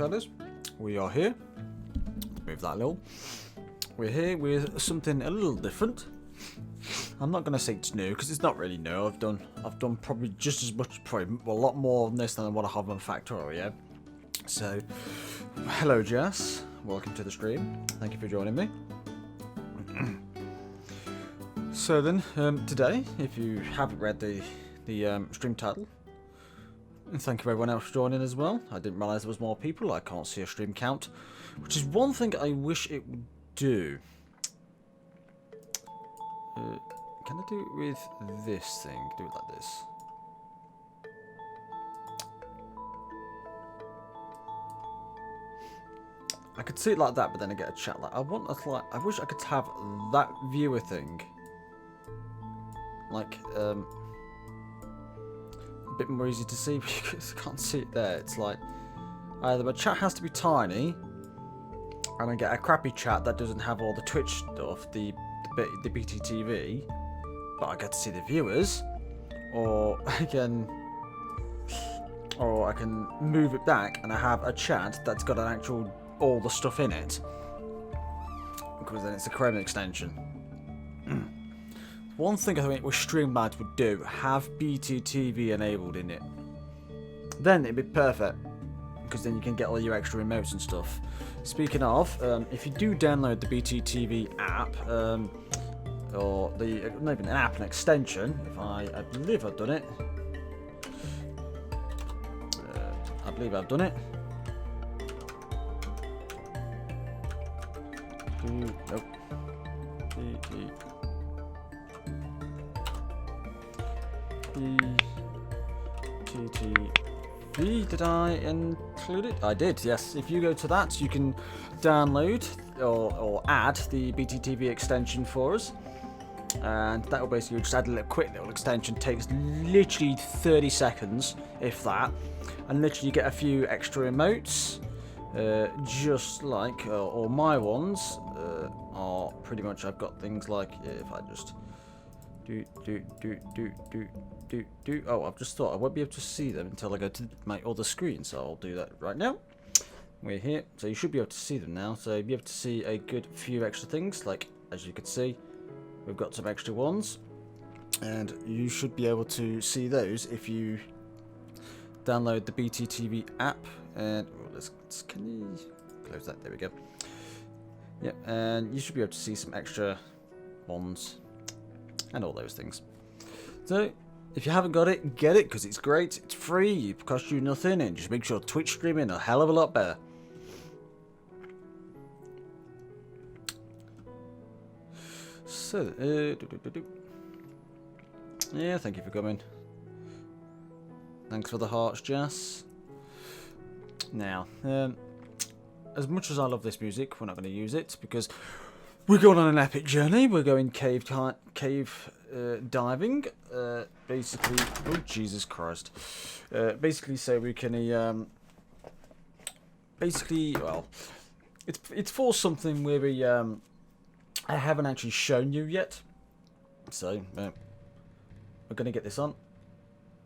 fellas. We are here. Move that a little. We're here with something a little different. I'm not going to say it's new because it's not really new. I've done probably just as much, probably a lot more on this than what I have on Factorio. So, hello Jas, welcome to the stream. Thank you for joining me. So then, today, if you haven't read the stream title, and thank you everyone else for joining as well. I didn't realise there was more people. I can't see a stream count, which is one thing I wish it would do. Can I do it with this thing? Do it like this. I could see it like that, but then I get a chat. Like I wish I could have that viewer thing. Like a bit more easy to see because I can't see it there. It's like either my chat has to be tiny, and I get a crappy chat that doesn't have all the Twitch stuff, the BTTV, but I get to see the viewers, or I can move it back and I have a chat that's got an actual all the stuff in it, because then it's a Chrome extension. One thing I think with StreamYard would do, have BTTV enabled in it. Then it'd be perfect, because then you can get all your extra remotes and stuff. Speaking of, if you do download the BTTV app, or not even an app, an extension, I believe I've done it. Nope. BTTV, did I include it? I did, yes. If you go to that, you can download or add the BTTV extension for us. And that will basically just add a quick little extension. Takes literally 30 seconds, if that. And literally you get a few extra emotes. Just like, or my ones are pretty much, I've got things like, if I just oh, I've just thought I won't be able to see them until I go to my other screen, so I'll do that right now. We're here, so you should be able to see them now. So you'll be able to see a good few extra things, like as you can see, we've got some extra ones, and you should be able to see those if you download the BTTV app. And can you close that? There we go. Yep, and you should be able to see some extra ones and all those things. So if you haven't got it, get it, because it's great. It's free. It costs you nothing, and just make sure Twitch streaming a hell of a lot better. So, yeah, thank you for coming. Thanks for the hearts, Jas. Now, as much as I love this music, we're not going to use it because we're going on an epic journey. We're going cave diving. Basically, oh Jesus Christ! Basically, so we can basically, well, it's for something where we I haven't actually shown you yet. So we're going to get this on.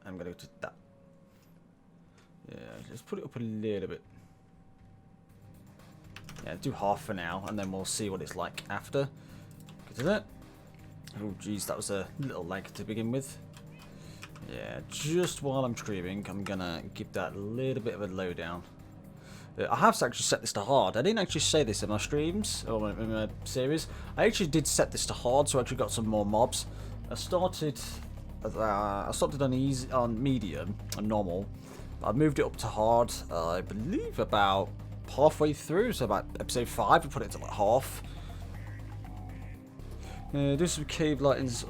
I'm going to go to that. Yeah, just put it up a little bit. Yeah, do half for now, and then we'll see what it's like after. Go to that. Oh, geez, that was a little lag to begin with. Yeah, just while I'm streaming, I'm gonna give that a little bit of a lowdown. I have actually set this to hard. I didn't actually say this in my streams or in my series. I actually did set this to hard, so I actually got some more mobs. I started on easy, on medium, on normal. I moved it up to hard, I believe about halfway through, so about episode 5, we put it to like half. Do some cave lightings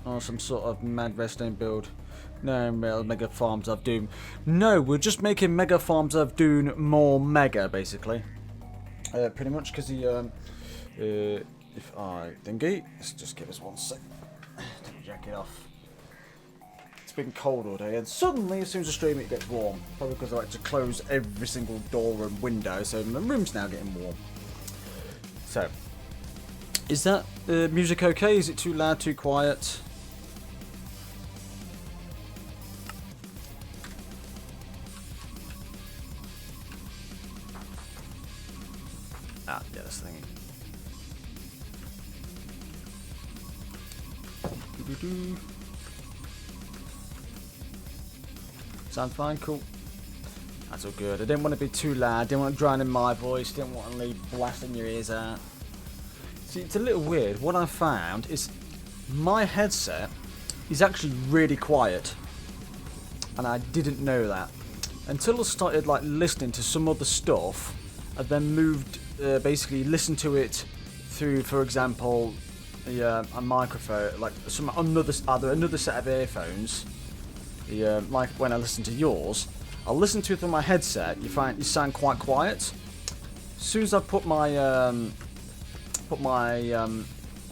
or some sort of mad redstone build. No, mega farms of doom. No, we're just making mega farms of doom more mega, basically. Pretty much, because if I thingy, let's just give us 1 sec. Take the jacket off. It's been cold all day, and suddenly, as soon as I stream, it gets warm. Probably because I like to close every single door and window, so my room's now getting warm. So, is that music okay? Is it too loud, too quiet? this thing. Sound fine? Cool. That's all good. I didn't want to be too loud. Didn't want to drown in my voice. Didn't want to leave blasting your ears out. See, it's a little weird. What I found is my headset is actually really quiet, and I didn't know that until I started like listening to some other stuff. I then moved, basically listened to it through, for example, a microphone, like another set of earphones. Like when I listen to yours, I'll listen to it through my headset. You find you sound quite quiet. As soon as I put my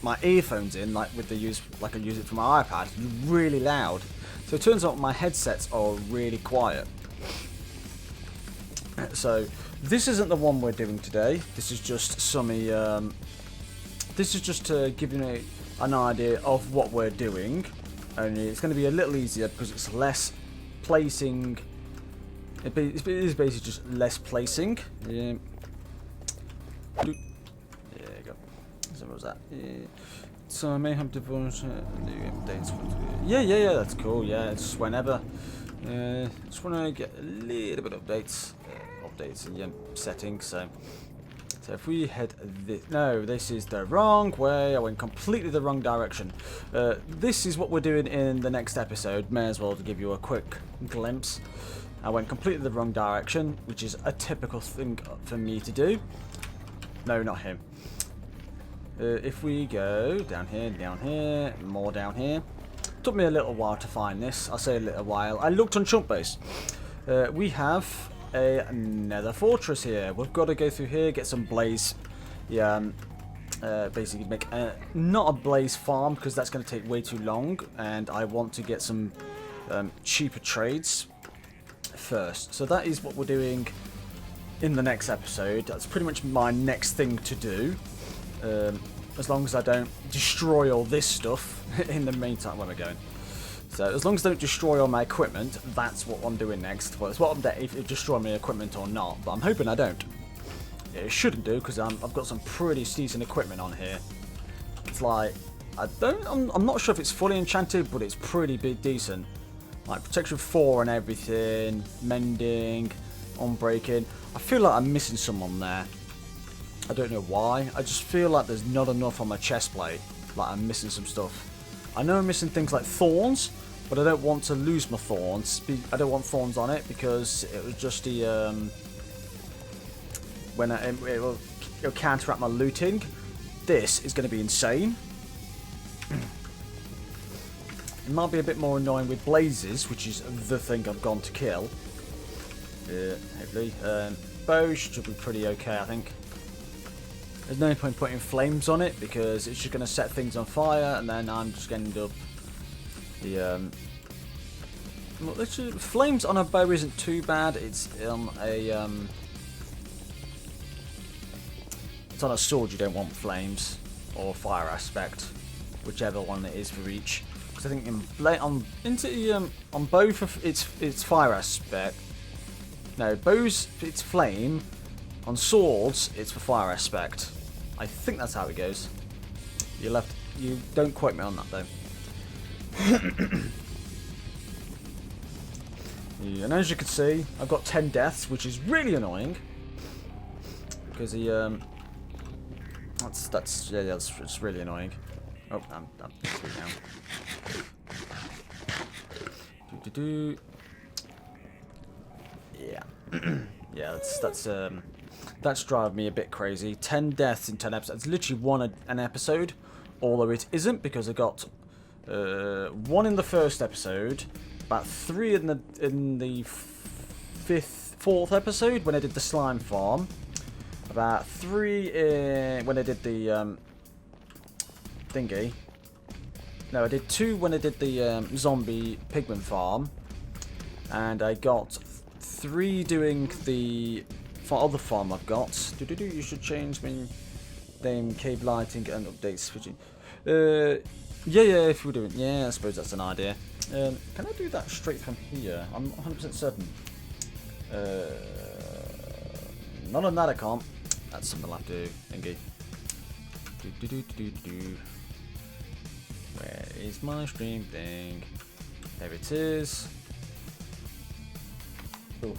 my earphones in, like with the use I use it for my iPad, it's really loud. So it turns out my headsets are really quiet. So this isn't the one we're doing today. This is just this is just to give you an idea of what we're doing. Only it's going to be a little easier because it's less placing. It is basically just less placing. Yeah. There you go. So what was that? Yeah. So I may have to updates. Yeah, that's cool. Yeah, just whenever. Just want to get a little bit of updates in your settings. So if we head this, no, this is the wrong way. I went completely the wrong direction. This is what we're doing in the next episode. May as well to give you a quick glimpse. I went completely the wrong direction, which is a typical thing for me to do. No, not him. If we go down here, more down here. Took me a little while to find this. I'll say a little while. I looked on Chunk Base. We have a nether fortress here. We've got to go through here, get some blaze. Yeah, basically make not a blaze farm because that's going to take way too long, and I want to get some cheaper trades first. So that is what we're doing in the next episode. That's pretty much my next thing to do. As long as I don't destroy all this stuff in the meantime when we're going. So as long as I don't destroy all my equipment, that's what I'm doing next. Well, it's what I'm doing if it destroy my equipment or not, but I'm hoping I don't. Yeah, it shouldn't do because I've got some pretty decent equipment on here. It's like I'm not sure if it's fully enchanted, but it's pretty decent. Like protection 4 and everything, mending, unbreaking. I feel like I'm missing some on there. I don't know why. I just feel like there's not enough on my chest plate. Like I'm missing some stuff. I know I'm missing things like thorns, but I don't want to lose my thorns. I don't want thorns on it because it was just the when it'll counteract my looting. This is going to be insane. It might be a bit more annoying with blazes, which is the thing I've gone to kill. Hopefully, bow should be pretty okay, I think. There's no point putting flames on it because it's just going to set things on fire, and then I'm just going to end up the well, flames on a bow isn't too bad. It's on a sword you don't want flames or fire aspect, whichever one it is for each. Because I think on both it's fire aspect. No, bows it's flame. On swords, it's for fire aspect. I think that's how it goes. You don't quote me on that though. Yeah, and as you can see, I've got 10 deaths, which is really annoying. Because it's really annoying. Oh, I'm down. Yeah. Yeah, that's driving me a bit crazy. 10 deaths in 10 episodes. It's literally an episode, although it isn't because I got 1 in the first episode, about 3 in the 4th episode when I did the slime farm, about 3 when I did the thingy. No, I did 2 when I did the zombie pigman farm, and I got 3 doing the other farm I've got. You should change my name, cave lighting, and update switching. Yeah, if we're doing, yeah, I suppose that's an idea. Can I do that straight from here? I'm not 100% certain. None of that I can't. That's something I'll have to thingy. Where is my stream thing? There it is. Oh.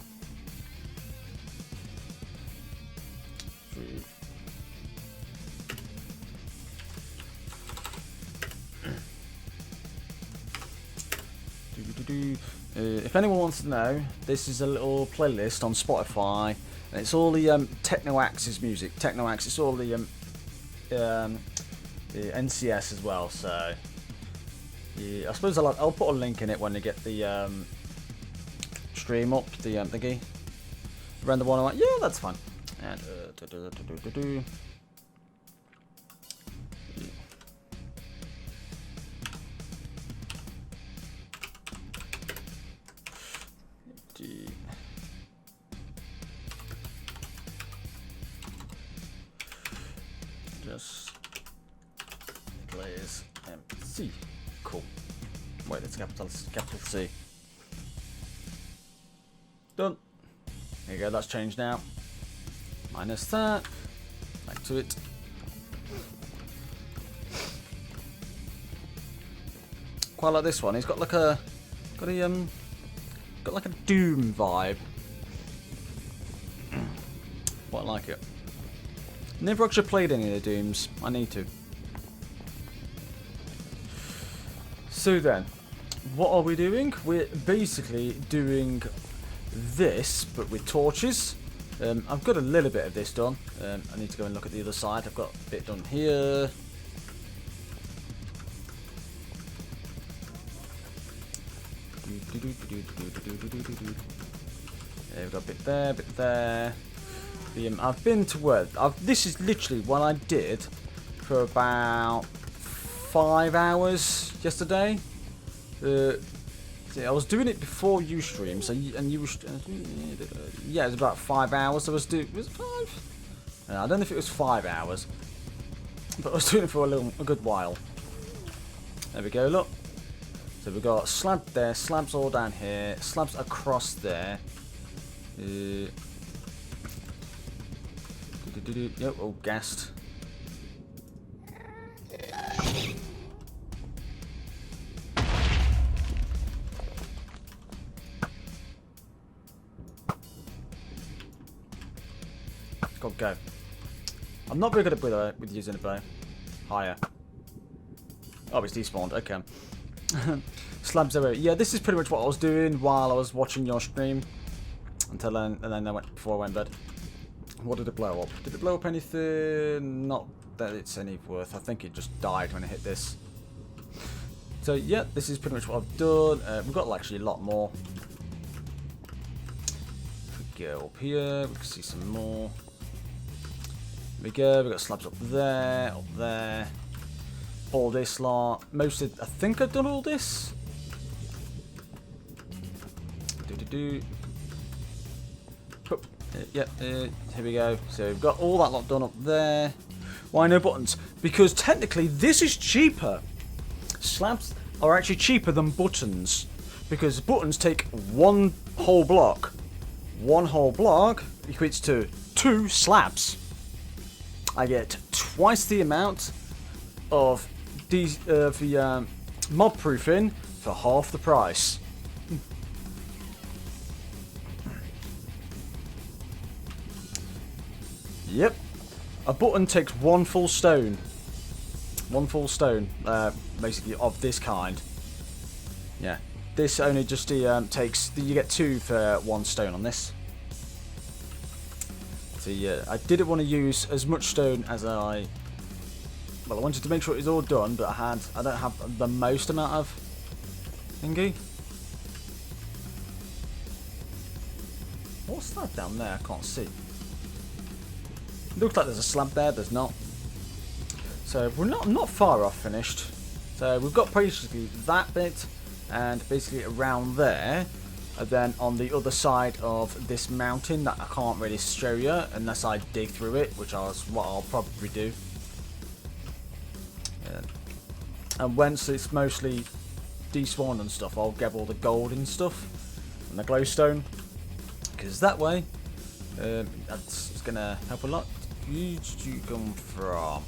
If anyone wants to know, this is a little playlist on Spotify, and it's all the Techno Axis music. Techno Axis, it's all the NCS as well. So yeah, I suppose I'll put a link in it when I get the stream up, the thingy. Render one, I'm like, yeah, that's fine. And JasPlaysMC. Cool. Wait, it's capital C. Done. There you go, that's changed now. Minus that. Back to it. Quite like this one. He's got like a got like a Doom vibe. Quite like it. Never actually played any of the Dooms. I need to. So then, what are we doing? We're basically doing this, but with torches. I've got a little bit of this done. I need to go and look at the other side. I've got a bit done here. We've got a bit there, a bit there. I've been to work. This is literally what I did for about 5 hours yesterday. I was doing it before you stream, so you were yeah, it was about 5 hours. Was it 5? I don't know if it was 5 hours, but I was doing it for a good while. There we go. Look, so we've got slab there, slabs all down here, slabs across there. Yep, oh, gassed. Go. I'm not very good at with using a bow. Higher. Oh, it's despawned. Okay. Slabs everywhere. Yeah, this is pretty much what I was doing while I was watching your stream. Until then, and then before I went to bed. What did it blow up? Did it blow up anything? Not that it's any worth. I think it just died when it hit this. So yeah, this is pretty much what I've done. We've got actually a lot more. If we go up here, we can see some more. There we go, we've got slabs up there, all this lot. Mostly, I think I've done all this. Yep, here we go. So we've got all that lot done up there. Why no buttons? Because technically this is cheaper. Slabs are actually cheaper than buttons. Because buttons take one whole block. One whole block equates to 2 slabs. I get twice the amount of the mob proofing for half the price. Yep, a button takes 1 full stone. 1 full stone, basically of this kind. Yeah, this only just takes. You get 2 for 1 stone on this. So yeah, I didn't want to use as much stone as I wanted to make sure it was all done, but I don't have the most amount of thingy. What's that down there? I can't see. Looks like there's a slab there. There's not. So we're not far off finished. So we've got basically that bit, and basically around there. And then on the other side of this mountain that I can't really show you unless I dig through it, which is what I'll probably do. And once it's mostly despawned and stuff, I'll get all the gold and stuff and the glowstone, because that way it's going to help a lot Where did you come from?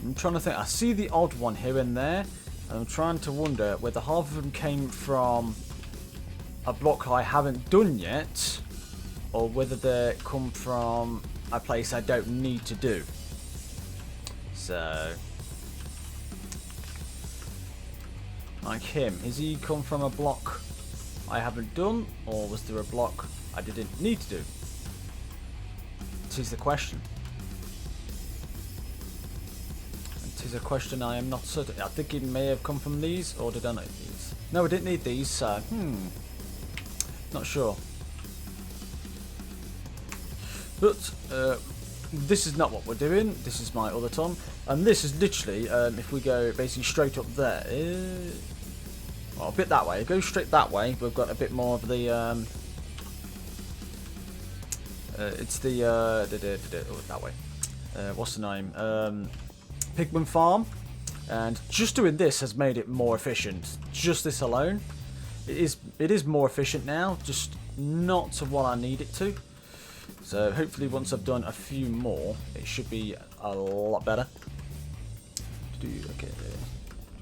I'm trying to think. I see the odd one here and there. And I'm trying to wonder whether half of them came from a block I haven't done yet, or whether they come from a place I don't need to do. So, like him, has he come from a block I haven't done, or was there a block I didn't need to do? This is the question. And it is a question I am not certain. I think it may have come from these, or did I need these? No, I didn't need these, so, not sure. But, this is not what we're doing. This is my other Tom. And this is literally, if we go basically straight up there, well, a bit that way. Go straight that way. We've got a bit more of the, it's the, oh, that way. What's the name? Pigman Farm. And just doing this has made it more efficient. Just this alone. It is more efficient now, just not to what I need it to. So hopefully once I've done a few more, it should be a lot better. Okay,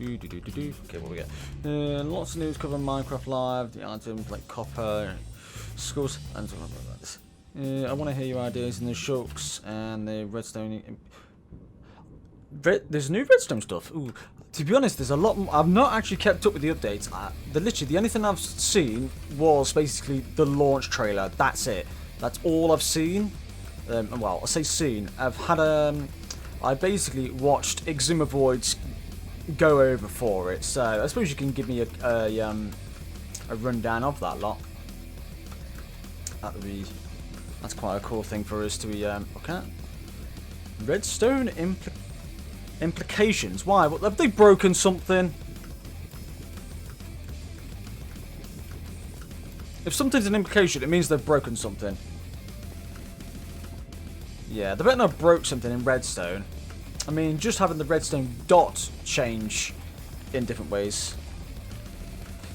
okay, what we get? Lots of news covering Minecraft Live, the items like copper, skulls, and something like this. I want to hear your ideas in the shulks and the redstone. There's new redstone stuff. Ooh. To be honest, there's a lot more. I've not actually kept up with the updates. Literally, the only thing I've seen was basically the launch trailer. That's it. That's all I've seen. Well, I say seen. I've had I basically watched Exumavoid's go over for it. So I suppose you can give me a rundown of that lot. That's quite a cool thing for us to look at. Redstone implications. Why? What, have they broken something? If something's an implication, it means they've broken something. Yeah, they better not broke something in Redstone. I mean, just having the Redstone dot change in different ways.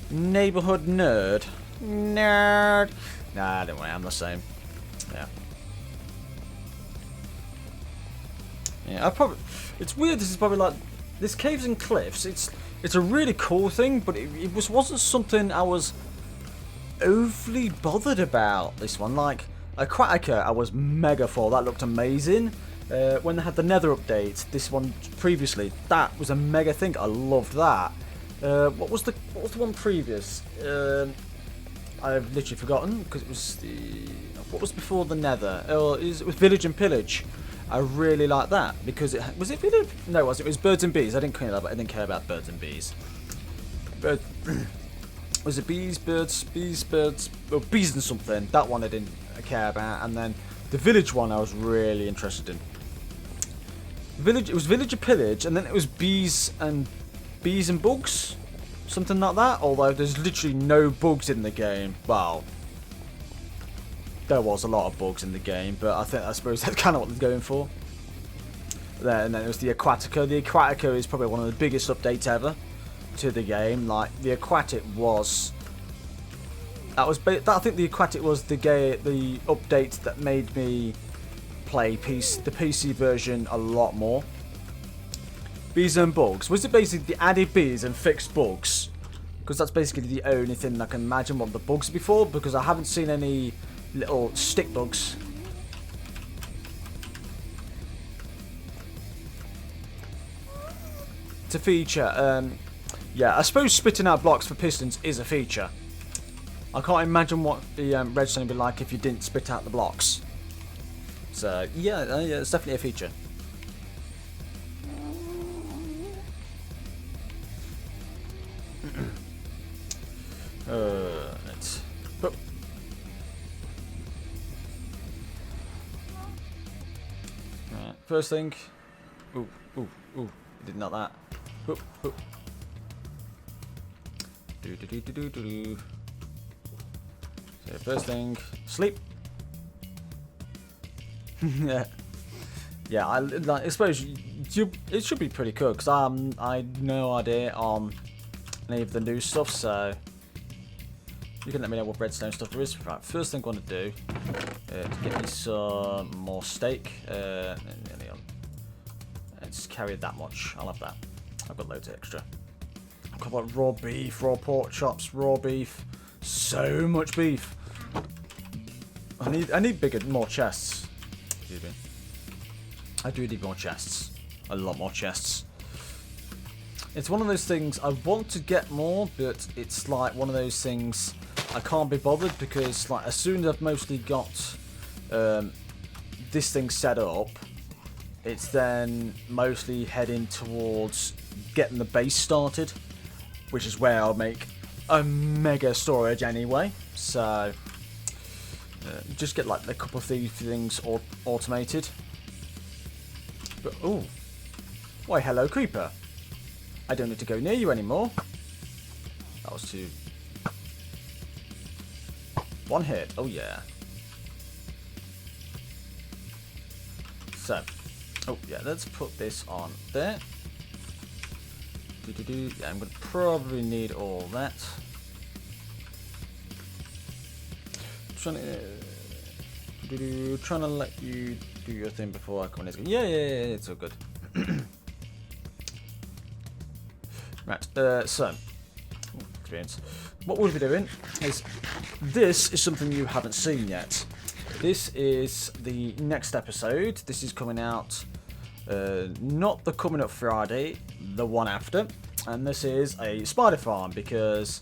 Neighborhood nerd. Nerd. Nah, don't worry, I'm the same. Yeah. Yeah, I probably. It's weird. This is probably like this caves and cliffs. It's a really cool thing, but it wasn't something I was overly bothered about. This one, like a Cracker, I was mega for. That looked amazing. When they had the Nether update, this one previously, that was a mega thing. I loved that. What was the one previous? I've literally forgotten because it was the what was before the Nether? Oh, it was Village and Pillage. I really like that because was it Village? No, it wasn't. It was Birds and Bees. I didn't care about Birds and Bees. Was it Bees, Birds, or Bees and something? That one I didn't care about, and then the Village one I was really interested in. It was Village and Pillage, and then it was Bees and Bugs. Something like that, although there's literally no bugs in the game. Well, there was a lot of bugs in the game, but I suppose that's kind of what they're going for. And then it was the Aquatica. The Aquatica is probably one of the biggest updates ever to the game. Like, the Aquatic was... I think the Aquatic was the update that made me play the PC version a lot more. Bees and bugs. Was it basically the added bees and fixed bugs? Because that's basically the only thing I can imagine what the bugs are before, because I haven't seen any little stick bugs. It's a feature. Yeah, I suppose spitting out blocks for pistons is a feature. I can't imagine what the redstone would be like if you didn't spit out the blocks. So, yeah, it's definitely a feature. Let's... Oh. Right, first thing... Ooh, did not that. Ooh. Do. So first thing, sleep. Yeah, I suppose it should be pretty cool because I had no idea on any of the new stuff. So You can let me know what redstone stuff there is. Right, first thing I'm going to do is get me some more steak. Let's carry that much. I'll have that. I've got loads of extra. I've got like raw beef, raw pork chops, raw beef. So much beef. I need bigger, more chests. Excuse me. I do need more chests. A lot more chests. It's one of those things I want to get more, but it's like one of those things I can't be bothered because like as soon as I've mostly got this thing set up, it's then mostly heading towards getting the base started, which is where I'll make a mega storage anyway. So just get like a couple of these things automated. But oh, why hello creeper. I don't need to go near you anymore. That was too... One hit. Oh, yeah. So. Oh, yeah. Let's put this on there. Yeah, I'm going to probably need all that. Trying to let you do your thing before I come in. Yeah, it's all good. Right, so, experience. What we'll be doing is, this is something you haven't seen yet. This is the next episode. This is coming out, not the coming up Friday, the one after. And this is a spider farm, because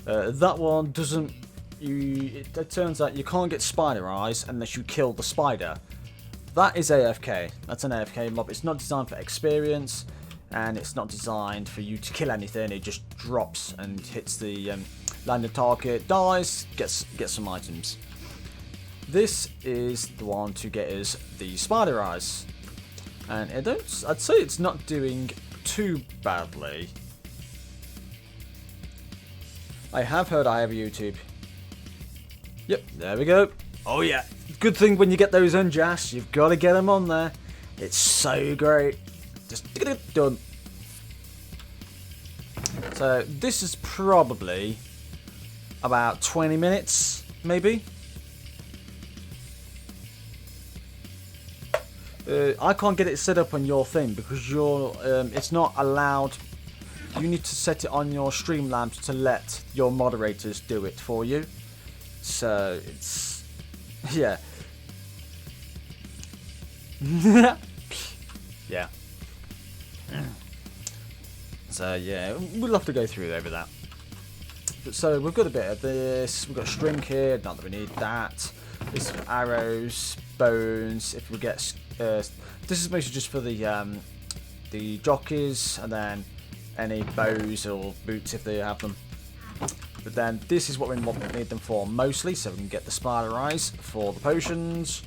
that one doesn't, it turns out you can't get spider eyes unless you kill the spider. That is AFK. That's an AFK mob. It's not designed for experience. And it's not designed for you to kill anything. It just drops and hits the landing target, dies, gets some items. This is the one to get us the spider eyes, and I'd say it's not doing too badly. I have heard I have a YouTube. Yep, there we go. Oh yeah, good thing when you get those on Jas, you've got to get them on there. It's so great. Just done. So this is probably about 20 minutes, maybe. I can't get it set up on your thing because it's not allowed. You need to set it on your Streamlabs to let your moderators do it for you. So it's yeah. Yeah. So yeah, we'll have to go through over that. But so we've got a bit of this. We've got string here. Not that we need that. This is for arrows, bones. If we get this is mostly just for the jockeys, and then any bows or boots if they have them. But then this is what we need them for mostly, so we can get the spider eyes for the potions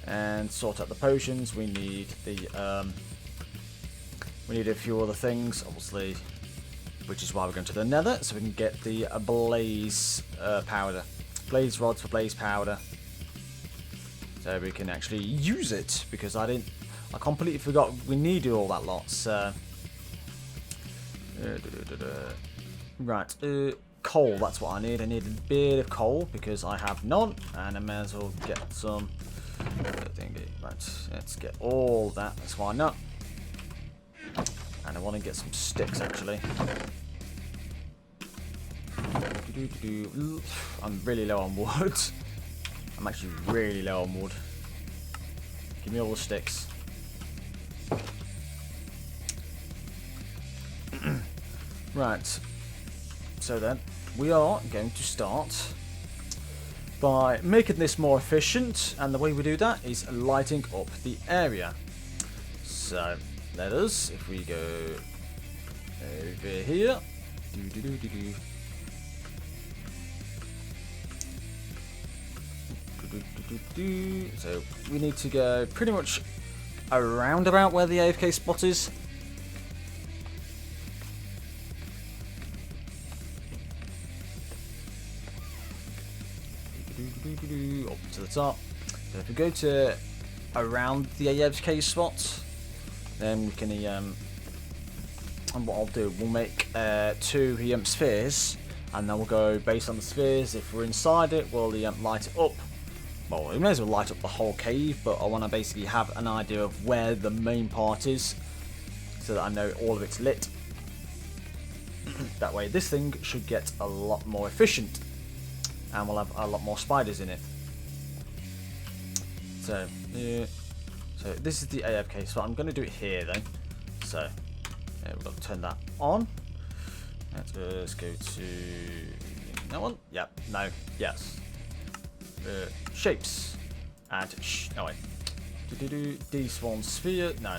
and sort out the potions. We need the we need a few other things, obviously, which is why we're going to the nether, so we can get the blaze powder. Blaze rods for blaze powder. So we can actually use it, because I completely forgot we needed all that lot, so... Right, coal, that's what I need. I need a bit of coal, because I have none, and I may as well get some thingy. Right, let's get all that, that's why not. And I want to get some sticks, actually. I'm really low on wood. I'm actually really low on wood. Give me all the sticks. Right. So then, we are going to start by making this more efficient, and the way we do that is lighting up the area. So, let us, if we go over here, so we need to go pretty much around about where the AFK spot is. Up to the top. So if we go to around the AFK spot, then we can and what I'll do, we'll make 2 spheres, and then we'll go based on the spheres. If we're inside it, we'll light it up. Well, we may as well light up the whole cave, but I want to basically have an idea of where the main part is, so that I know all of it's lit. That way this thing should get a lot more efficient, and we'll have a lot more spiders in it. So, yeah. So this is the AFK, so I'm going to do it here then. So, we've got to turn that on. Let's go to that one. Yep, no, yes. Shapes. And, oh wait. Despawn sphere, no.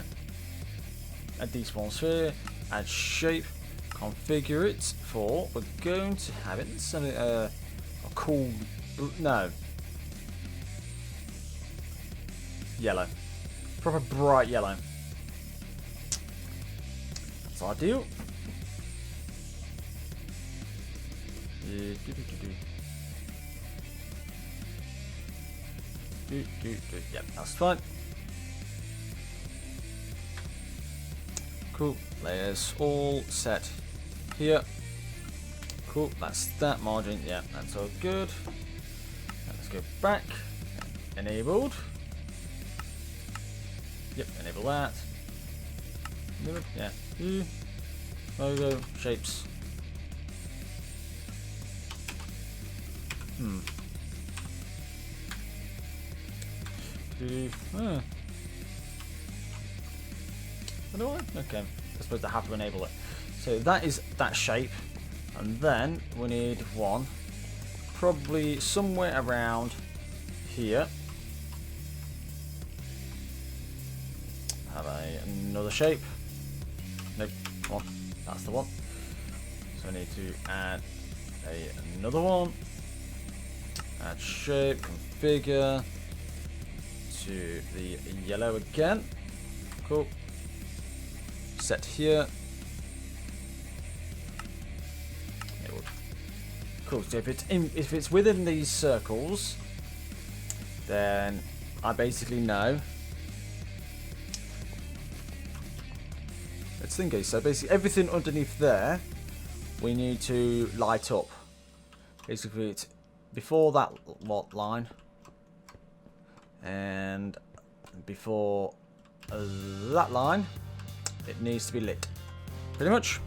A despawn sphere, add shape. Configure it for, we're going to have it, let's have it a cool, no, yellow, proper bright yellow, that's ideal. Yep, that's fine. Cool, layers all set here. Cool, that's that margin. Yeah, that's all good. Let's go back. Enabled. Yep, enable that. Yeah. Logo, shapes. Okay, I suppose I have to enable it. So that is that shape, and then we need one probably somewhere around here. Have another shape. Nope, come on, that's the one. So I need to add another one. Add shape, configure to the yellow again. Cool. Set here. Cool. So if it's within these circles, then I basically know. Let's think. So basically, everything underneath there, we need to light up. Basically, it's before that line, and before that line, it needs to be lit. Pretty much.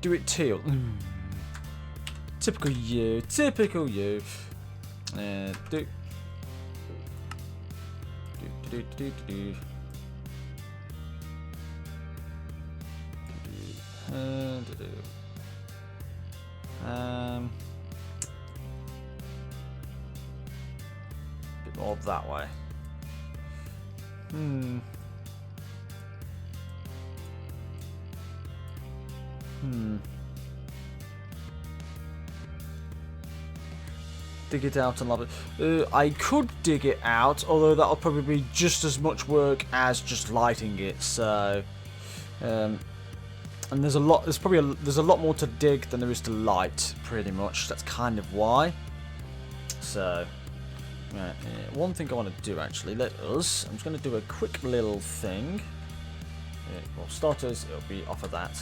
Do it teal. Typical you. Typical you. Do. Bit more that way. Dig it out and love it. I could dig it out, although that'll probably be just as much work as just lighting it. So, and there's a lot. There's a lot more to dig than there is to light. Pretty much. That's kind of why. So, one thing I want to do actually. I'm just going to do a quick little thing. For starters, it'll be off of that.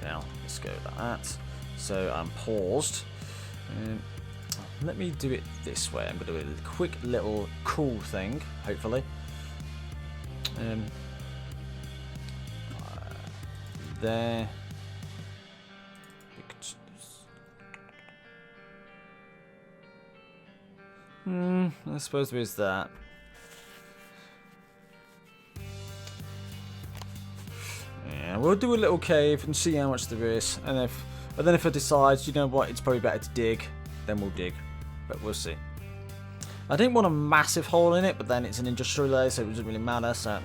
Now let's go to that. So I'm paused. Let me do it this way. I'm going to do a quick little cool thing, hopefully. There. I suppose there is that. Yeah, we'll do a little cave and see how much there is, and then if I decide, you know what, it's probably better to dig, then we'll dig. But we'll see. I didn't want a massive hole in it, but then it's an industrial layer, so it doesn't really matter. So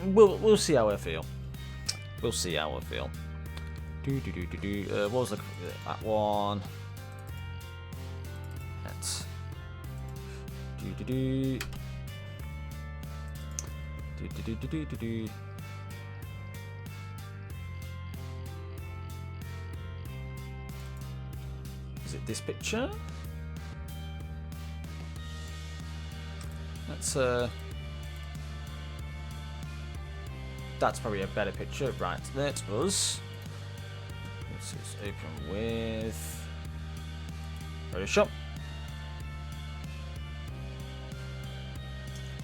we'll see how I feel. We'll see how I feel. What was that one? That's Is it this picture? That's probably a better picture. Right, that's us. So it's open with Photoshop.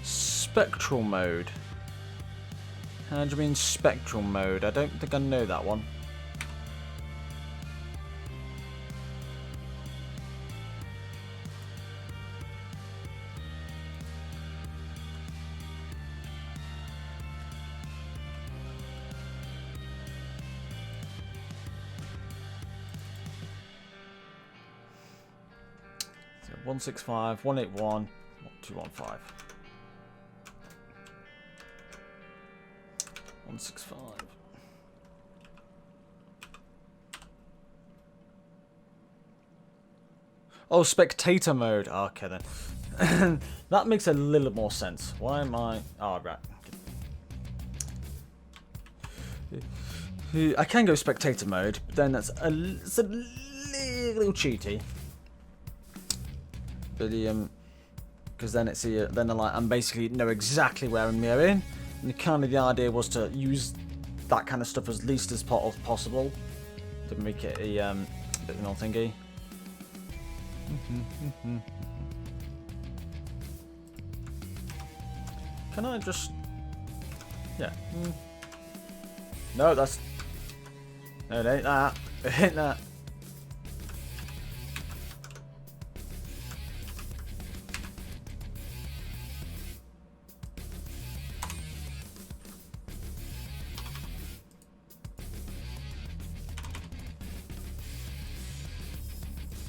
Spectral mode. How do you mean spectral mode? I don't think I know that one. So 165, 181, 215. 165. Oh, spectator mode. Okay then. That makes a little more sense. Why am I... Oh, right. I can go spectator mode, but then it's a little cheaty. But because then it's then I'm basically know exactly where I'm going. And kind of the idea was to use that kind of stuff as least as possible to make it a bit more thingy. Can I just... Yeah. No, that's... No, it ain't that. It ain't that.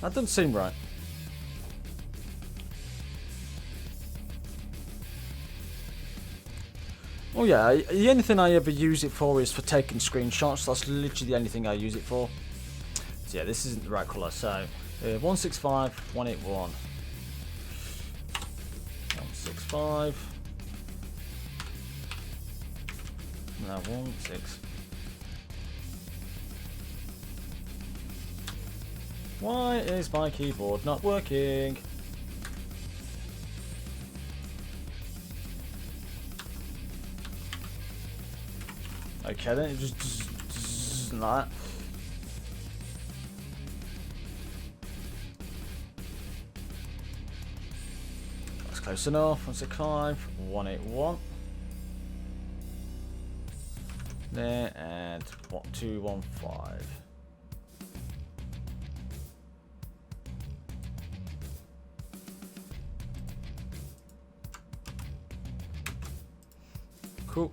That doesn't seem right. Oh yeah, the only thing I ever use it for is for taking screenshots. That's literally the only thing I use it for. So yeah, this isn't the right colour. So 165, 181. 165. Now 16. Why is my keyboard not working? Okay, then it just like that. That's close enough. 165, 181. There and 215. Cool.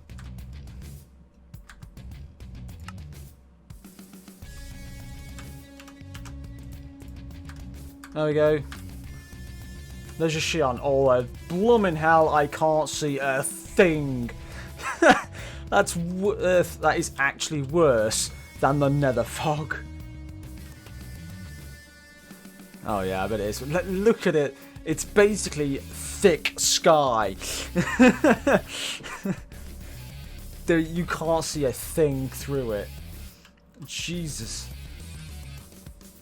There we go. There's a Shion. Oh, blooming hell, I can't see a thing. That is actually worse than the nether fog. Oh yeah, I bet it is. Look at it. It's basically thick sky. You can't see a thing through it. Jesus.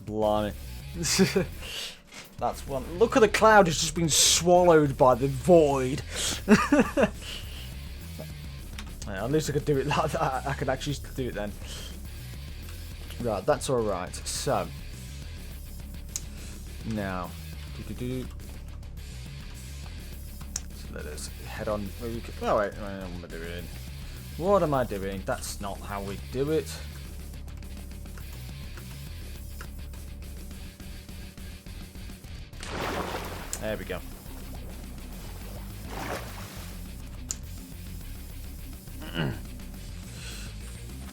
Blimey. That's one. Look at the cloud, it's just been swallowed by the void. Yeah, at least I could do it like that. I could actually do it then. Right, that's alright. So. Now. So let us head on. Oh wait, what am I doing? What am I doing? That's not how we do it. There we go.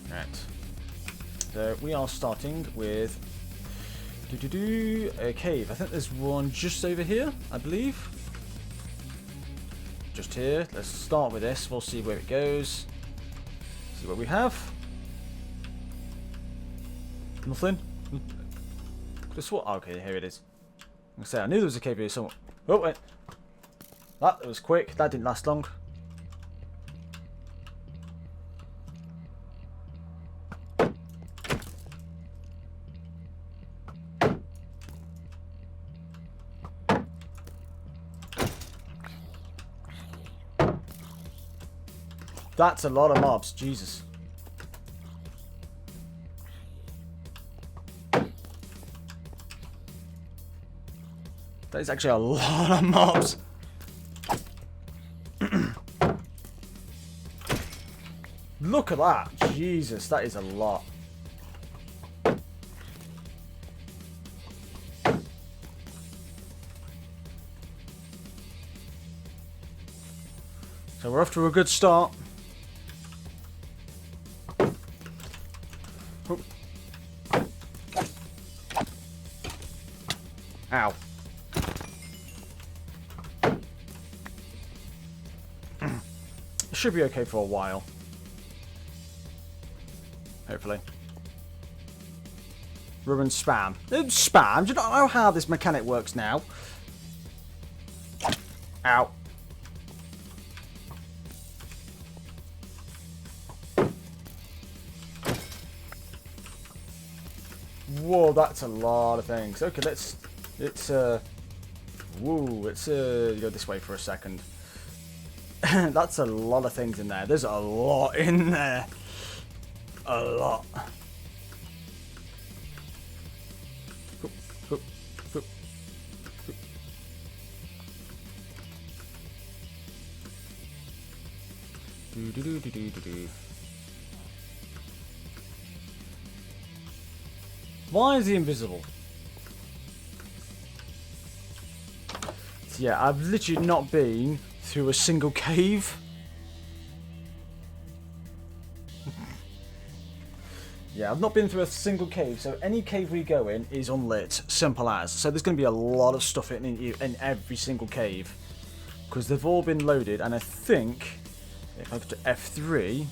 Right. So we are starting with a cave. I think there's one just over here, I believe. Just here. Let's start with this. We'll see where it goes. See what we have. Nothing. Just what? Okay, here it is. I say I knew there was a cave here somewhere. Oh wait, that was quick. That didn't last long. That's a lot of mobs. Jesus. That is actually a lot of mobs. Look at that. Jesus, that is a lot. So we're off to a good start. Ow. It should be okay for a while. Hopefully. Run and spam. Spam? Do you not know how this mechanic works now? Ow. Whoa, that's a lot of things. Okay, let's go this way for a second. That's a lot of things in there. There's a lot in there. A lot. Why is he invisible? So yeah, I've literally not been through a single cave. Yeah, I've not been through a single cave, so any cave we go in is unlit. Simple as. So there's going to be a lot of stuff in every single cave. Because they've all been loaded, and I think, if I go to F3,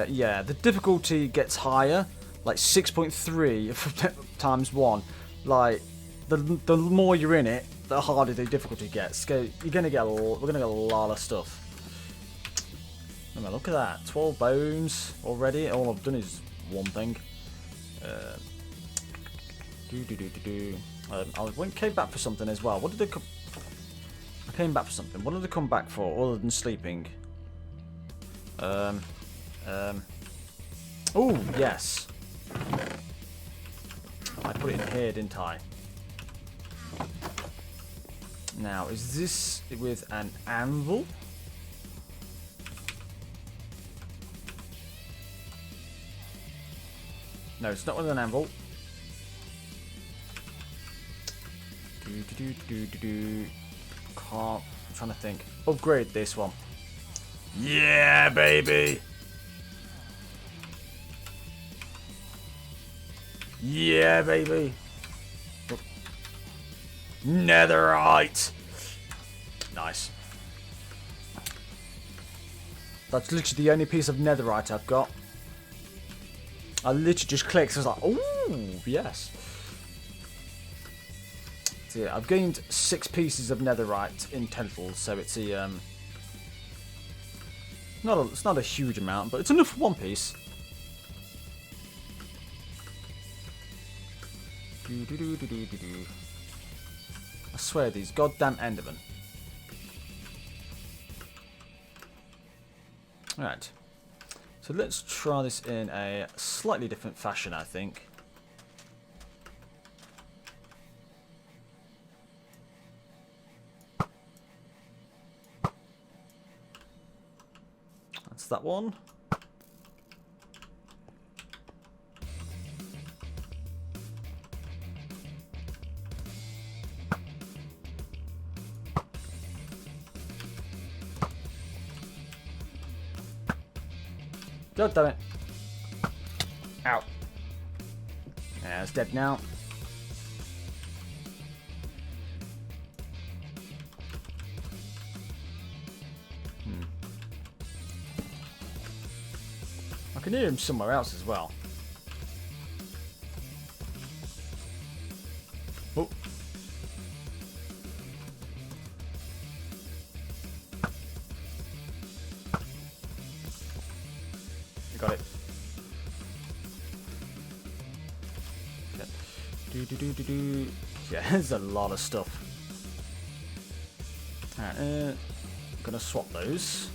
yeah, the difficulty gets higher. Like 6.3 times 1. Like, the more you're in it, the harder the difficulty gets. We're gonna get a lot of stuff. I mean, look at that, 12 bones already. All I've done is one thing. I came back for something as well. What did they I came back for something. What did they come back for other than sleeping? Oh yes. I put it in here, didn't I? Now, is this with an anvil? No, it's not with an anvil. I'm trying to think. Upgrade this one. Yeah, baby! Yeah, baby! Oh. Netherite! Nice. That's literally the only piece of netherite I've got. I literally just clicked, so I was like, ooh, yes. So yeah, I've gained 6 pieces of netherite in total, so it's a it's not a huge amount, but it's enough for one piece. I swear, these goddamn Endermen. Right. So let's try this in a slightly different fashion, I think. That's that one. God damn it. Ow. Yeah, it's dead now. I can hear him somewhere else as well. Oh. Got it. Yeah, there's a lot of stuff. Alright, gonna swap those.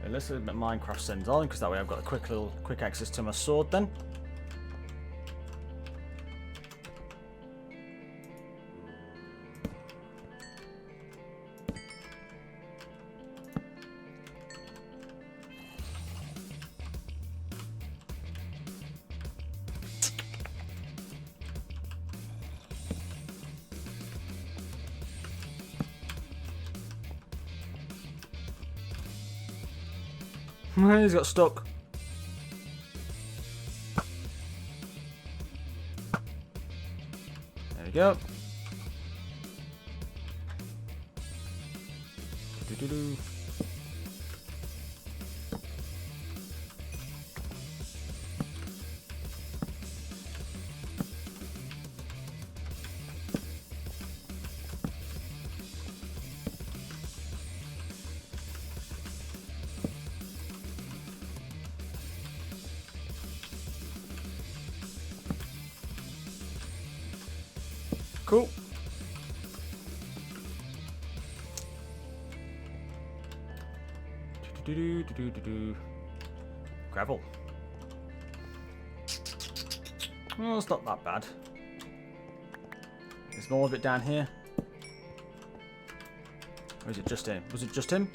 Let's let Minecraft send on, because that way I've got a quick access to my sword then. He's got stuck. There we go. Do-do-do. Cool. Gravel. Well, it's not that bad. There's more of it down here. Or is it just him? Was it just him?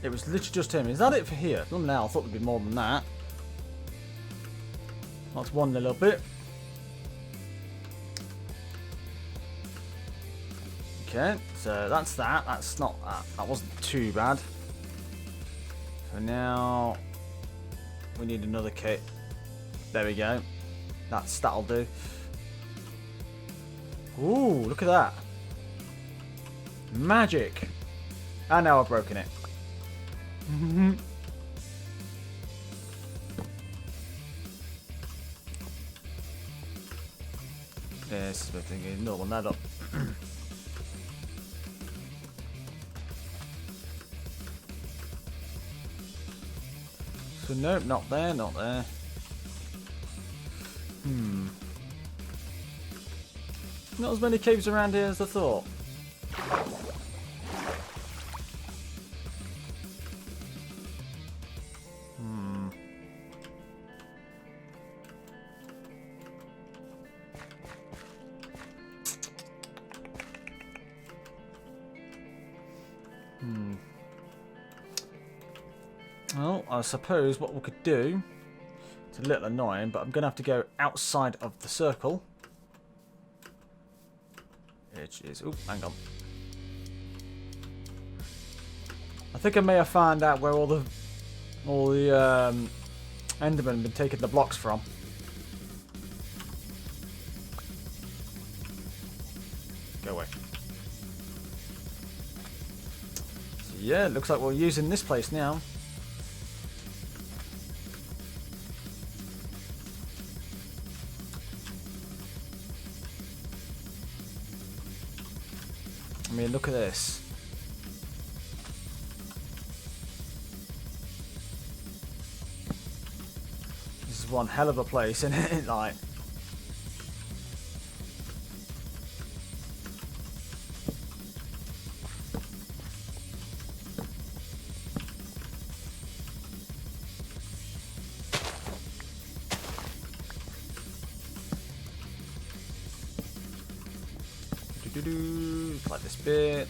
It was literally just him. Is that it for here? Not now. I thought there'd be more than that. That's one little bit. Okay, so that's that. That's not that. That wasn't too bad. So now we need another kit. There we go. That'll do. Ooh, look at that. Magic. And now I've broken it. Yes, we're thinking no one that up. So nope, not there, not there. Not as many caves around here as I thought. Well, I suppose what we could do, it's a little annoying, but I'm going to have to go outside of the circle. Which is, oh, hang on. I think I may have found out where all the Endermen have been taking the blocks from. Go away. So yeah, it looks like we're using this place now. I mean, look at this. This is one hell of a place, isn't it? Like,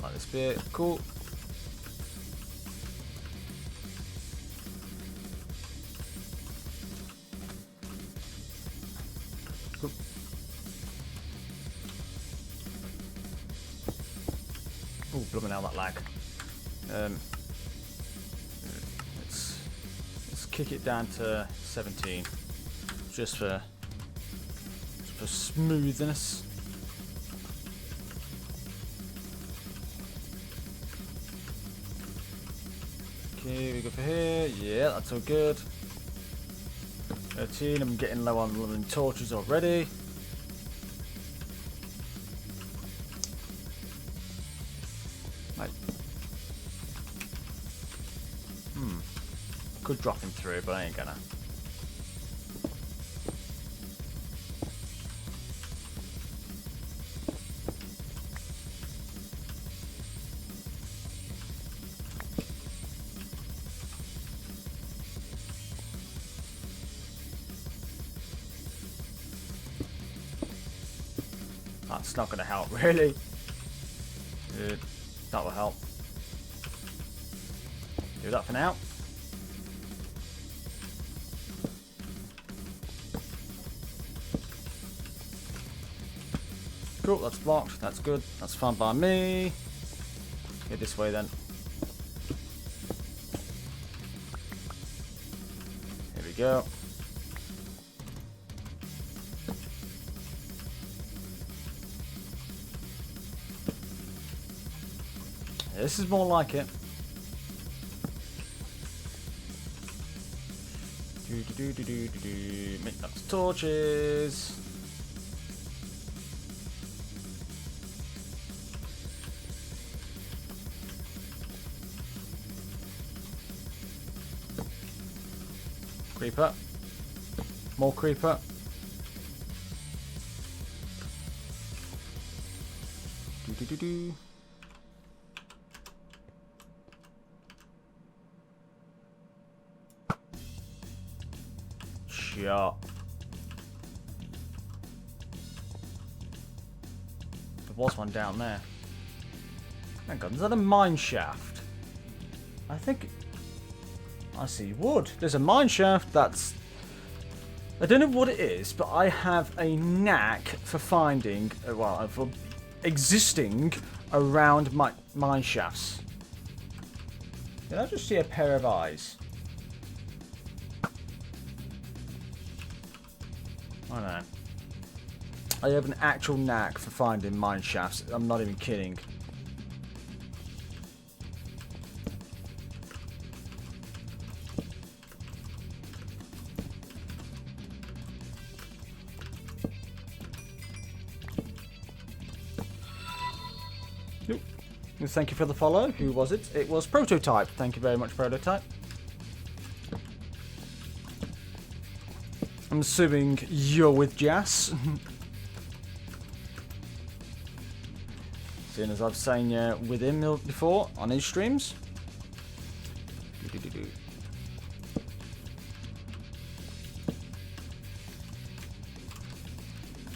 like this bit, cool. Cool. Oh, blooming hell, that lag. Let's kick it down to 17, just for smoothness. Okay, we go for here. Yeah, that's all good. 13. I'm getting low on living torches already. Right. Could drop him through, but I ain't gonna. That's not going to help, really. Good. That will help. Do that for now. Cool, that's blocked. That's good. That's fine by me. Go this way then. Here we go. This is more like it. Make lots of torches. Creeper. More creeper. Do. Sure. There was one down there. Hang on, is that a mine shaft? I think... I see wood. There's a mine shaft that's... I don't know what it is, but I have a knack for finding... well, for existing around my mine shafts. Did I just see a pair of eyes? I don't know. I have an actual knack for finding mine shafts. I'm not even kidding. Nope. Thank you for the follow. Who was it? It was Prototype. Thank you very much, Prototype. I'm assuming you're with Jas. Seeing as I've seen you with him before on his streams.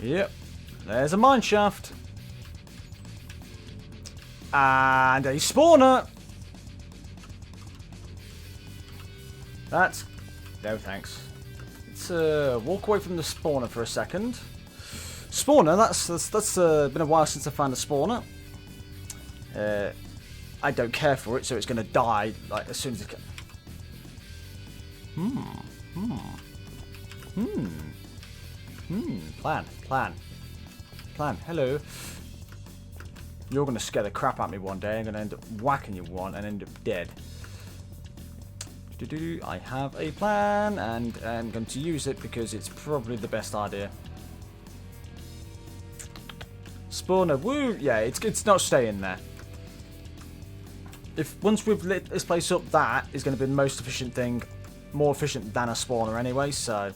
Yep. There's a mine shaft. And a spawner. That's... no thanks. Let's walk away from the spawner for a second. Spawner, that's been a while since I found a spawner. I don't care for it, so it's going to die like as soon as it can. Plan. Hello. You're going to scare the crap out of me one day. I'm going to end up whacking you one and end up dead. I have a plan, and I'm going to use it because it's probably the best idea. Spawner, woo! Yeah, it's not staying there. Once we've lit this place up, that is going to be the most efficient thing, more efficient than a spawner anyway. So,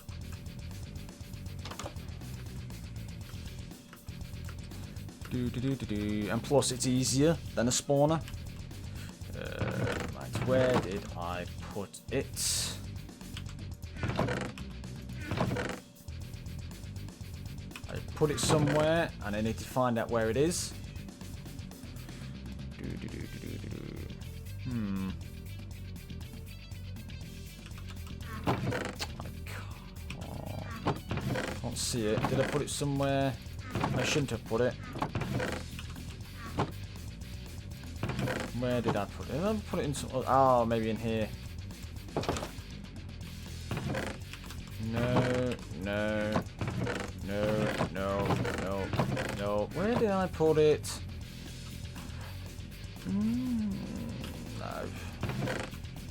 and plus it's easier than a spawner. Right, where did I put it? I put it somewhere, and I need to find out where it is. I can't see it. Did I put it somewhere I shouldn't have put it? Where did I put it? Did I put it in some... oh, maybe in here. No. Where did I put it?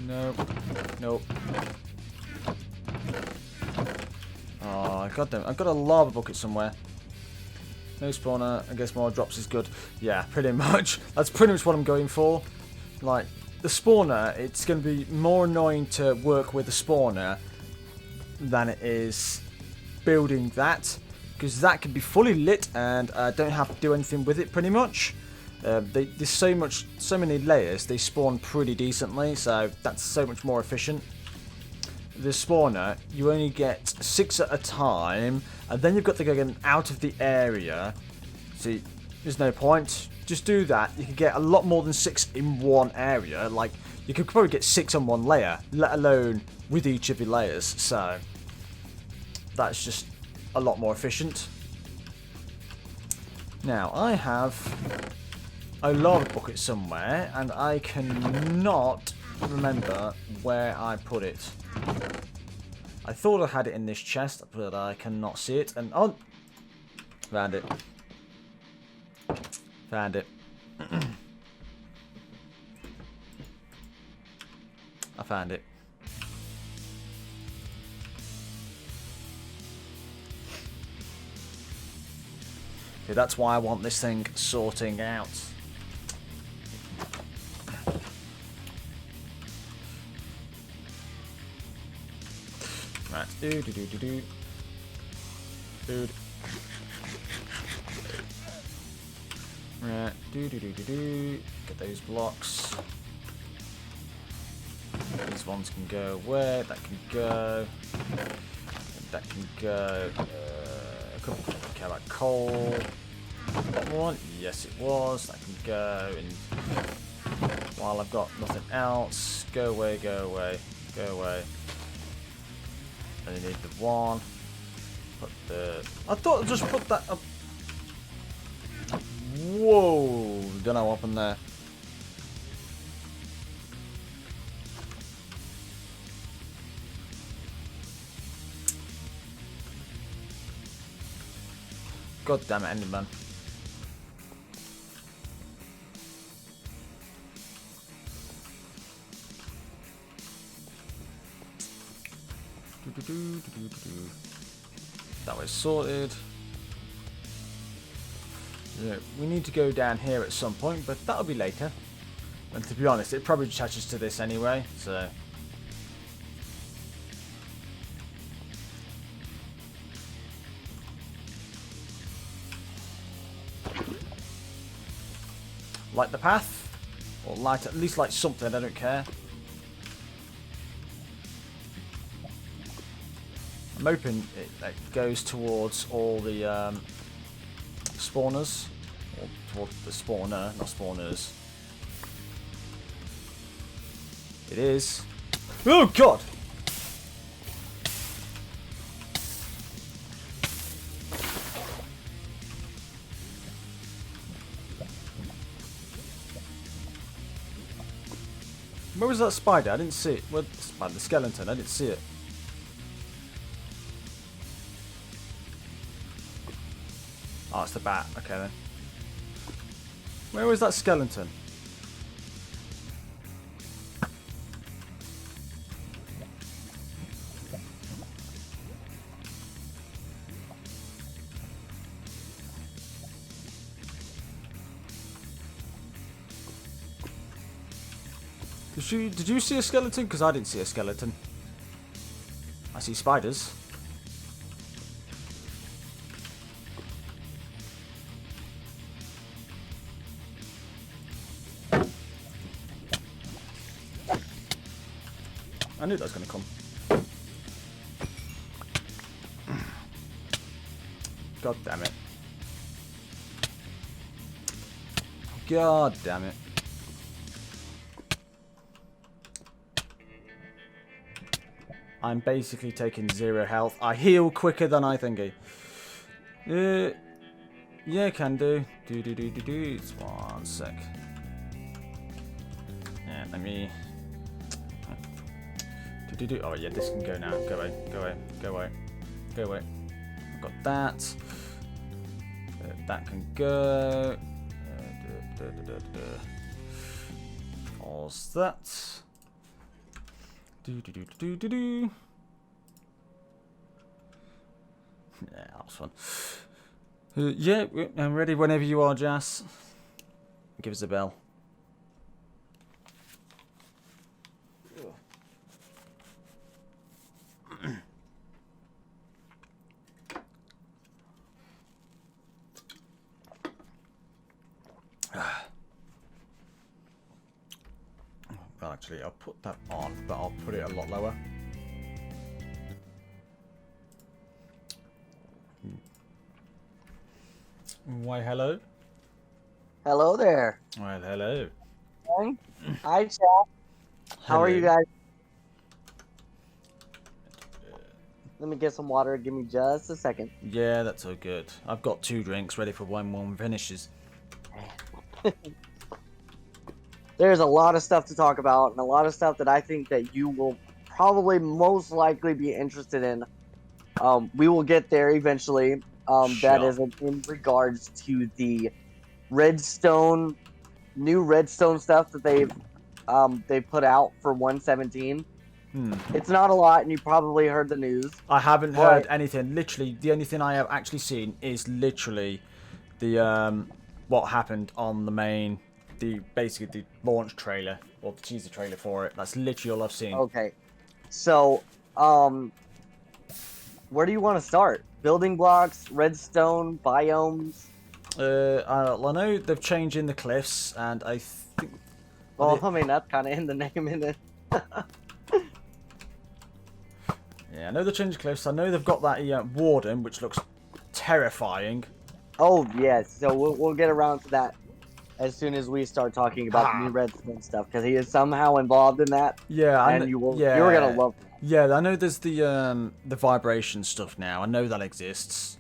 No. Nope. Oh, goddamn. I've got a lava bucket somewhere. No spawner. I guess more drops is good. Yeah, pretty much. That's pretty much what I'm going for. Like, the spawner, it's going to be more annoying to work with the spawner than it is building that. Because that can be fully lit and I don't have to do anything with it pretty much. There's so many layers, they spawn pretty decently, so that's so much more efficient. The spawner, you only get 6 at a time, and then you've got to go out of the area. See, there's no point. Just do that. You can get a lot more than 6 in one area. Like, you could probably get 6 on one layer, let alone with each of your layers. So, that's just a lot more efficient. Now, I have a lava bucket somewhere, and I cannot remember where I put it. I thought I had it in this chest, but I cannot see it. And oh, found it. Found it. I found it. Okay, that's why I want this thing sorting out. Right. Do. Dude. Right. Do. Get those blocks. These ones can go away. That can go. That can go. A couple of care about coal. That one. Yes, it was. That can go. And while I've got nothing else, go away. Go away. Go away. And you need the one. Put the. I thought I just put that up. Whoa! Don't know what happened there. God damn it, Enderman. That was sorted. Yeah, we need to go down here at some point, but that'll be later. And to be honest, it probably attaches to this anyway, so. Light the path, or light at least light something. I don't care. I'm hoping it goes towards all the spawners, or towards the spawner, not spawners. It is. Oh God! Where was that spider? I didn't see it. Where, the skeleton. I didn't see it. Oh, it's the bat. Okay then. Where was that skeleton? Did you see a skeleton? Because I didn't see a skeleton. I see spiders. I knew that was going to come. God damn it. God damn it. I'm basically taking 0 health. I heal quicker than I think. Yeah, can do. Do. It's 1 sec. Yeah, let me. Do. Oh yeah, this can go now. Go away. I've got that. That can go. Pause that. Do. Yeah, that was fun. Yeah, I'm ready whenever you are, Jas. Give us a bell. Well, actually, I'll put that on, but I'll put it a lot lower. Why, hello? Hello there. Well, hello. Hi, chat. How are you guys? Let me get some water. Give me just a second. Yeah, that's all good. I've got 2 drinks ready for when one finishes. there's a lot of stuff to talk about and a lot of stuff that I think that you will probably most likely be interested in. We will get there eventually. That Sure. is in regards to the Redstone, new Redstone stuff that they put out for 117. It's not a lot, and you probably heard the news. I haven't heard anything. Literally, the only thing I have actually seen is literally the what happened on the main, basically the launch trailer or the teaser trailer for it. That's literally all I've seen. Okay, so where do you want to start? Building blocks, redstone, biomes. I know they've changed in the cliffs, and I think. Well, I mean that's kind of in the name, in it. Yeah, I know they've changed the cliffs. I know they've got that warden, which looks terrifying. Oh yes, so we'll get around to that as soon as we start talking about the new redstone stuff, because he is somehow involved in that. Yeah, and you're gonna love that. Yeah, I know there's the vibration stuff now. I know that exists.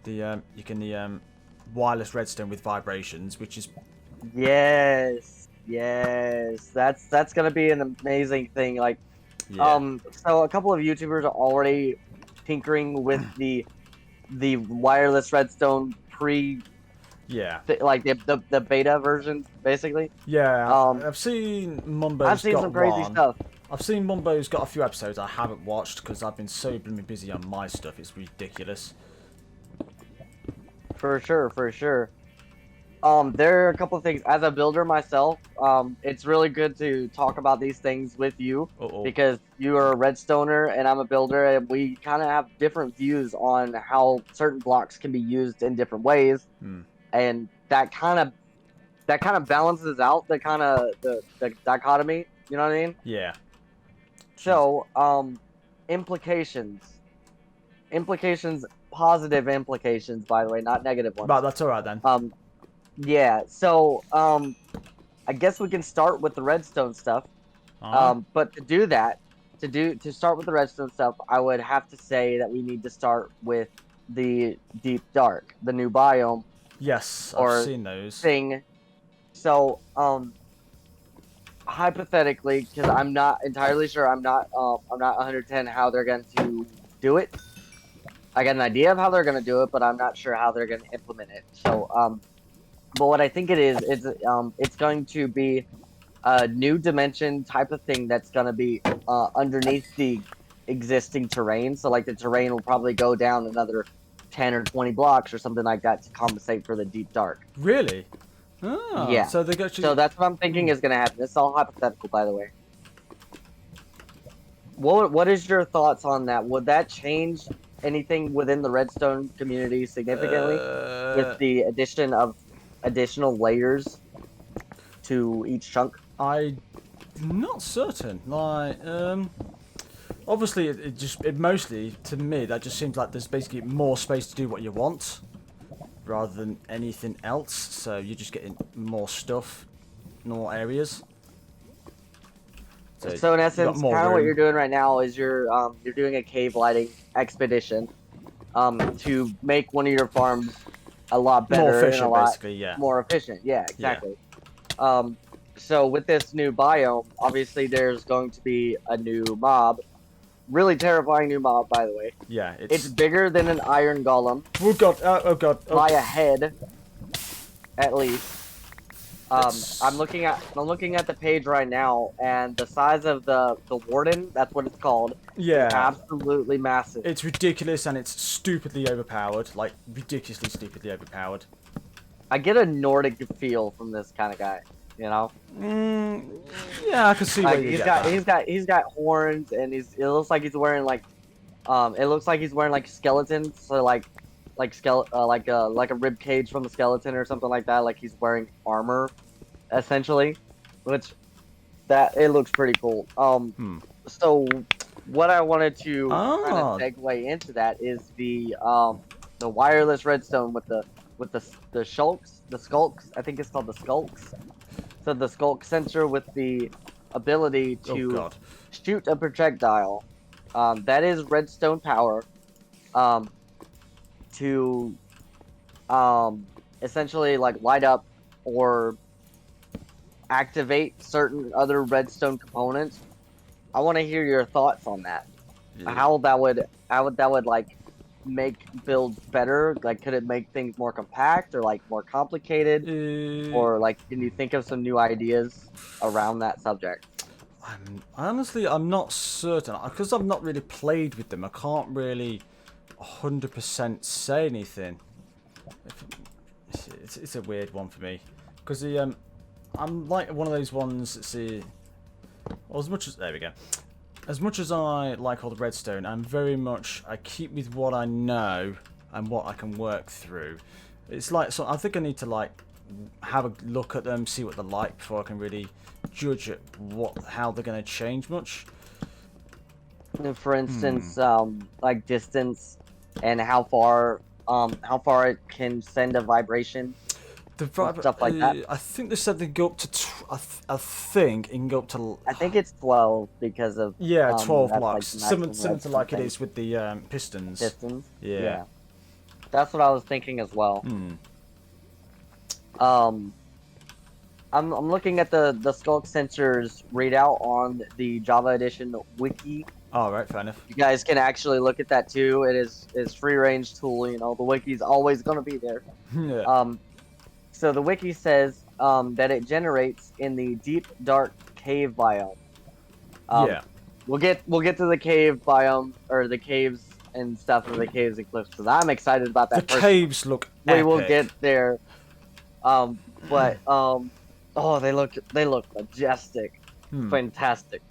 You can wireless redstone with vibrations, which is yes, that's gonna be an amazing thing. Like, so a couple of YouTubers are already tinkering with the wireless redstone like the beta version, basically. Yeah, I've seen Mumbo's I've seen got some crazy one. stuff. I've seen Mumbo's got a few episodes I haven't watched because I've been so blooming busy on my stuff. It's ridiculous. For sure. There are a couple of things. As a builder myself, it's really good to talk about these things with you because you are a redstoner and I'm a builder, and we kind of have different views on how certain blocks can be used in different ways, and that kind of balances out the dichotomy. You know what I mean? Yeah. So, implications, positive implications, by the way, not negative ones. Right, that's all right then. Yeah, so I guess we can start with the redstone stuff. But to do that, to start with the redstone stuff, I would have to say that we need to start with the deep dark, the new biome. Yes, I've seen those. Thing. So hypothetically, because I'm not entirely sure, I'm not 110 how they're going to do it. I got an idea of how they're going to do it, but I'm not sure how they're going to implement it. So but what I think it is, it's going to be a new dimension type of thing that's going to be underneath the existing terrain. So, like, the terrain will probably go down another 10 or 20 blocks or something like that to compensate for the deep dark. Really? Oh, yeah. So they actually... So that's what I'm thinking is going to happen. It's all hypothetical, by the way. What is your thoughts on that? Would that change anything within the redstone community significantly with the addition of additional layers to each chunk? I'm not certain. Like, obviously, it mostly, to me, that just seems like there's basically more space to do what you want, rather than anything else. So you're just getting more stuff, more areas. So in essence, kind of what you're doing right now is you're doing a cave lighting expedition, to make one of your farms a lot better, more efficient, and a lot basically, yeah. more efficient. Yeah, exactly. Yeah. So with this new biome, obviously there's going to be a new mob, really terrifying new mob, by the way. Yeah, it's bigger than an iron golem. Oh god! Oh god! By a head, at least. I'm looking at the page right now, and the size of the warden, that's what it's called. Yeah. Is absolutely massive. It's ridiculous, and it's stupidly overpowered. Like, ridiculously stupidly overpowered. I get a Nordic feel from this kind of guy, you know? Yeah, I can see where you get that. He's got horns, and it looks like he's wearing like skeletons, so like a rib cage from a skeleton or something like that. Like he's wearing armor, essentially, which it looks pretty cool. So what I wanted to kind of segue into that is the wireless redstone with the skulks. I think it's called the skulks. So the skulk sensor with the ability to shoot a projectile. That is redstone power. To essentially like light up or activate certain other redstone components. I want to hear your thoughts on that. Yeah. How that would like make builds better? Like, could it make things more compact or like more complicated? Or like, can you think of some new ideas around that subject? Honestly, I'm not certain because I've not really played with them. I can't really 100% say anything. It's a weird one for me because I'm like one of those ones that see. Well, as much as there we go. As much as I like all the redstone, I keep with what I know and what I can work through. It's like, so I think I need to like have a look at them, see what they're like before I can really judge at how they're going to change much. For instance, like distance and how far it can send a vibration. Stuff like that. I think they said they go up to. I think it can go up to. I think it's 12 because of 12 blocks. like Similar to like it is with the pistons. Pistons. Yeah. That's what I was thinking as well. I'm looking at the Skulk Sensors readout on the Java Edition wiki. Oh, right, fair enough. You guys can actually look at that too. It's free range tool. You know, the wiki's always gonna be there. Yeah. So the wiki says that it generates in the deep dark cave biome. Yeah. We'll get to the cave biome or the caves and stuff of the caves and cliffs because I'm excited about that. The caves look we epic. will get there. Oh, they look majestic, fantastic.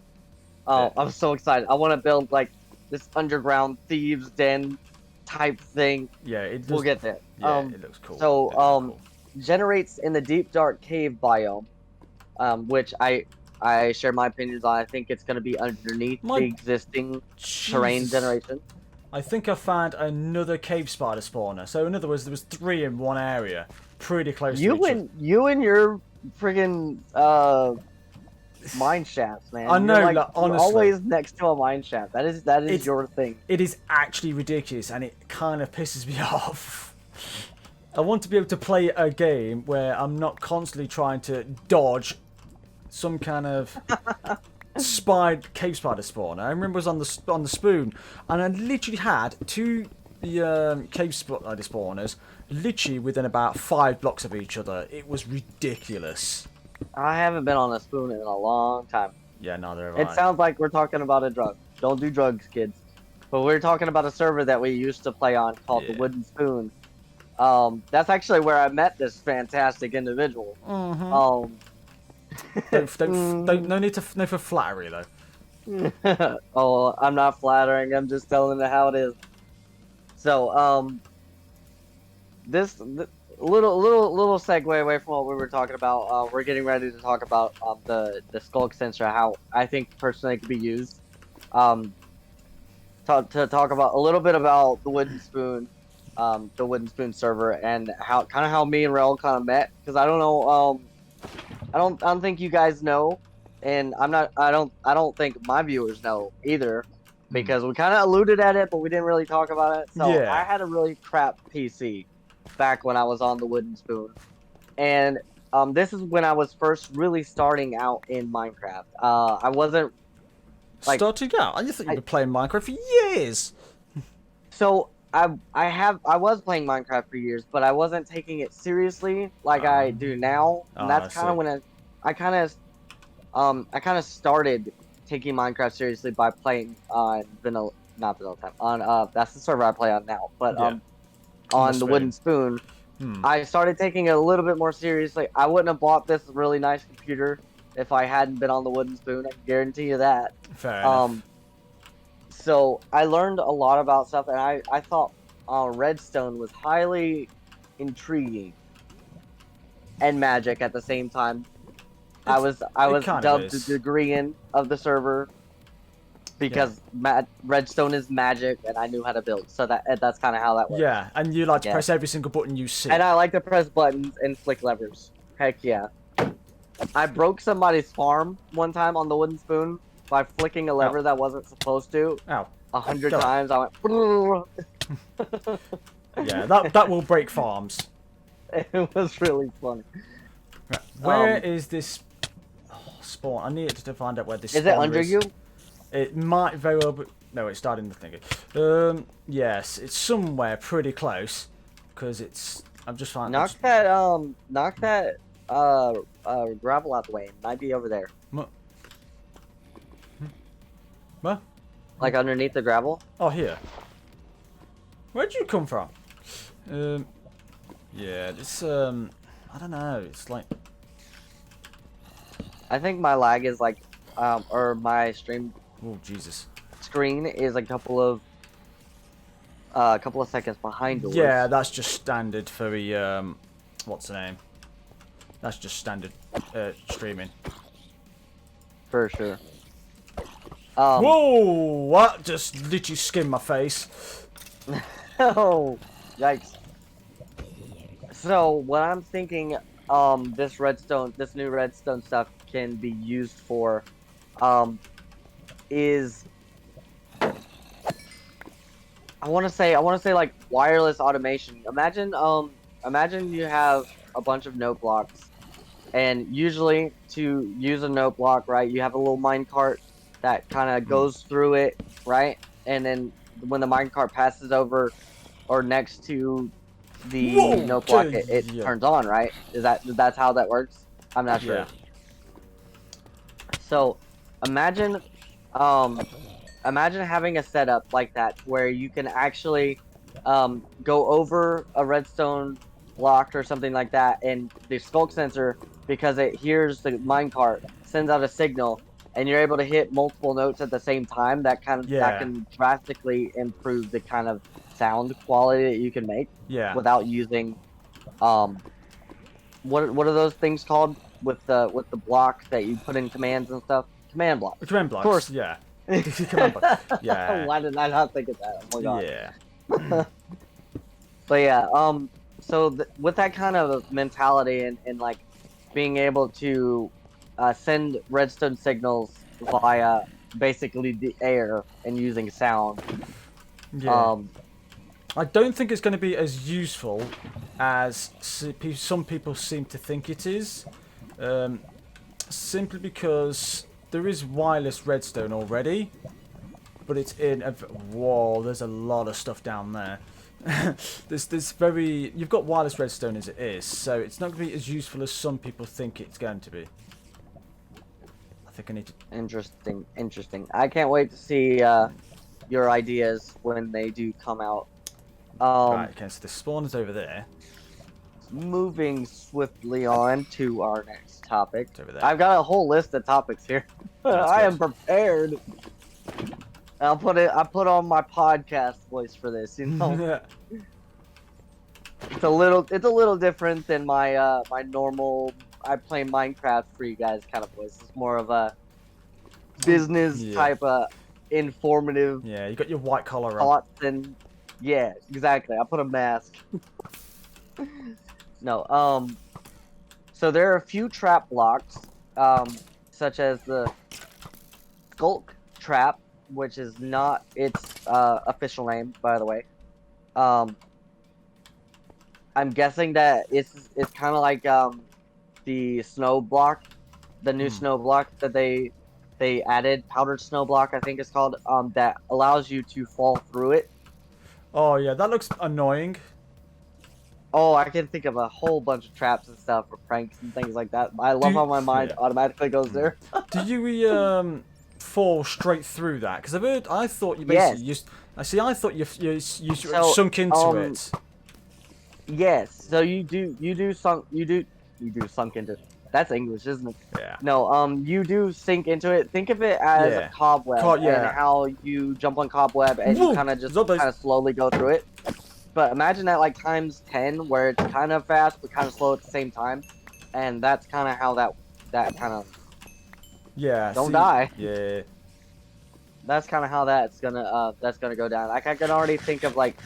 Oh, I'm so excited. I want to build like this underground thieves den type thing. Yeah, we'll get there. Yeah, it looks cool. So generates in the deep dark cave biome, which I share my opinions on. I think it's going to be underneath the existing terrain generation. I think I found another cave spider spawner. So in other words, there was 3 in one area, pretty close to each other. You and your friggin' mine shafts, man. I know, you're like, honestly, always next to a mine shaft. That is your thing. It is actually ridiculous, and it kind of pisses me off. I want to be able to play a game where I'm not constantly trying to dodge some kind of cave spider spawner. I remember it was on the spoon, and I literally had 2 cave spider spawners literally within about 5 blocks of each other. It was ridiculous. I haven't been on a spoon in a long time. Yeah, neither have I. It sounds like we're talking about a drug. Don't do drugs, kids. But we're talking about a server that we used to play on called the Wooden Spoon. That's actually where I met this fantastic individual. No need for flattery though. Oh, I'm not flattering. I'm just telling you how it is. So, this little segue away from what we were talking about. We're getting ready to talk about the Skulk Sensor, how I think personally it could be used. To talk about a little bit about the Wooden Spoon. The Wooden Spoon server and how me and Rel kind of met, because I don't know, I don't think you guys know, and I don't think my viewers know either, because we kind of alluded at it, but we didn't really talk about it. So yeah. I had a really crap PC back when I was on the Wooden Spoon, and this is when I was first really starting out in Minecraft. I wasn't like starting out. I think you've been playing Minecraft for years. So I was playing Minecraft for years, but I wasn't taking it seriously like I do now. And that's kind of when I kind of started taking Minecraft seriously by playing on not Vanilla Time. On that's the server I play on now. But on the Wooden Spoon, I started taking it a little bit more seriously. I wouldn't have bought this really nice computer if I hadn't been on the Wooden Spoon. I can guarantee you that. Fair enough. So I learned a lot about stuff, and I thought Redstone was highly intriguing and magic at the same time. I was dubbed the Degreean of the server because Redstone is magic, and I knew how to build. So that's kind of how that works. Yeah, and you like to press every single button you see. And I like to press buttons and flick levers. Heck yeah! I broke somebody's farm one time on the Wooden Spoon by flicking a lever that wasn't supposed to. 100 times. I went. Yeah, that will break farms. It was really funny. Right. Where is this spawn? I need to find out where this is spawn it under you? It might very well be... No, it's starting the thingy. Yes, it's somewhere pretty close. Because it's... I'm just finding... Knock that gravel out the way. It might be over there. What? Like underneath the gravel? Oh, here. Where'd you come from? Yeah, this, I don't know, it's like... I think my lag is like, or my stream Oh, Jesus. screen is a couple of seconds behind yours. Yeah, that's just standard for the, what's the name? That's just standard, streaming. For sure. Whoa! What? Just literally skimmed my face. Oh, yikes. So, what I'm thinking, this new redstone stuff can be used for, is... I want to say like wireless automation. Imagine you have a bunch of note blocks, and usually to use a note block, right, you have a little minecart that kind of goes through it, right, and then when the minecart passes over or next to the note block, it turns on, right? That's how that works? I'm not sure. Yeah. So imagine having a setup like that where you can actually go over a redstone block or something like that, and the smoke sensor, because it hears the minecart, sends out a signal, and you're able to hit multiple notes at the same time. That can drastically improve the kind of sound quality that you can make. Yeah. Without using what are those things called with the block that you put in commands and stuff? Command blocks. Command blocks. Of course. Yeah. Command blocks. Yeah. Why did I not think of that? Oh my god. Yeah. But yeah, so with that kind of mentality and like being able to send redstone signals via basically the air and using sound. Yeah. I don't think it's going to be as useful as some people seem to think it is. Simply because there is wireless redstone already, but it's in a... Whoa, there's a lot of stuff down there. You've got wireless redstone as it is, so it's not going to be as useful as some people think it's going to be. I think I need to... Interesting. I can't wait to see your ideas when they do come out. Right, okay, so the spawn is over there. Moving swiftly on to our next topic. It's over there. I've got a whole list of topics here. I am prepared. I put on my podcast voice for this, you know. It's a little different than my my normal I play Minecraft for you guys kind of voice. It's more of a business type of informative. Yeah, you got your white collar on. Thoughts and yeah, exactly. I put a mask. No, so there are a few trap blocks, such as the Skulk Trap, which is not its official name, by the way. I'm guessing that it's kind of like the snow block, the new snow block that they added, powdered snow block, I think it's called, that allows you to fall through it. Oh yeah, that looks annoying. Oh, I can think of a whole bunch of traps and stuff for pranks and things like that. I love how my mind automatically goes there. Do you fall straight through that? Because I thought you basically used. I thought you sunk into it. Yes, so you do sunk into. That's English, isn't it? Yeah. No, you do sink into it. Think of it as a cobweb and how you jump on cobweb and you kind of just slowly go through it. But imagine that like times 10, where it's kind of fast but kind of slow at the same time, and that's kind of how that kind of don't die. Yeah. That's kind of how that's gonna go down. Like I can already think of like,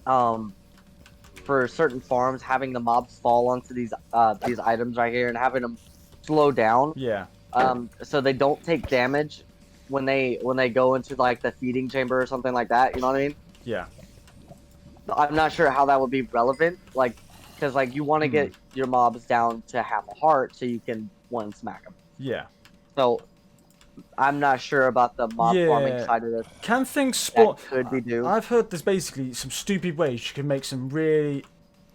for certain farms having the mobs fall onto these items right here and having them slow down. Yeah. So they don't take damage when they go into like the feeding chamber or something like that. You know what I mean? Yeah. I'm not sure how that would be relevant, like, because like you want to get your mobs down to half a heart so you can one smack them. Yeah. So I'm not sure about the mob farming Yeah. side of this. Can things spawn? That could be due. I've heard there's basically some stupid ways you can make some really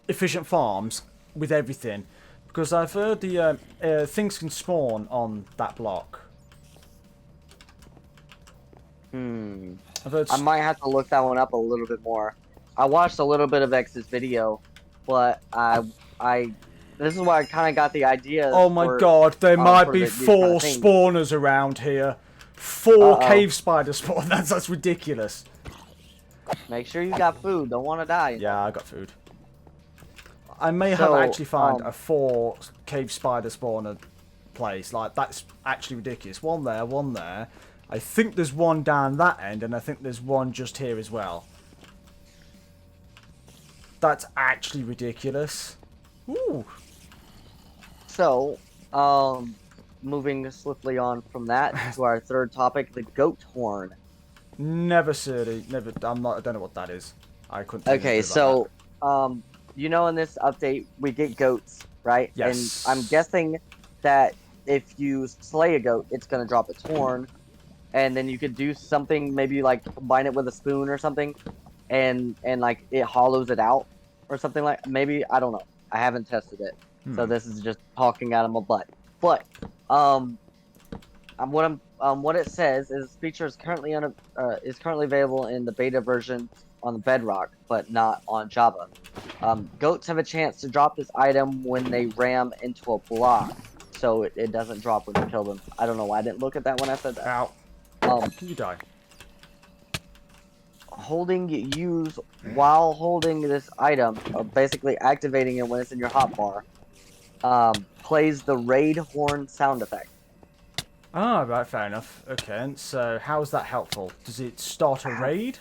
efficient farms with everything. Because I've heard the things can spawn on that block. I've heard I might have to look that one up a little bit more. I watched a little bit of X's video, but this is why I kind of got the idea. Oh my god, there might be these 4 kind of things. spawners around here. 4 cave spider spawn. That's ridiculous. Make sure you got food. Don't want to die. Yeah, I got food. I may have actually found a 4 cave spider spawner place. Like, that's actually ridiculous. One there, one there. I think there's one down that end, and I think there's one just here as well. That's actually ridiculous. Ooh. So, moving swiftly on from that to our third topic, the goat horn. Never heard it. Never. I don't know what that is. I couldn't. tell you Okay, anything about so you know, in this update we get goats, right? Yes. And I'm guessing that if you slay a goat, it's gonna drop its horn, and then you could do something, maybe like combine it with a spoon or something, and like it hollows it out or something like. Maybe, I don't know. I haven't tested it, so this is just talking out of my butt. But what it says is this feature is currently available in the beta version on the Bedrock, but not on Java. Goats have a chance to drop this item when they ram into a block, so it doesn't drop when you kill them. I don't know why I didn't look at that when I said that. Ow. You die. Holding use while holding this item, or basically activating it when it's in your hotbar, plays the raid horn sound effect. Ah, right, fair enough. Okay, so how is that helpful? Does it start a raid?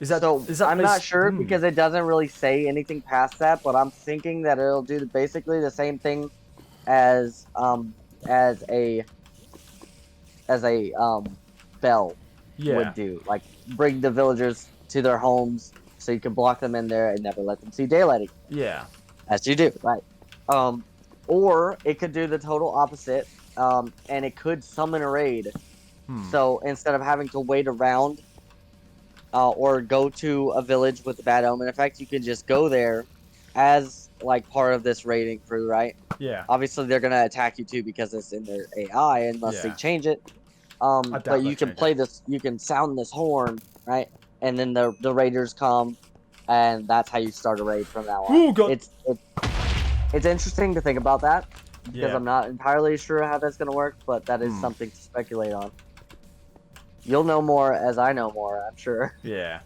Is that I'm not sure because it doesn't really say anything past that, but I'm thinking that it'll do basically the same thing as a bell would do. Like, bring the villagers to their homes so you can block them in there and never let them see daylight again. Yeah. As you do, right? Or it could do the total opposite, and it could summon a raid. So instead of having to wait around or go to a village with a bad omen effect, you can just go there as like part of this raiding crew, right? Yeah. Obviously, they're gonna attack you too because it's in their AI unless they change it. But you can play this. You can sound this horn, right? And then the raiders come, and that's how you start a raid from now on. Ooh, God. It's interesting to think about that because I'm not entirely sure how that's gonna work, but that is something to speculate on. You'll know more as I know more, I'm sure. Yeah.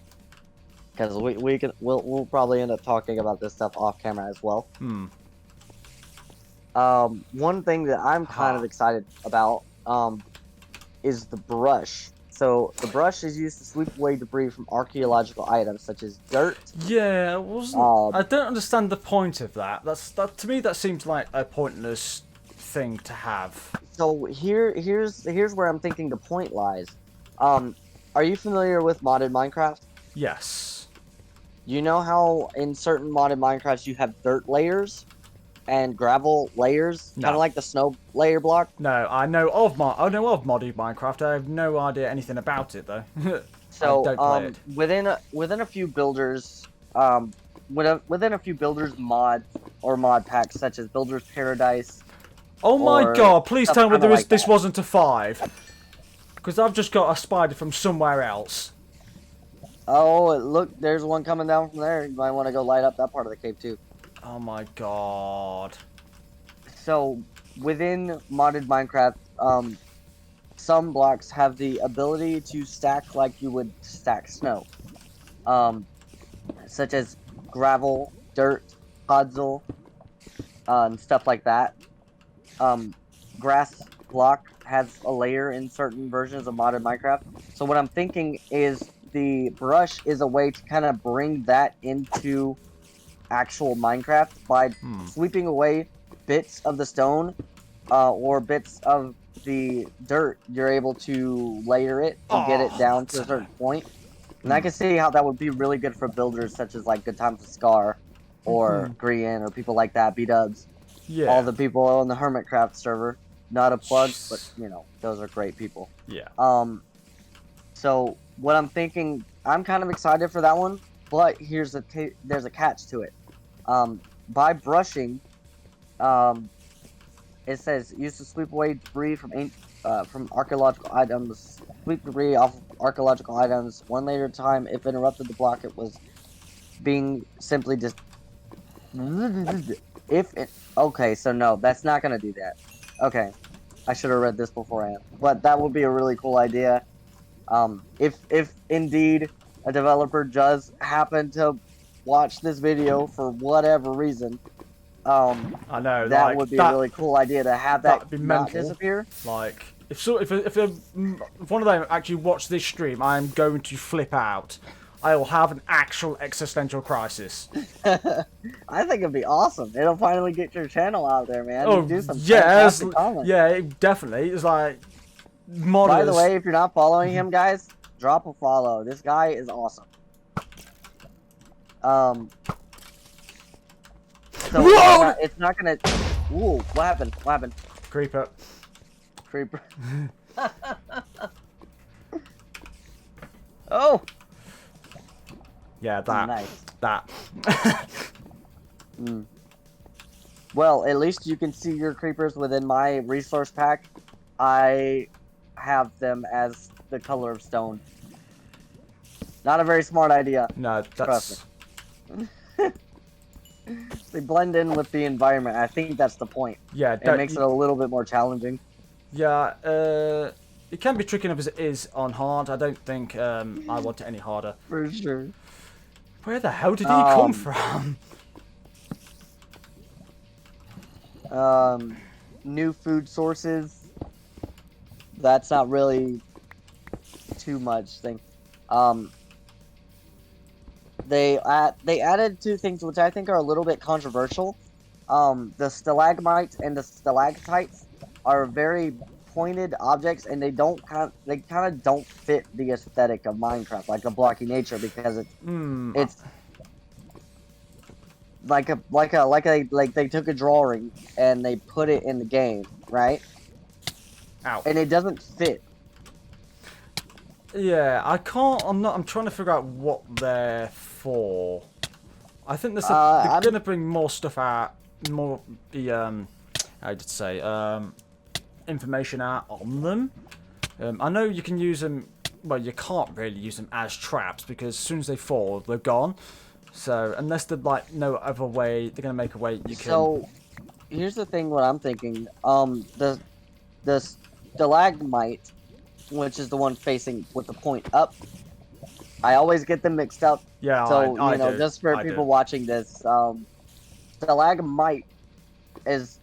Because we'll probably end up talking about this stuff off camera as well. One thing that I'm kind of excited about is the brush. So the brush is used to sweep away debris from archaeological items such as dirt. Yeah, I don't understand the point of that. That to me that seems like a pointless thing to have. So here's where I'm thinking the point lies. Are you familiar with modded Minecraft? Yes. You know how in certain modded Minecrafts you have dirt layers and gravel layers, kind of like the snow layer block? No, I know of modded Minecraft. I have no idea anything about it though. So within a few builders, within a few builders mod packs such as Builder's Paradise. Oh my god! Please tell me this wasn't a 5. Because I've just got a spider from somewhere else. Oh, look, there's one coming down from there. You might want to go light up that part of the cave, too. Oh my god. So, within modded Minecraft, some blocks have the ability to stack like you would stack snow. Such as gravel, dirt, podzol, and stuff like that. Grass block has a layer in certain versions of modded Minecraft. So what I'm thinking is the brush is a way to kind of bring that into actual Minecraft by sweeping away bits of the stone or bits of the dirt. You're able to layer it and get it down to a certain point. And I can see how that would be really good for builders such as like Good Times with Scar or Grian or people like that, B-dubs. Yeah. All the people on the Hermitcraft server. Not a plug, but you know, those are great people. Yeah. So what I'm thinking, I'm kind of excited for that one, but there's a catch to it. By brushing, it says used to sweep away debris from archaeological items. Sweep debris off of archaeological items one layer at a time. If interrupted, the block it was being simply just. Okay, so no, that's not gonna do that. Okay, I should have read this beforehand, but that would be a really cool idea. If indeed a developer does happen to watch this video for whatever reason, I know that like, would be a really cool idea to have that be not mental. disappear. Like if one of them actually watch this stream, I am going to flip out. I will have an actual existential crisis. I think it'd be awesome. It'll finally get your channel out there, man. Oh, You do some yeah, fantastic comments. yeah, it definitely. It's like modders. By the way, if you're not following him, guys, drop a follow. This guy is awesome. So Whoa! it's not gonna. Ooh, what happened? What happened? Creeper. Creeper. Oh. Yeah, that. Nice. That. Well, at least you can see your creepers within my resource pack. I have them as the color of stone. Not a very smart idea. No, that's. They blend in with the environment. I think that's the point. Yeah, it makes it a little bit more challenging. Yeah, it can be tricky enough as it is on hard. I don't think I want it any harder. For sure. Where the hell did he come from? New food sources. That's not really too much thing. They added two things which I think are a little bit controversial. The stalagmites and the stalactites are very pointed objects, and they kind of don't fit the aesthetic of Minecraft, like a blocky nature, because it's like they took a drawing and they put it in the game, right? Ow. And it doesn't fit. Yeah, I'm trying to figure out what they're for. I think they're gonna bring more stuff out, how did it say, information out on them. I know you can use them. Well, you can't really use them as traps because as soon as they fall, they're gone. So unless there's like no other way, they're gonna make a way you can. So here's the thing. What I'm thinking. The stalagmite, which is the one facing with the point up. I always get them mixed up. Yeah, so I you know, do. just for people watching this, stalagmite is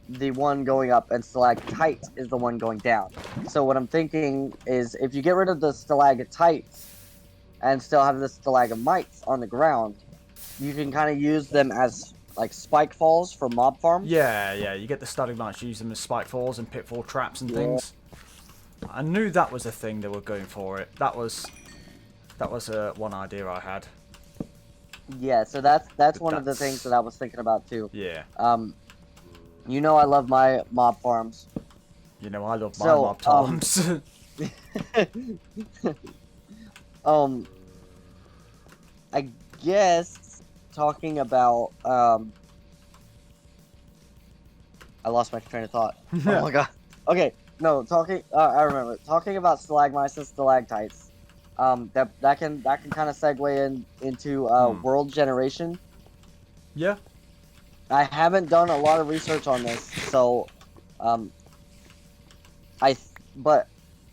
the one going up, and stalactite is the one going down. So what I'm thinking is, if you get rid of the stalactites and still have the stalagmites on the ground, you can kind of use them as like spike falls for mob farm. Yeah, you get the stalagmites, use them as spike falls and pitfall traps and things. I knew that was a thing they were going for it. That was one idea I had. Yeah, so that's one of the things that I was thinking about too. Yeah. You know I love my mob farms. You know I love my mob farms. I guess talking about I lost my train of thought. Oh my god. Okay, no, I remember talking about stalagmites and stalactites. That can kind of segue into world generation. Yeah. I haven't done a lot of research on this, so but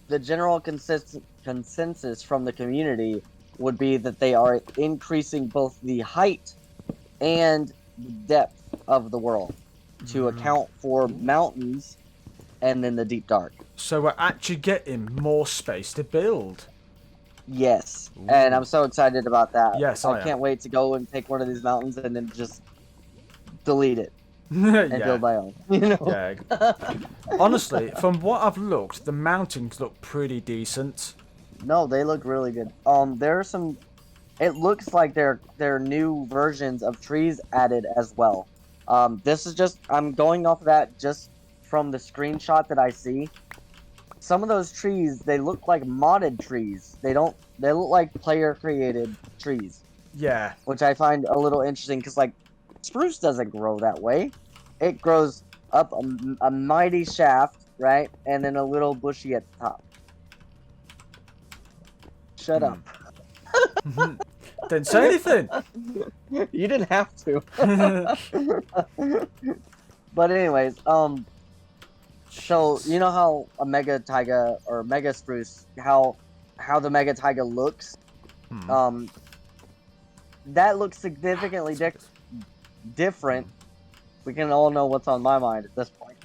the general consensus from the community would be that they are increasing both the height and the depth of the world to account for mountains and then the deep dark. So we're actually getting more space to build. Yes, and I'm so excited about that. Yes, I can't wait to go and take one of these mountains and then just delete it and build my own. You know? Yeah. Honestly, from what I've looked, the mountains look pretty decent. No, they look really good. There are some it looks like there are new versions of trees added as well. This is just I'm going off of that just from the screenshot that I see. Some of those trees they look like modded trees. They don't. They look like player created trees, Yeah. which I find a little interesting because like spruce doesn't grow that way. It grows up a mighty shaft, right, and then a little bushy at the top. Shut up. Didn't say anything. You didn't have to. But anyways, so you know how a mega taiga or mega spruce, how the mega taiga looks, that looks significantly different. We can all know what's on my mind at this point.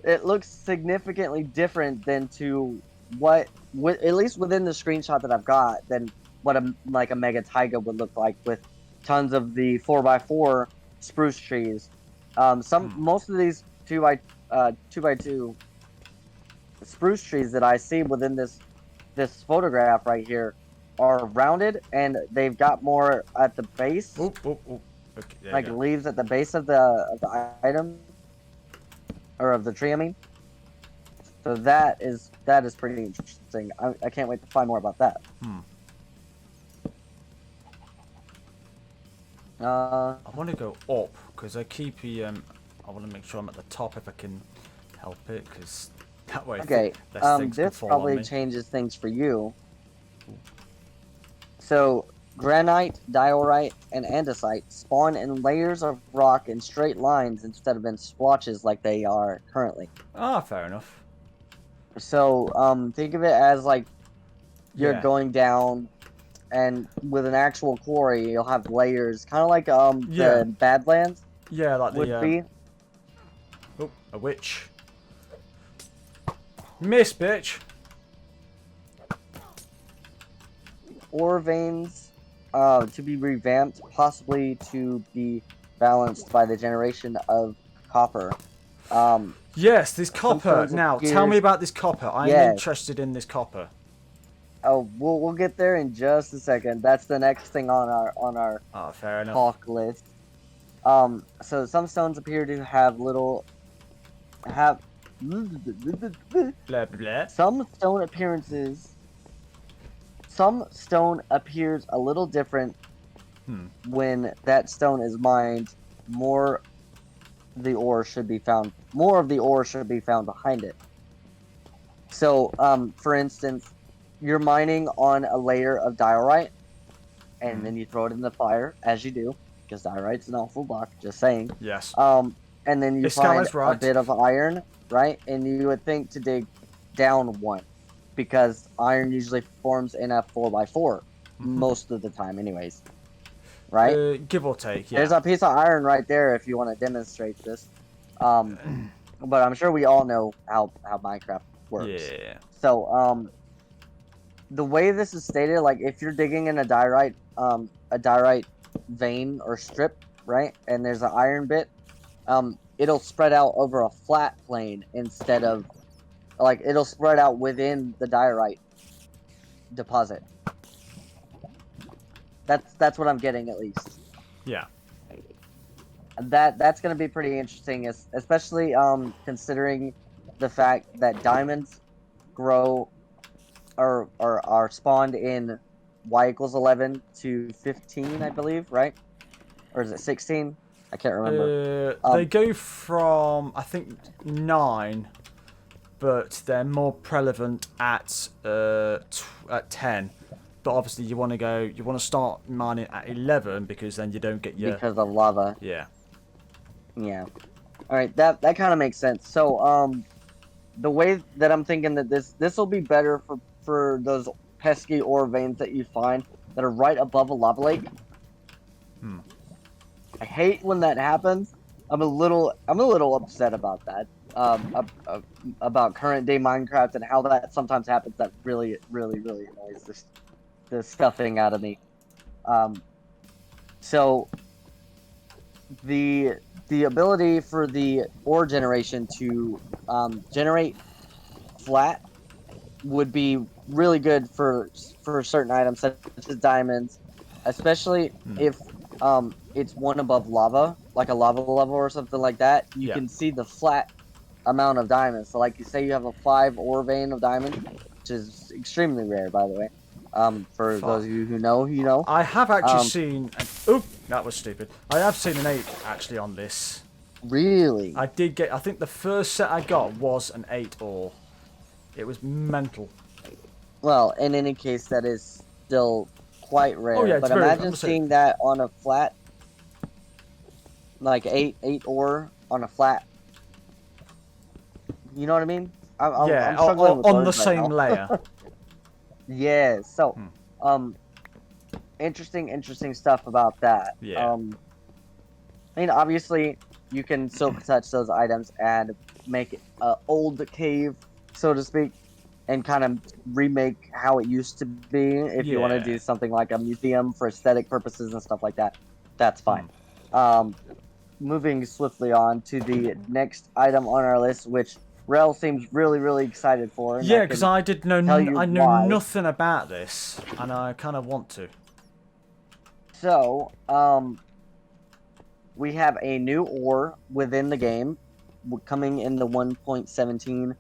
It looks significantly different than to what, at least within the screenshot that I've got, than what a mega taiga would look like with tons of the 4x4 spruce trees. Most of these 2x2 spruce trees that I see within this photograph right here are rounded, and they've got more at the base, Okay, like leaves at the base of the item or of the tree. I mean, so that is pretty interesting. I can't wait to find more about that. I want to go up because I keep I want to make sure I'm at the top if I can help it, because that way. Okay. This probably changes things for you. So granite, diorite, and andesite spawn in layers of rock in straight lines instead of in splotches like they are currently. Ah, fair enough. So think of it as like you're going down, and with an actual quarry, you'll have layers, kind of like the Badlands. Yeah, like would be. Oh, a witch. Miss, bitch. Ore veins to be revamped, possibly to be balanced by the generation of copper. Yes, this copper. Now, tell me about this copper. I'm interested in this copper. Oh, we'll get there in just a second. That's the next thing on our fair enough. talk list. So some stones appear to have blah blah. Some stone appears a little different when that stone is mined. More of the ore should be found behind it. So, for instance, you're mining on a layer of diorite, and then you throw it in the fire, as you do, because diorite's an awful block, just saying. Yes. And then you find a bit of iron, right? And you would think to dig down one, because iron usually forms in a 4x4, most of the time anyways. Right? Give or take, yeah. There's a piece of iron right there if you want to demonstrate this. But I'm sure we all know how Minecraft works. Yeah. So, the way this is stated, like if you're digging in a diorite vein or strip, right, and there's an iron bit, it'll spread out over a flat plane instead of, like, it'll spread out within the diorite deposit. That's what I'm getting, at least. Yeah. That's going to be pretty interesting, especially considering the fact that diamonds grow or are spawned in y = 11 to 15, I believe, right? Or is it 16? I can't remember. They go from, I think, 9, but they're more prevalent at 10. But obviously, you want to start mining at 11 because then you don't get your... Because of lava. Yeah. Yeah. All right, that kind of makes sense. So, the way that I'm thinking that this will be better for those pesky ore veins that you find that are right above a lava lake. I hate when that happens. I'm a little upset about that. About current day Minecraft and how that sometimes happens. That really annoys the stuffing out of me. So the ability for the ore generation to generate flat would be really good for certain items such as diamonds, especially if it's one above lava, like a lava level or something like that. You Yeah. can see the flat amount of diamonds. So like you say you have a 5 ore vein of diamond, which is extremely rare by the way. For those of you who know, you know. I have actually seen oh, that was stupid. I have seen an 8 actually on this. Really? I did get, I think the first set I got was an 8 ore. It was mental. Well, in any case, that is still quite rare. Oh, yeah, but very, imagine seeing that on a flat, like 8 ore on a flat. You know what I mean? Yeah, I'm struggling with on the words right same now. layer. Yeah. So, interesting stuff about that. Yeah. I mean, obviously, you can silk touch those items and make it an old cave, so to speak, and kind of remake how it used to be. If you want to do something like a museum for aesthetic purposes and stuff like that, that's fine. Moving swiftly on to the next item on our list, which Rel seems really excited for. Yeah, because I did know I know why. nothing about this, and I kind of want to. So, we have a new ore within the game, coming in the 1.17,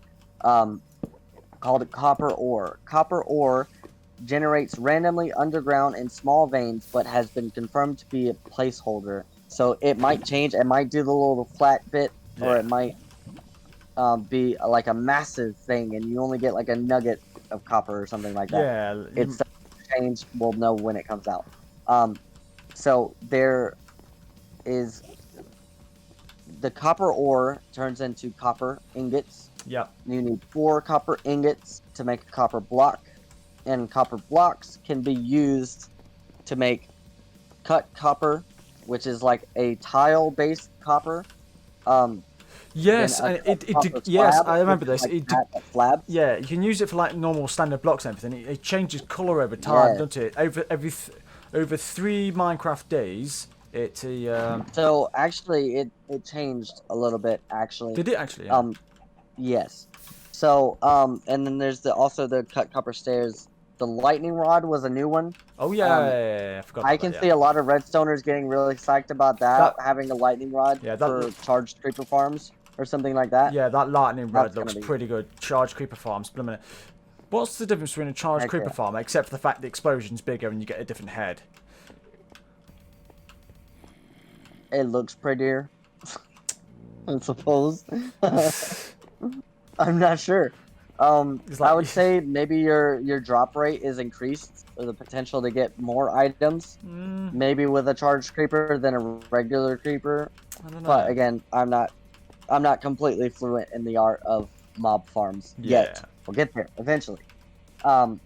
called copper ore. Copper ore generates randomly underground in small veins, but has been confirmed to be a placeholder. So it might change. It might do the little flat bit, or it might be like a massive thing, and you only get like a nugget of copper or something like that. Yeah, it's changed. We'll know when it comes out. So there is the copper ore turns into copper ingots. Yep. You need 4 copper ingots to make a copper block, and copper blocks can be used to make cut copper, which is like a tile-based copper. Yes, yes, I remember this. Slabs. Yeah, you can use it for like normal standard blocks and everything. It changes color over time, doesn't it? Over 3 Minecraft days, it. So actually, it changed a little bit. Actually, did it actually? Yeah. Yes. So and then there's also the cut copper stairs. The lightning rod was a new one. Oh yeah, I forgot. I can see a lot of redstoners getting really psyched about that having a lightning rod for charged creeper farms or something like that. Yeah, that lightning rod looks pretty good. Charged creeper farms. What's the difference between a charged creeper farm, except for the fact the explosion's bigger and you get a different head? It looks prettier, I suppose. I'm not sure. I would say maybe your drop rate is increased, or the potential to get more items. Maybe with a charged creeper than a regular creeper. I don't know. But again, I'm not completely fluent in the art of mob farms yet. We'll get there eventually. Let's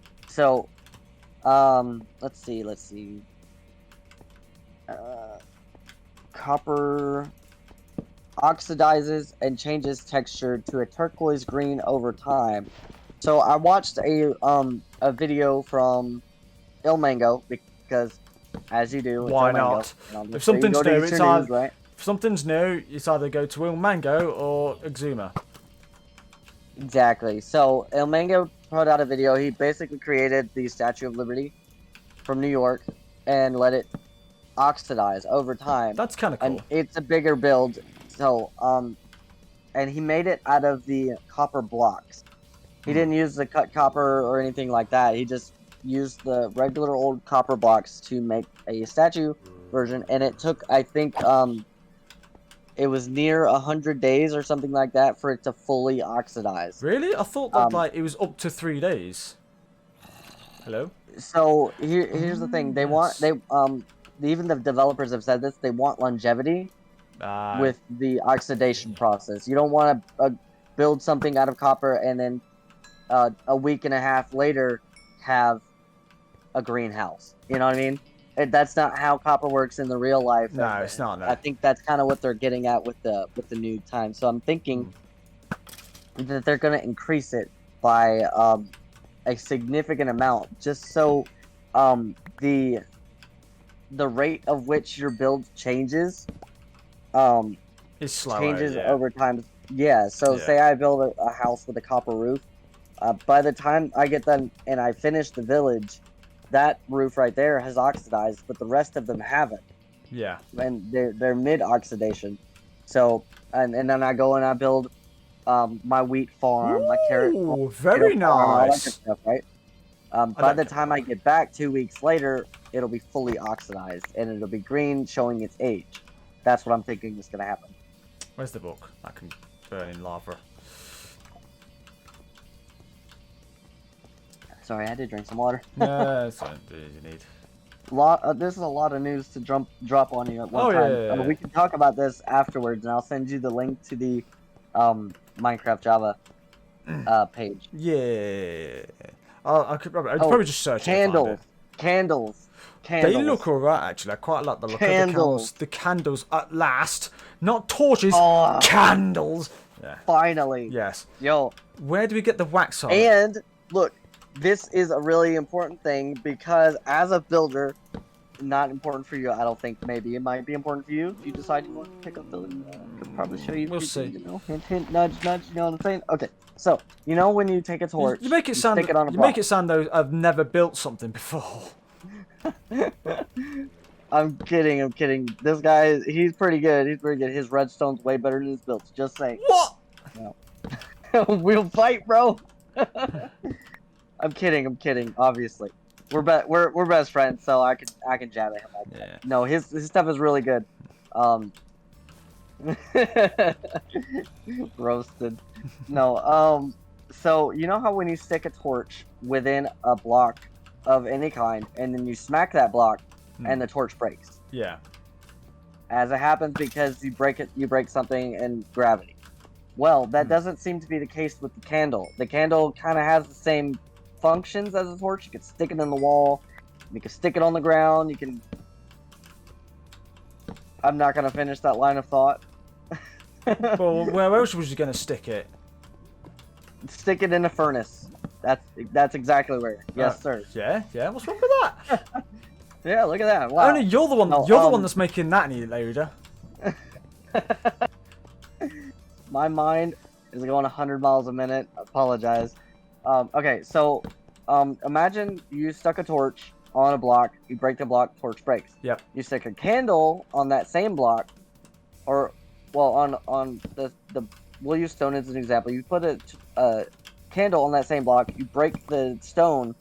see. Copper oxidizes and changes texture to a turquoise green over time. So I watched a video from Ilmango, because as you do, why not? If something's new, if something's new, it's either go to Ilmango or Exuma. Exactly. So Ilmango put out a video. He basically created the Statue of Liberty from New York and let it oxidize over time. That's kind of cool. And it's a bigger build. So, and he made it out of the copper blocks. He didn't use the cut copper or anything like that. He just used the regular old copper blocks to make a statue version. And it took, I think, it was near 100 days or something like that for it to fully oxidize. Really? I thought that like it was up to 3 days. Hello? So here's the thing. Even the developers have said this. They want longevity with the oxidation process. You don't want to build something out of copper and then a week and a half later have a greenhouse. You know what I mean? That's not how copper works in the real life. No, it's not. No. I think that's kind of what they're getting at with the new time. So I'm thinking that they're going to increase it by a significant amount, just so the rate of which your build changes is slower, changes over time. Yeah. So say I build a house with a copper roof, By the time I get done and I finish the village, that roof right there has oxidized, but the rest of them haven't. Yeah. And they're mid-oxidation. So, and then I go and I build my wheat farm, my carrot farm, very farm, all that nice. good stuff, right? By the time I get back 2 weeks later, it'll be fully oxidized and it'll be green, showing its age. That's what I'm thinking is going to happen. Where's the book? That can burn in lava. Sorry, I had to drink some water. No, that's what you need. This is a lot of news to drop on you at one time. Yeah. We can talk about this afterwards, and I'll send you the link to the Minecraft Java page. Yeah. I'd probably just search candles. Candles. They look alright, actually. I quite like the look of the candles. The candles at last. Not torches, candles. Yeah. Finally. Yes. Yo. Where do we get the wax on? And, look, this is a really important thing because as a builder, not important for you, I don't think. Maybe it might be important for you if you decide you want to pick up building. I could probably show you. We'll see. You know, hint, hint, nudge, nudge. You know what I'm saying? Okay. So, you know when you take a torch, you make it sound. stick it on a you block. make it sound though I've never built something before. I'm kidding. I'm kidding. This guy, he's pretty good. He's pretty good. His redstone's way better than his builds. Just saying. What? No. We'll fight, bro. I'm kidding. I'm kidding. Obviously, we're best friends, so I can jab at him. Like that. No, his stuff is really good. Roasted. No. So you know how when you stick a torch within a block of any kind, and then you smack that block, and the torch breaks. Yeah. As it happens because you break something in gravity. Well, that doesn't seem to be the case with the candle. The candle kind of has the same functions as a torch. You can stick it in the wall. You can stick it on the ground. You can... I'm not going to finish that line of thought. Well, where else was you going to stick it? Stick it in a furnace. That's exactly where. Yes, sir. Yeah, yeah. What's wrong with that? Yeah, look at that. Wow. Only you're the one. No, you're the one that's making that any loader. My mind is going 100 miles a minute. I apologize. Okay, so imagine you stuck a torch on a block. You break the block, torch breaks. Yep. You stick a candle on that same block, or well, on the we'll use stone as an example. You put a candle on that same block. You break the stone.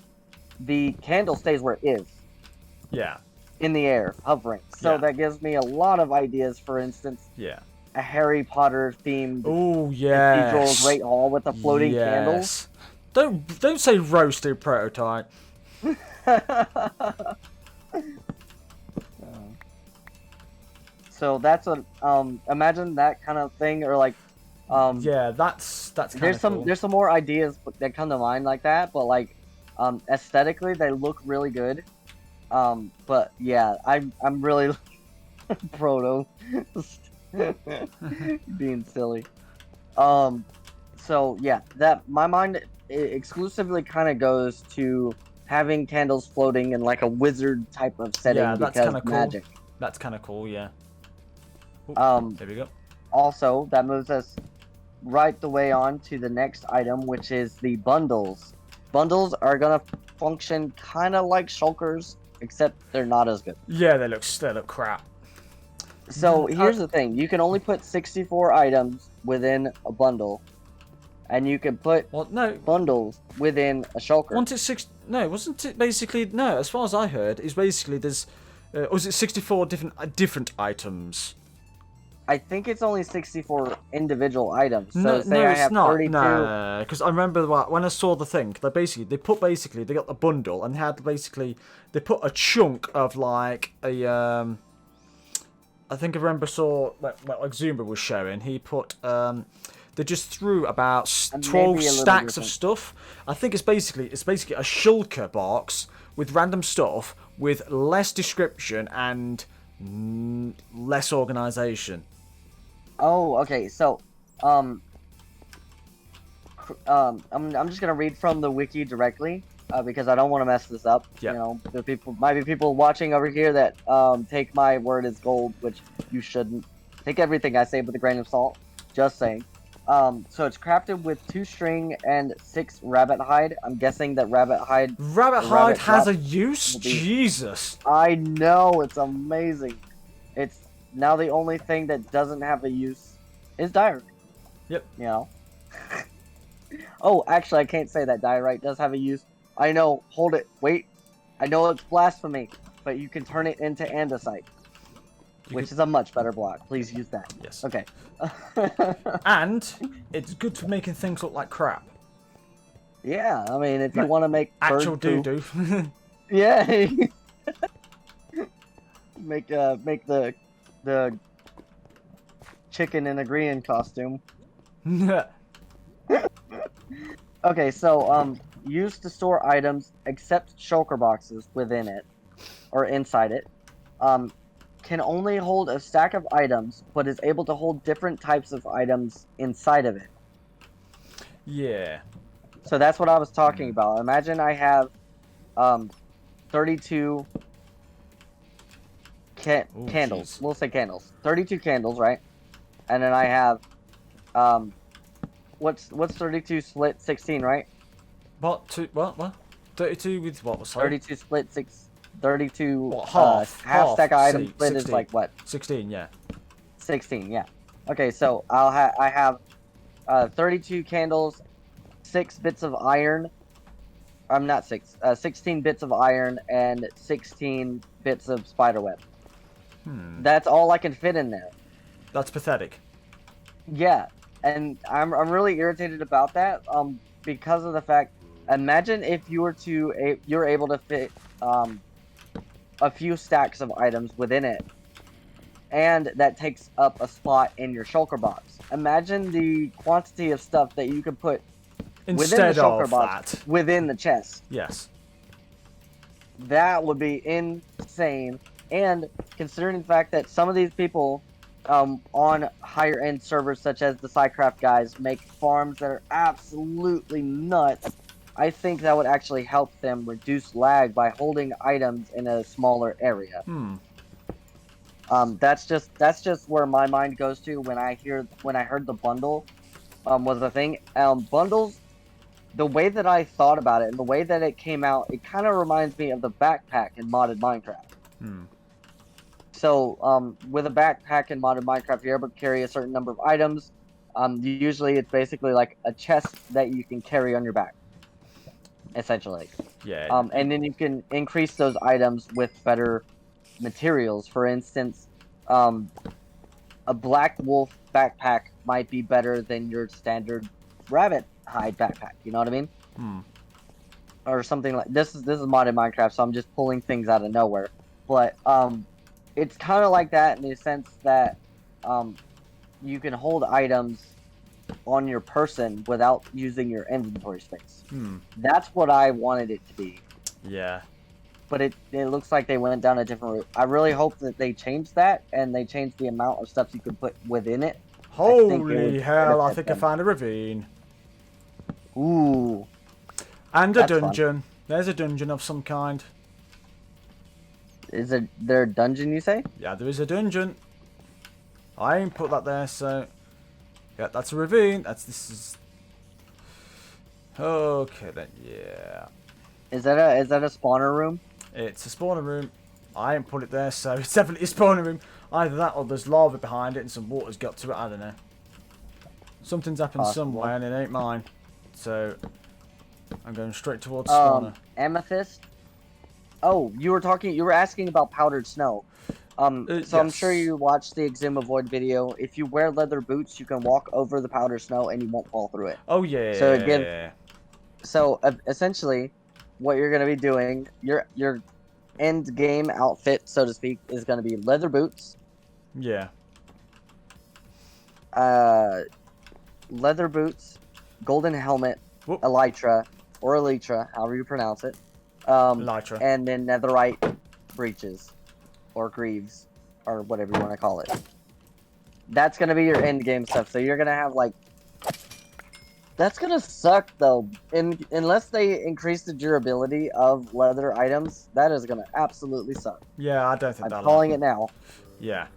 The candle stays where it is. Yeah. In the air, hovering. So that gives me a lot of ideas. For instance. Yeah. A Harry Potter themed cathedral Great Hall with the floating candles. Don't say roasted prototype. So that's a imagine that kind of thing, or like yeah, that's kind of cool. There's some more ideas that come to mind like that, but like aesthetically they look really good. But yeah, I'm really proto being silly. So yeah, that my mind exclusively kind of goes to having candles floating in like a wizard type of setting. Yeah, that's kind of cool. Magic. That's kind of cool. Yeah. There we go. Also, that moves us right the way on to the next item, which is the bundles. Bundles are gonna function kind of like shulkers, except they're not as good. Yeah, they look crap. So here's the thing: you can only put 64 items within a bundle, and you can put bundles within a shulker. Wasn't it basically no? As far as I heard, is basically there's, was it 64 different items? I think it's only 64 individual items. So No, say I have it's not. 32. No, because I remember when I saw the thing, they got the bundle and they put a chunk of like a I think I remember like Zumba was showing. He put they just threw about 12 stacks of stuff. I think it's basically a shulker box with random stuff with less description and less organization. Oh, okay. So, I'm just gonna read from the wiki directly because I don't want to mess this up. Yep. You know, there might be people watching over here that take my word as gold, which you shouldn't. Take everything I say with a grain of salt. Just saying. So it's crafted with 2 string and 6 rabbit hide. I'm guessing that rabbit hide. Rabbit hide has a use? Jesus. I know, it's amazing. It's now the only thing that doesn't have a use is diorite. Yep. You know. Oh, actually, I can't say that diorite does have a use. I know. Hold it. Wait. I know it's blasphemy, but you can turn it into andesite, which is a much better block. Please use that. Yes. Okay. And it's good for making things look like crap. Yeah, I mean, if you want to make actual bird doo poop, doo. yeah. make the chicken in a green costume. Okay, so used to store items except shulker boxes within it or inside it. Can only hold a stack of items, but is able to hold different types of items inside of it. Yeah. So that's what I was talking about. Imagine I have 32 candles. Geez. We'll say candles. 32 candles, right? And then I have what's 32 split 16, right? What? 32 with what? Sorry? 32 split 6. 32 what, half stack of items split 16. is like what? 16, yeah. 16, yeah. Okay, so I have 32 candles, 6 bits of iron. I'm not 6. 16 bits of iron and 16 bits of spiderweb. That's all I can fit in there. That's pathetic. Yeah, and I'm really irritated about that. Because of the fact, imagine if you were to you're able to fit a few stacks of items within it, and that takes up a spot in your shulker box. Imagine the quantity of stuff that you could put within the shulker box within the chest. Yes. That would be insane. And considering the fact that some of these people on higher end servers such as the SciCraft guys make farms that are absolutely nuts, I think that would actually help them reduce lag by holding items in a smaller area. That's just where my mind goes to when I heard the bundle was the thing. Bundles, the way that I thought about it and the way that it came out, it kind of reminds me of the backpack in modded Minecraft. So with a backpack in modded Minecraft, you're able to carry a certain number of items. Usually it's basically like a chest that you can carry on your back, essentially. Yeah. And then you can increase those items with better materials. For instance, a black wolf backpack might be better than your standard rabbit hide backpack. You know what I mean? Or something like this is modded Minecraft, so I'm just pulling things out of nowhere. But it's kind of like that in the sense that you can hold items on your person without using your inventory space. That's what I wanted it to be. Yeah. But it looks like they went down a different route. I really hope that they changed that and they changed the amount of stuff you could put within it. Holy hell, I think I found a ravine. Ooh. And a That's dungeon. fun. There's a dungeon of some kind. Is there a dungeon, you say? Yeah, there is a dungeon. I ain't put that there, so... Yeah, that's a ravine. This is... Okay, then, yeah. Is that a spawner room? It's a spawner room. I ain't put it there, so it's definitely a spawner room. Either that or there's lava behind it and some water's got to it, I don't know. Something's happened somewhere and it ain't mine. So, I'm going straight towards spawner. Amethyst? Oh, you were asking about powdered snow. So yes. I'm sure you watched the Exuma Void video. If you wear leather boots, you can walk over the powdered snow and you won't fall through it. Oh, yeah. So essentially, what you're going to be doing, your end game outfit, so to speak, is going to be leather boots. Yeah. Leather boots, golden helmet, Whoop. elytra, or elytra, however you pronounce it. Elytra. And then netherite breeches, or greaves, or whatever you want to call it. That's going to be your end game stuff. So you're going to have like... That's going to suck though. Unless they increase the durability of leather items, that is going to absolutely suck. Yeah, I don't think that'll I'm calling it now. Yeah.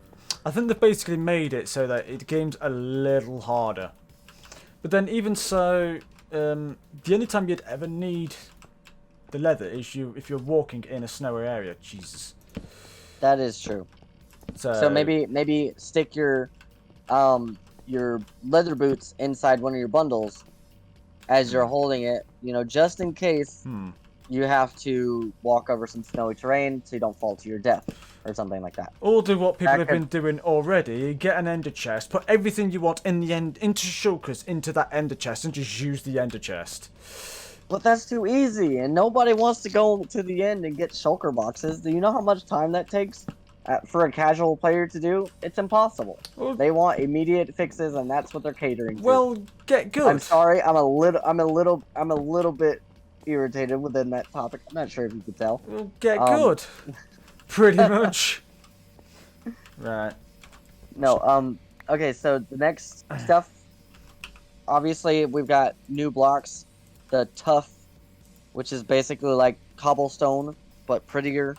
I think they've basically made it so that the game's a little harder. But then even so, the only time you'd ever need the leather is if you're walking in a snowy area. Jesus. That is true. So maybe stick your leather boots inside one of your bundles as you're holding it, you know, just in case you have to walk over some snowy terrain so you don't fall to your death or something like that. Or do what people have been doing already, get an ender chest, put everything you want in the end into shulkers into that ender chest and just use the ender chest. But that's too easy, and nobody wants to go to the end and get shulker boxes. Do you know how much time that takes for a casual player to do? It's impossible. Well, they want immediate fixes, and that's what they're catering to. Well, get good. I'm sorry, I'm a little bit irritated within that topic. I'm not sure if you could tell. Well, get good. Pretty much. Right. No. Okay. So the next stuff. Obviously, we've got new blocks. The tough, which is basically like cobblestone but prettier.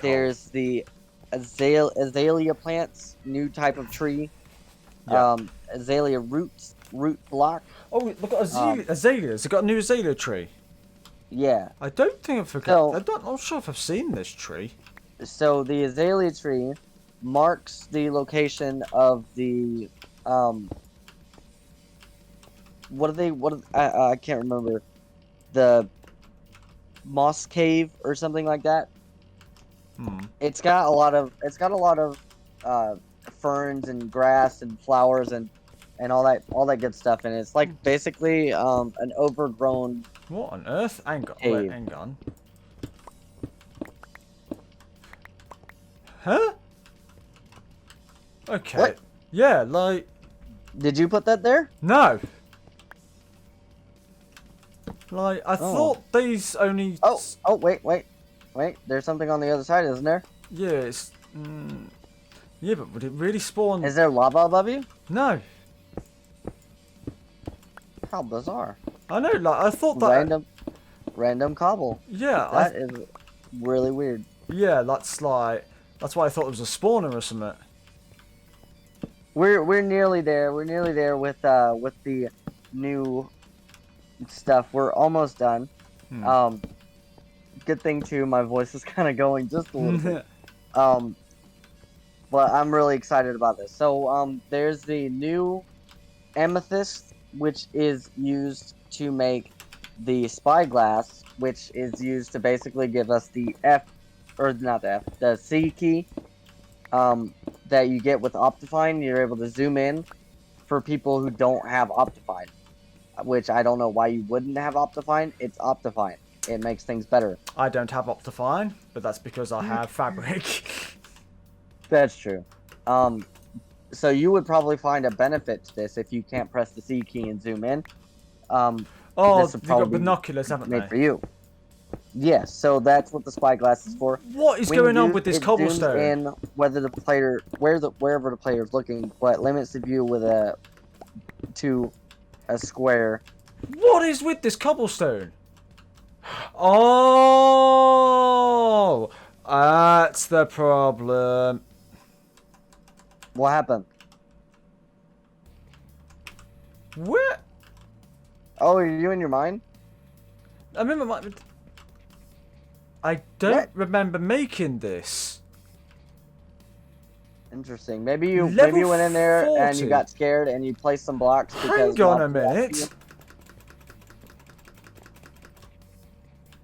There's the azalea plants, new type of tree. Yeah. Azalea root block. Oh, look at azaleas. They've got a new azalea tree. Yeah. I don't think I've forgotten. I'm not sure if I've seen this tree. So the azalea tree marks the location of the I can't remember, the moss cave or something like that. It's got a lot of ferns and grass and flowers and all that good stuff in it. It's like basically an overgrown. What on earth? Hang on. Huh? Okay. What? Yeah, like. Did you put that there? No. Like, I thought these only... Oh, wait. There's something on the other side, isn't there? Yeah, it's... yeah, but would it really spawn... Is there lava above you? No. How bizarre. I know, like, I thought that... Random cobble. Yeah, That is really weird. Yeah, that's like... That's why I thought it was a spawner or something. We're nearly there. We're nearly there with the new stuff. We're almost done. Good thing too, my voice is kind of going just a little bit. But I'm really excited about this. So there's the new amethyst, which is used to make the spyglass, which is used to basically give us the the C key that you get with Optifine. You're able to zoom in for people who don't have Optifine, which I don't know why you wouldn't have Optifine. It's Optifine. It makes things better. I don't have Optifine, but that's because I have Fabric. That's true. So you would probably find a benefit to this if you can't press the C key and zoom in. They've got binoculars, haven't they? Made for you. Yes, so that's what the spyglass is for. What is going on with this cobblestone? In wherever the player is looking, but limits the view to a square. What is with this cobblestone? Oh, that's the problem. What happened? Where? Oh, are you in your mind? I remember I don't remember making this. Interesting. Maybe you went in there 40. And you got scared and you placed some blocks. Hang on a minute.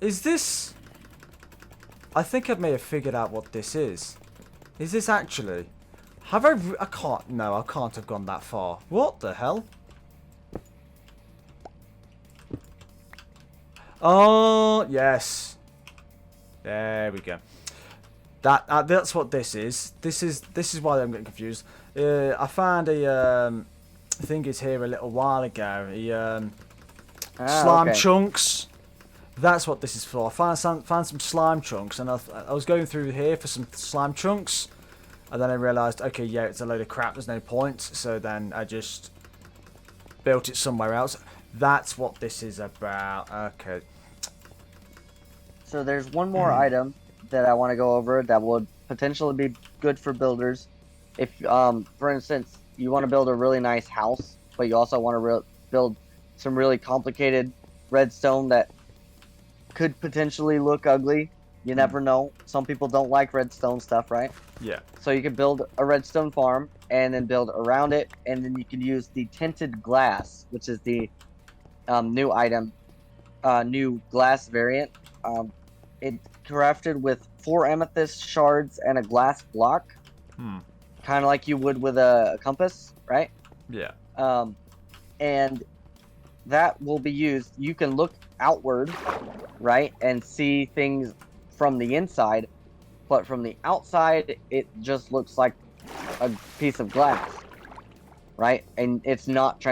Is this... I think I may have figured out what this is. Is this actually... I can't... No, I can't have gone that far. What the hell? Oh, yes. There we go. That's what this is. This is why I'm getting confused. I found a thingies here a little while ago. Slime chunks. That's what this is for. I found some slime chunks, and I was going through here for some slime chunks, and then I realised, okay, yeah, it's a load of crap. There's no point. So then I just built it somewhere else. That's what this is about. Okay. So there's one more item that I want to go over that would potentially be good for builders. If, for instance, you want to build a really nice house, but you also want to build some really complicated redstone that could potentially look ugly. You never know. Some people don't like redstone stuff, right? Yeah. So you can build a redstone farm and then build around it, and then you can use the tinted glass, which is the new item, new glass variant. It's crafted with 4 amethyst shards and a glass block, kind of like you would with a compass, right? Yeah. And that will be used. You can look outward, right, and see things from the inside, but from the outside, it just looks like a piece of glass, right? And it's not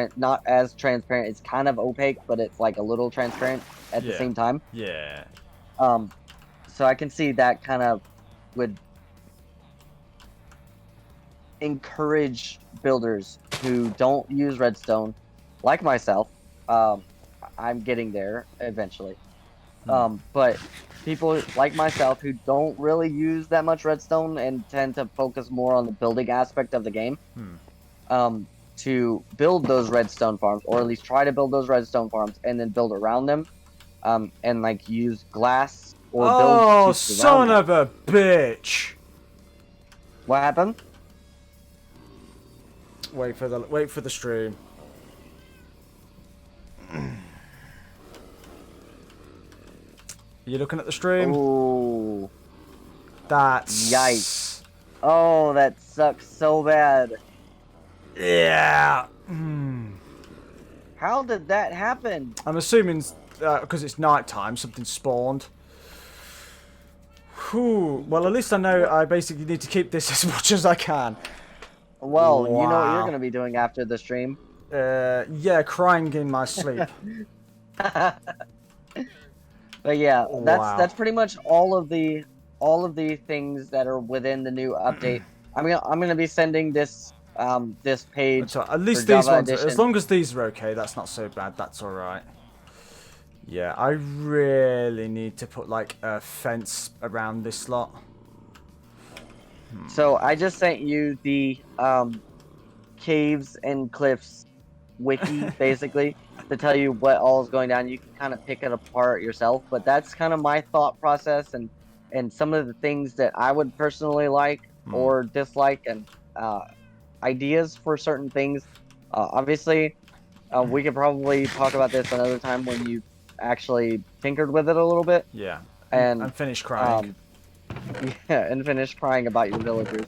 as transparent. It's kind of opaque, but it's like a little transparent at the same time. Yeah. So I can see that kind of would encourage builders who don't use redstone, like myself. I'm getting there eventually. But people like myself who don't really use that much redstone and tend to focus more on the building aspect of the game, to build those redstone farms, or at least try to build those redstone farms and then build around them, and like use glass or build. Oh, son of a bitch! What happened? Wait for the stream. You looking at the stream? Ooh. That's... Yikes. Oh, that sucks so bad. Yeah. How did that happen? I'm assuming because it's night time, something spawned. Whew. Well, at least I know I basically need to keep this as much as I can. Well, wow. You know what you're going to be doing after the stream? Yeah, crying in my sleep. But yeah, Wow. that's pretty much all of the things that are within the new update. I'm gonna be sending this this page. So at least for these Java ones, Edition. as long as these are okay, that's not so bad. That's all right. Yeah, I really need to put like a fence around this lot. So I just sent you the caves and cliffs wiki, basically, to tell you what all is going down. You can kind of pick it apart yourself, but that's kind of my thought process and some of the things that I would personally like or dislike, and ideas for certain things. Obviously, we could probably talk about this another time when you actually tinkered with it a little bit. Yeah, and finish crying. Yeah, and finish crying about your villagers.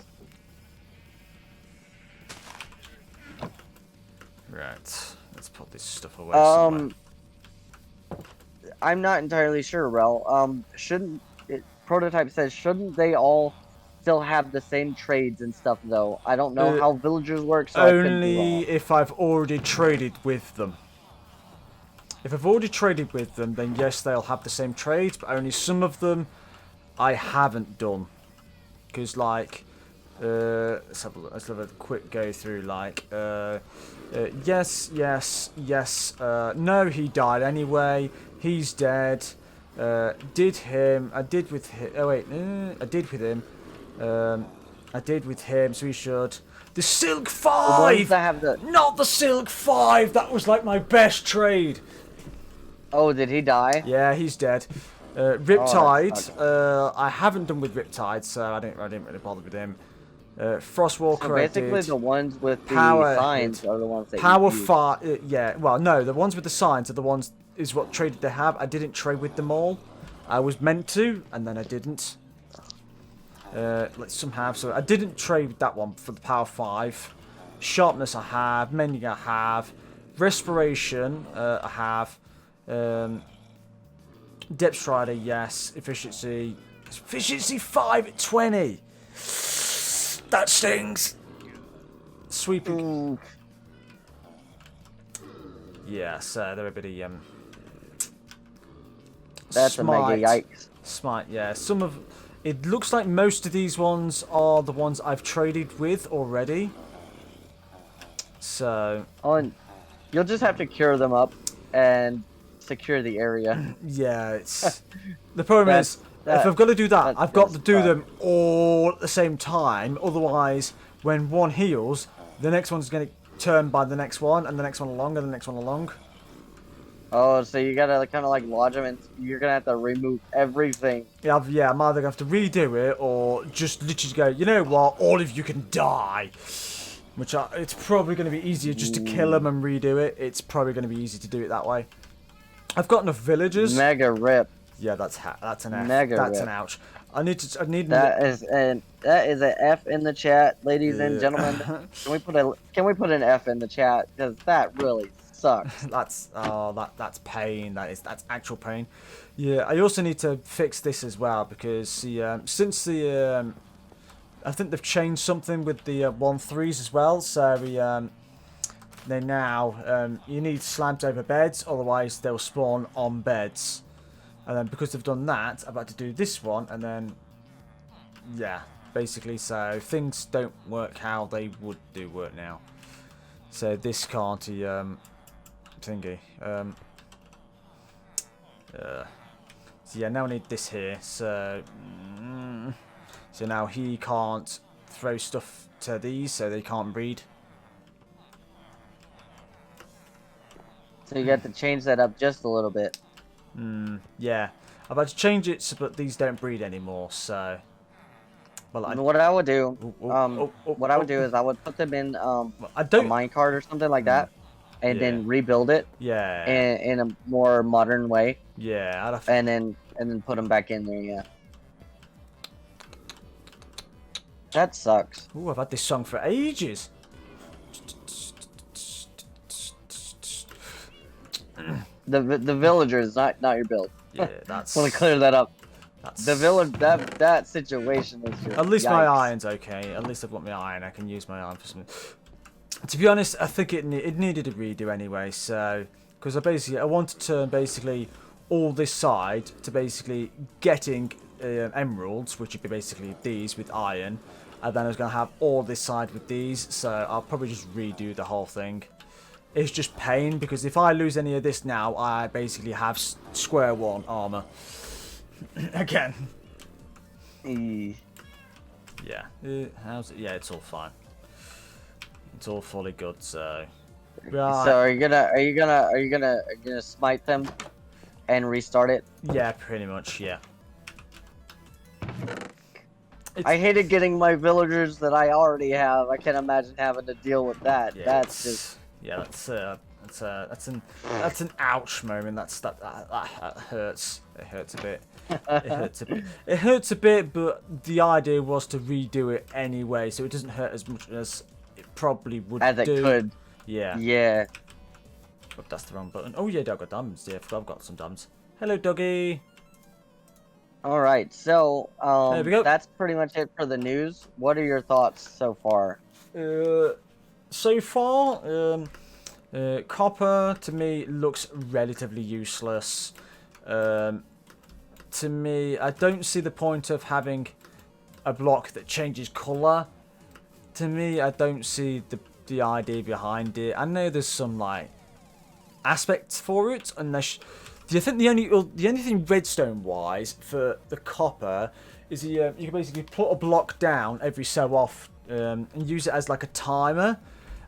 Right, let's put this stuff away somewhere. I'm not entirely sure, Rel. Prototype says, shouldn't they all still have the same trades and stuff, though? I don't know how villagers work, so only if I've already traded with them. If I've already traded with them, then yes, they'll have the same trades, but only some of them I haven't done. Because, like, let's have a quick go through, like, yes, no, he died anyway, he's dead, I did with him, I did with him, so he should. The Silk 5! Not the Silk 5! That was like my best trade! Oh, did he die? Yeah, he's dead. Riptide, I haven't done with Riptide, so I didn't really bother with him. Frostwalker, so basically the ones with the signs are the ones that yeah, well, no, the ones with the signs are the ones, is what traded they have. I didn't trade with them all. I was meant to, and then I didn't. Let's somehow, so I didn't trade with that one for the power 5. Sharpness I have, mending I have, respiration I have, depth strider, yes, efficiency 5 at 20. That stings. Sweeping. Yeah, so they're a bit of that's smite. a mega yikes. Smite, yeah. Some of it looks like most of these ones are the ones I've traded with already. So. And you'll just have to cure them up and secure the area. Yeah, it's the problem is if I've got to do I've got to do them all at the same time. Otherwise, when one heals, the next one's going to turn by the next one, and the next one along, and the next one along. Oh, so you gotta kind of like lodge them, and you're gonna have to remove everything. Yeah, I'm either going to have to redo it, or just literally go, you know what, all of you can die. Which it's probably going to be easier just to kill them and redo it. It's probably going to be easy to do it that way. I've got enough villagers. Mega rip. Yeah, that's an F. Mega That's rip. an ouch. I need. That is an F in the chat, ladies and gentlemen. Can we put an F in the chat, because that really sucks. that's pain. That's actual pain. Yeah, I also need to fix this as well, because since the I think they've changed something with the 1.3s as well. So they now you need slabs over beds, otherwise they'll spawn on beds. And then because they've done that, I've had to do this one, and then yeah, basically, so things don't work how they would do work now. So this can't thingy. So yeah, now I need this here. So so now he can't throw stuff to these, so they can't breed. So you got to change that up just a little bit. Yeah, I've had to change it, so, but these don't breed anymore. So, well, What I would do, what I would do is I would put them in a minecart or something like that, and then rebuild it. Yeah. In a more modern way. Yeah. And then put them back in there. Yeah. That sucks. Ooh, I've had this song for ages. The villagers, not your build. Yeah, that's. Want to clear that up. That's... The village, that situation is just. At least yikes. my iron's okay. At least I've got my iron. I can use my iron for something. To be honest, I think it needed a redo anyway. So, because I wanted to turn basically all this side to basically getting emeralds, which would be basically these with iron, and then I was going to have all this side with these. So I'll probably just redo the whole thing. It's just pain, because if I lose any of this now, I basically have square one armor again. Yeah. How's it? Yeah, it's all fine. It's all fully good. So. Right. So are you gonna smite them and restart it? Yeah, pretty much. Yeah. I hated getting my villagers that I already have. I can't imagine having to deal with that. Yeah, that's just. Yeah, that's an ouch moment. That hurts. It hurts a bit. It hurts a bit. It hurts a bit, but the idea was to redo it anyway, so it doesn't hurt as much as it probably would. As it could. Yeah. Yeah. Oh, that's the wrong button. Oh yeah, I've got diamonds. Yeah, I've got some diamonds. Hello, doggy. All right, so there we go. That's pretty much it for the news. What are your thoughts so far? So far, copper to me looks relatively useless. To me, I don't see the point of having a block that changes colour. To me, I don't see the idea behind it. I know there's some like aspects for it, unless do you think the only thing redstone wise for the copper is you can basically put a block down every so often and use it as like a timer.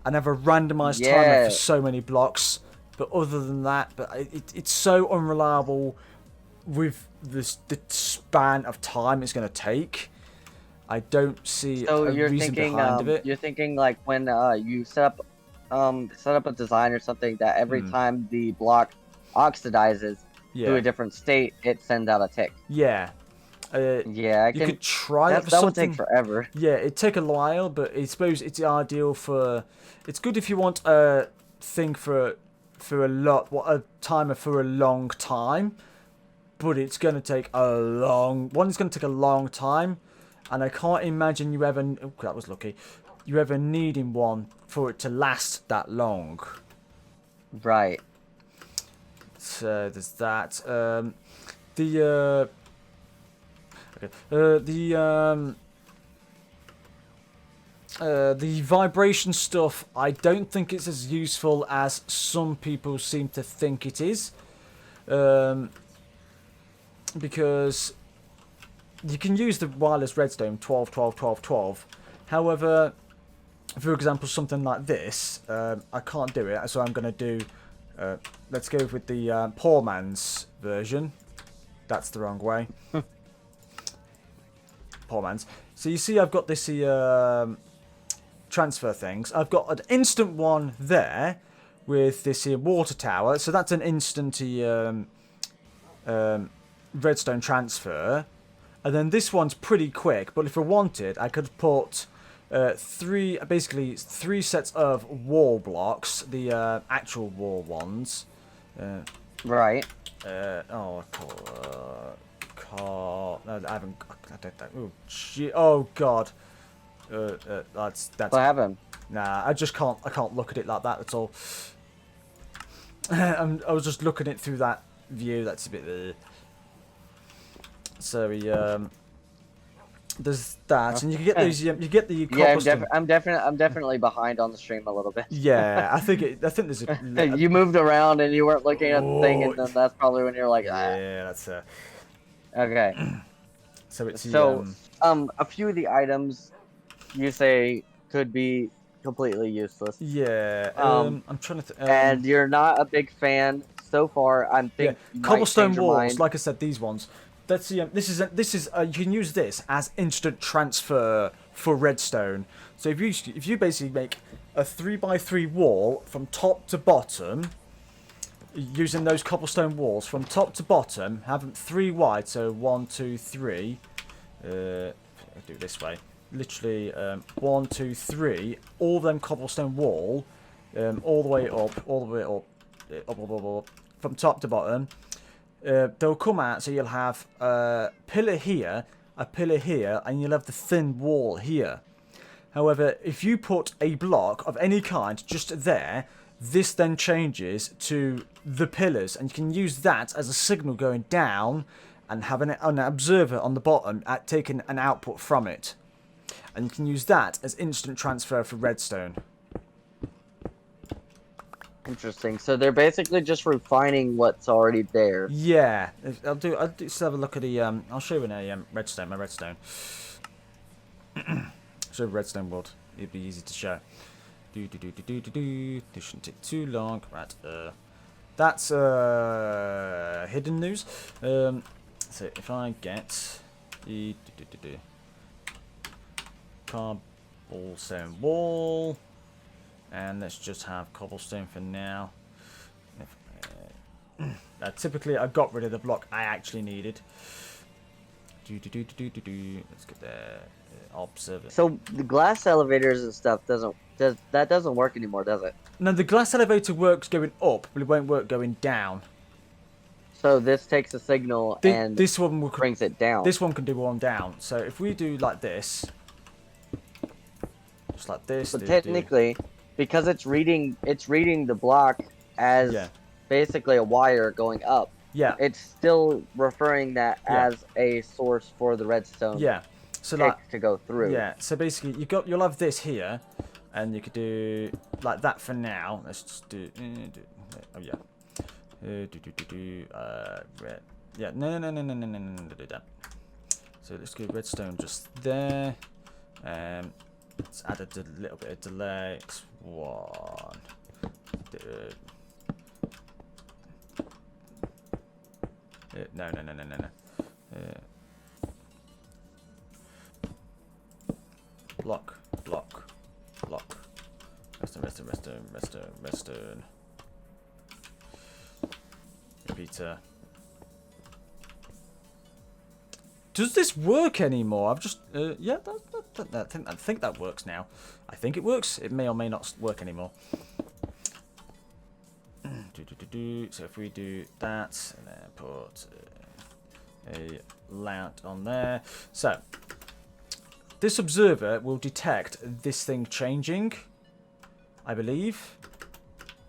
And have a randomized timer for so many blocks, but other than that, it's so unreliable with the span of time it's going to take. I don't see a reason behind it. You're thinking like when you set up a design or something that every time the block oxidizes to a different state, it sends out a tick. Yeah. You could try that for that something. Would take forever. Yeah, it'd take a while, but I suppose it's ideal for. It's good if you want a thing for a timer for a long time, but it's going to take a long. One's going to take a long time, and I can't imagine you ever. Oh, that was lucky. You ever needing one for it to last that long. Right. So there's that. The vibration stuff, I don't think it's as useful as some people seem to think it is. Because you can use the wireless redstone 12, 12, 12, 12. However, for example, something like this, I can't do it, so I'm going to do, let's go with the poor man's version. That's the wrong way. Poor man's. So you see I've got this transfer things. I've got an instant one there with this here water tower. So that's an instant redstone transfer. And then this one's pretty quick, but if I wanted, I could put basically three sets of wall blocks, the actual wall ones. Right. No, I haven't. I don't know. Oh, gee, oh God. That's. What happened? Nah, I just can't. I can't look at it like that at all. I was just looking it through that view. That's a bit. So there's that, and you can get these. You get the. Yeah, I'm definitely behind on the stream a little bit. Yeah, I think there's a. You moved around and you weren't looking at the thing, and then that's probably when you're like, ah. Yeah, that's Okay. So it's a few of the items you say could be completely useless. Yeah. I'm trying to. And you're not a big fan so far. I'm thinking cobblestone walls. Like I said, these ones. Let's see. This is you can use this as instant transfer for redstone. So if you basically make a 3x3 wall from top to bottom, using those cobblestone walls from top to bottom, have them 3 wide. So 1, 2, 3. I'll do it this way. Literally 1, 2, 3. All them cobblestone wall, all the way up, up, from top to bottom. They'll come out, so you'll have a pillar here, and you'll have the thin wall here. However, if you put a block of any kind just there, this then changes to the pillars, and you can use that as a signal going down, and have an observer on the bottom at taking an output from it. And you can use that as instant transfer for redstone. Interesting. So they're basically just refining what's already there. Yeah, I'll just have a look at the. I'll show you in a redstone. My redstone. Show redstone world. It'd be easy to show. This shouldn't take too long. Right. That's hidden news. So if I get cobblestone wall. And let's just have cobblestone for now. Typically, I got rid of the block I actually needed. Let's get the observer. So the glass elevators and stuff doesn't work anymore, does it? No, the glass elevator works going up, but it won't work going down. So this takes a signal and this one brings it down. This one can do one down. So if we do like this, just like this. But technically, because it's reading the block as basically a wire going up. Yeah. It's still referring that as a source for the redstone. Yeah. So like to go through. Yeah. So basically, you'll have this here, and you could do like that for now. Let's just do. Oh yeah. Red. Yeah. No. Do that. So let's go redstone just there. Let's add a little bit of delay. X1. No. Block. Redstone. Repeater. Does this work anymore? I've just yeah, I think that works now. I think it works. It may or may not work anymore. So if we do that and then put a layout on there, so this observer will detect this thing changing, I believe,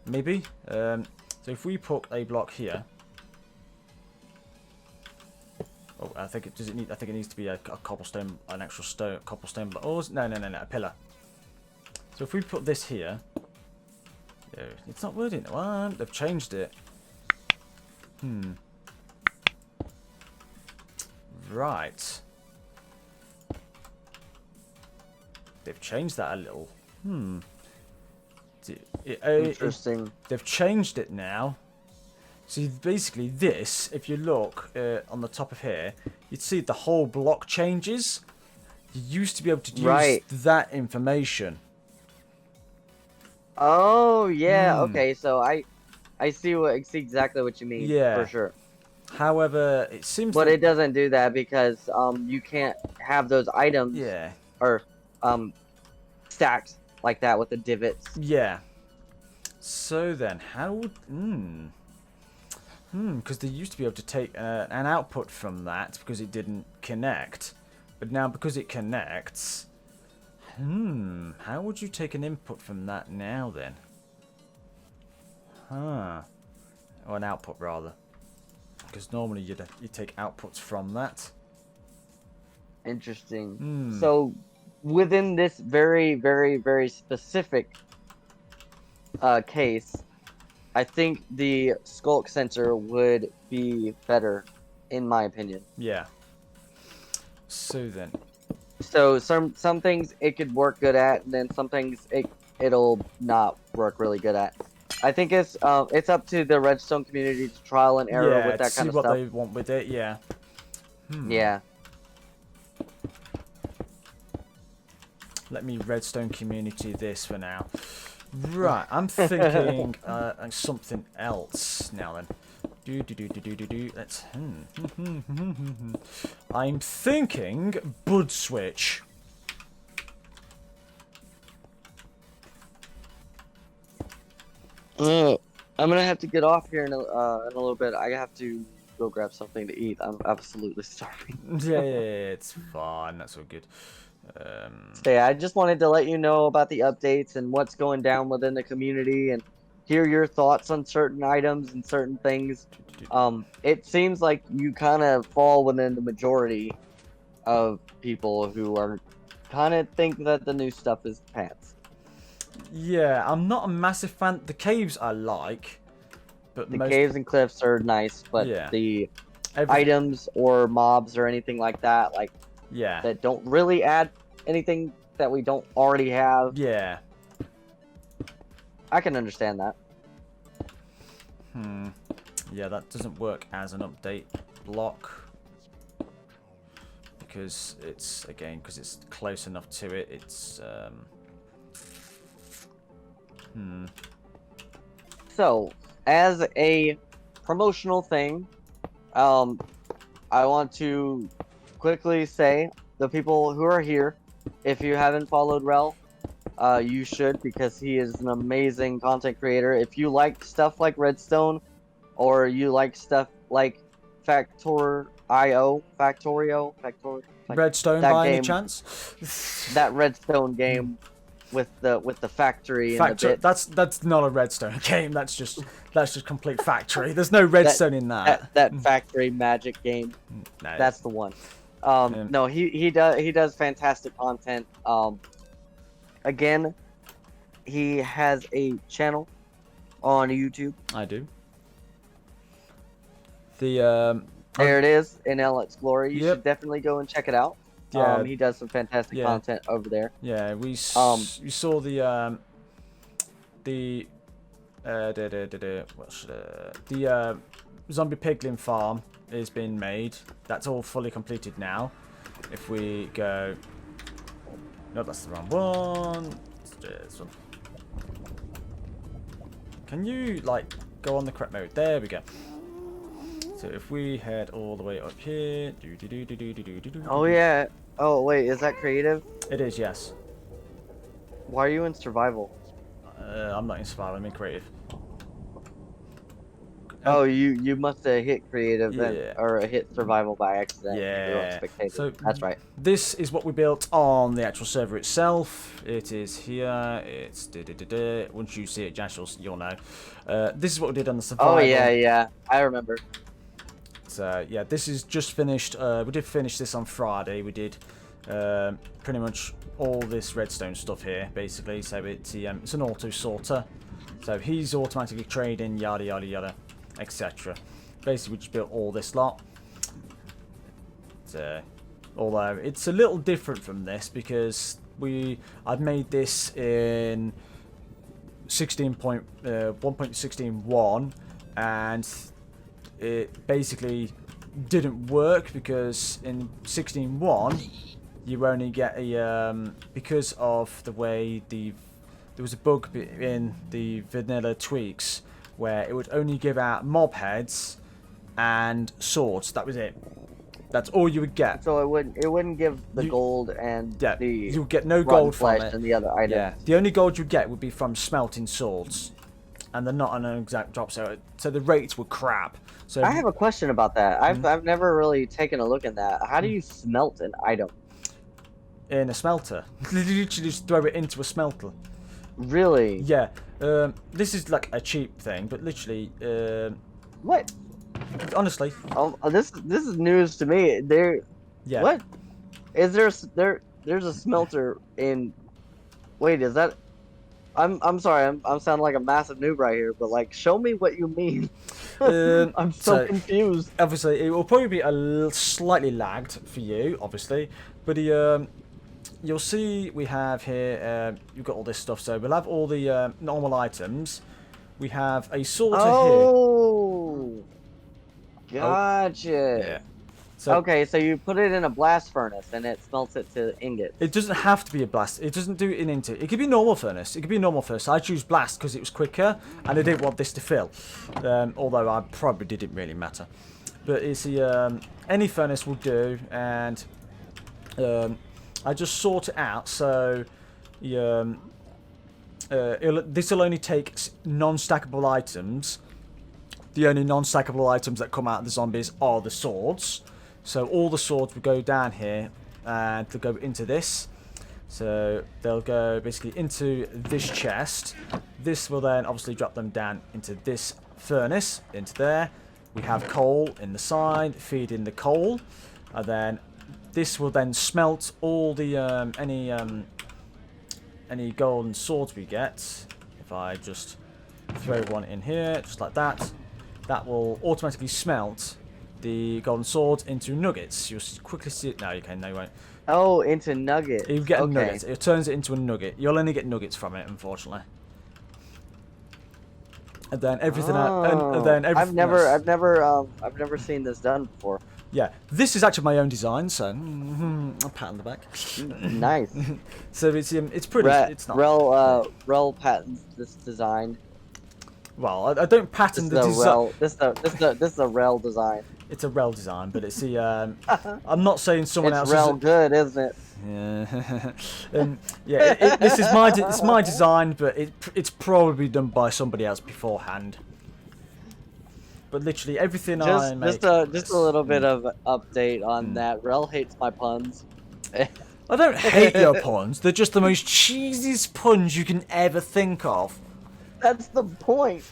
maybe. So if we put a block here. Oh, I think it needs to be a cobblestone, an actual cobblestone block. Oh, no, a pillar. So if we put this here, it's not working. Well, they've changed it. Right. They've changed that a little. Interesting. They've changed it now. So basically this, if you look on the top of here, you'd see the whole block changes. You used to be able to use that information. Oh yeah, okay. So I see exactly what you mean. Yeah. For sure. However, it seems. But it doesn't do that because you can't have those items. Yeah. Or stacked like that with the divots. Yeah. So then, how would because they used to be able to take an output from that because it didn't connect, but now because it connects, how would you take an input from that now then? Or an output rather, because normally you take outputs from that. Interesting. So within this very, very, very specific case, I think the skulk sensor would be better, in my opinion. Yeah. So then. So some things it could work good at, and then some things it'll not work really good at. I think it's up to the Redstone community to trial and error with that kind of stuff. See what they want with it. Yeah. Yeah. Let me Redstone community this for now. Right, I'm thinking something else now then. Let's. I'm thinking bud switch. I'm gonna have to get off here in a little bit. I have to go grab something to eat. I'm absolutely starving. Yeah, it's fine. That's all good. So yeah, I just wanted to let you know about the updates and what's going down within the community and hear your thoughts on certain items and certain things. It seems like you kind of fall within the majority of people who are kind of think that the new stuff is pants. Yeah, I'm not a massive fan. The caves I like, but the caves and cliffs are nice, but the items or mobs or anything like that, like that don't really add anything that we don't already have. Yeah, I can understand that. Yeah, that doesn't work as an update block because it's close enough to it. It's So, as a promotional thing, I want to quickly say the people who are here, if you haven't followed Rel, you should, because he is an amazing content creator. If you like stuff like Redstone, or you like stuff like Factorio, Redstone by any chance? That Redstone game with the factory and the bit. That's not a Redstone game. That's just complete factory. There's no Redstone in that. That factory magic game. No. That's the one. No, he does fantastic content. Again, he has a channel on YouTube. I do. There it is in all its glory. You should definitely go and check it out. Yeah, he does some fantastic content over there. Yeah, we saw the zombie piglin farm is being made. That's all fully completed now. If we go, no, that's the wrong one. Let's do this one. Can you like go on the correct mode? There we go. So if we head all the way up here, oh yeah. Oh wait, is that creative? It is, yes. Why are you in survival? I'm not in survival. I'm in creative. Oh, you must have hit creative then, or hit survival by accident. Yeah. So that's right. This is what we built on the actual server itself. It is here. It's once you see it, Josh, you'll know. This is what we did on the survival. Oh yeah, I remember. So yeah, this is just finished. We did finish this on Friday. We did pretty much all this redstone stuff here, basically. So it's an auto sorter. So he's automatically trading, yada yada yada, etc. Basically, we just built all this lot. Although it's a little different from this because I've made this in 1.16.1, and it basically didn't work because in 16.1 you only get a because of the way there was a bug in the vanilla tweaks where it would only give out mob heads and swords. That was it. That's all you would get. So it wouldn't give the gold and the you would get no gold from it. And the other items. Yeah, the only gold you get would be from smelting swords, and they're not on an exact drop, so the rates were crap. So I have a question about that. I've never really taken a look at that. How do you smelt an item? In a smelter, you literally just throw it into a smelter. Really? Yeah. This is like a cheap thing, but literally. What? Honestly. Oh, this is news to me. Yeah. What? Is there's a smelter in? Wait, is that? I'm sorry. I'm sounding like a massive noob right here, but like, show me what you mean. I'm so confused. Obviously, it will probably be slightly lagged for you, obviously, but you'll see we have here. You've got all this stuff, so we'll have all the normal items. We have a sorter here. Oh. Gotcha. Yeah. So, okay, so you put it in a blast furnace and it smelts it to ingots. It doesn't have to be a blast. It doesn't do it into. It could be a normal furnace. It could be a normal furnace. I choose blast because it was quicker and I didn't want this to fill. Although I probably didn't really matter. But it's any furnace will do, and I just sort it out. So this will only take non-stackable items. The only non-stackable items that come out of the zombies are the swords. So all the swords will go down here and they'll go into this. So they'll go basically into this chest. This will then obviously drop them down into this furnace, into there. We have coal in the side, feed in the coal. And then this will then smelt all the any golden swords we get. If I just throw one in here, just like that. That will automatically smelt the golden swords into nuggets. You'll quickly see it. No, you can. No, you won't. Oh, into nuggets. You get nuggets. It turns it into a nugget. You'll only get nuggets from it, unfortunately. And then everything. And then everything. I've never seen this done before. Yeah, this is actually my own design, so I'll pat on the back. Nice. So it's pretty. It's not. Rel patents this design. Well, I don't patent the design. This is a Rel design. It's a Rel design, but it's the. I'm not saying someone else. It's Rel good, isn't it? Yeah. This is my design, but it's probably done by somebody else beforehand. But literally everything I make. Just a little bit of update on that. Rel hates my puns. I don't hate your puns. They're just the most cheesiest puns you can ever think of. That's the point.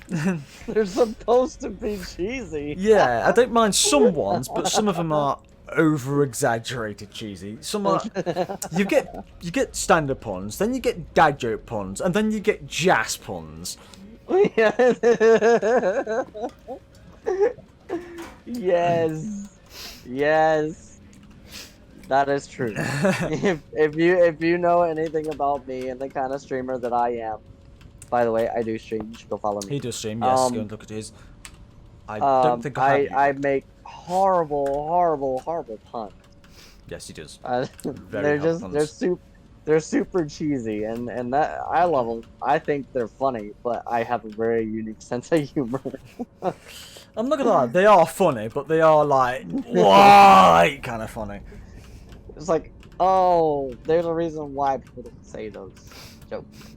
They're supposed to be cheesy. Yeah, I don't mind some ones, but some of them are over-exaggerated cheesy. Some are. You get standard puns, then you get dad joke puns, and then you get Jas puns. Yes, that is true. if you know anything about me and the kind of streamer that I am. By the way, I do stream. You should go follow me. He does stream, yes. Go and look at his. I don't think I make horrible puns. Yes, he does. They're super cheesy, and that I love them. I think they're funny, but I have a very unique sense of humor. I'm not gonna lie, they are funny, but they are like why kind of funny. It's like, oh, there's a reason why people don't say those jokes.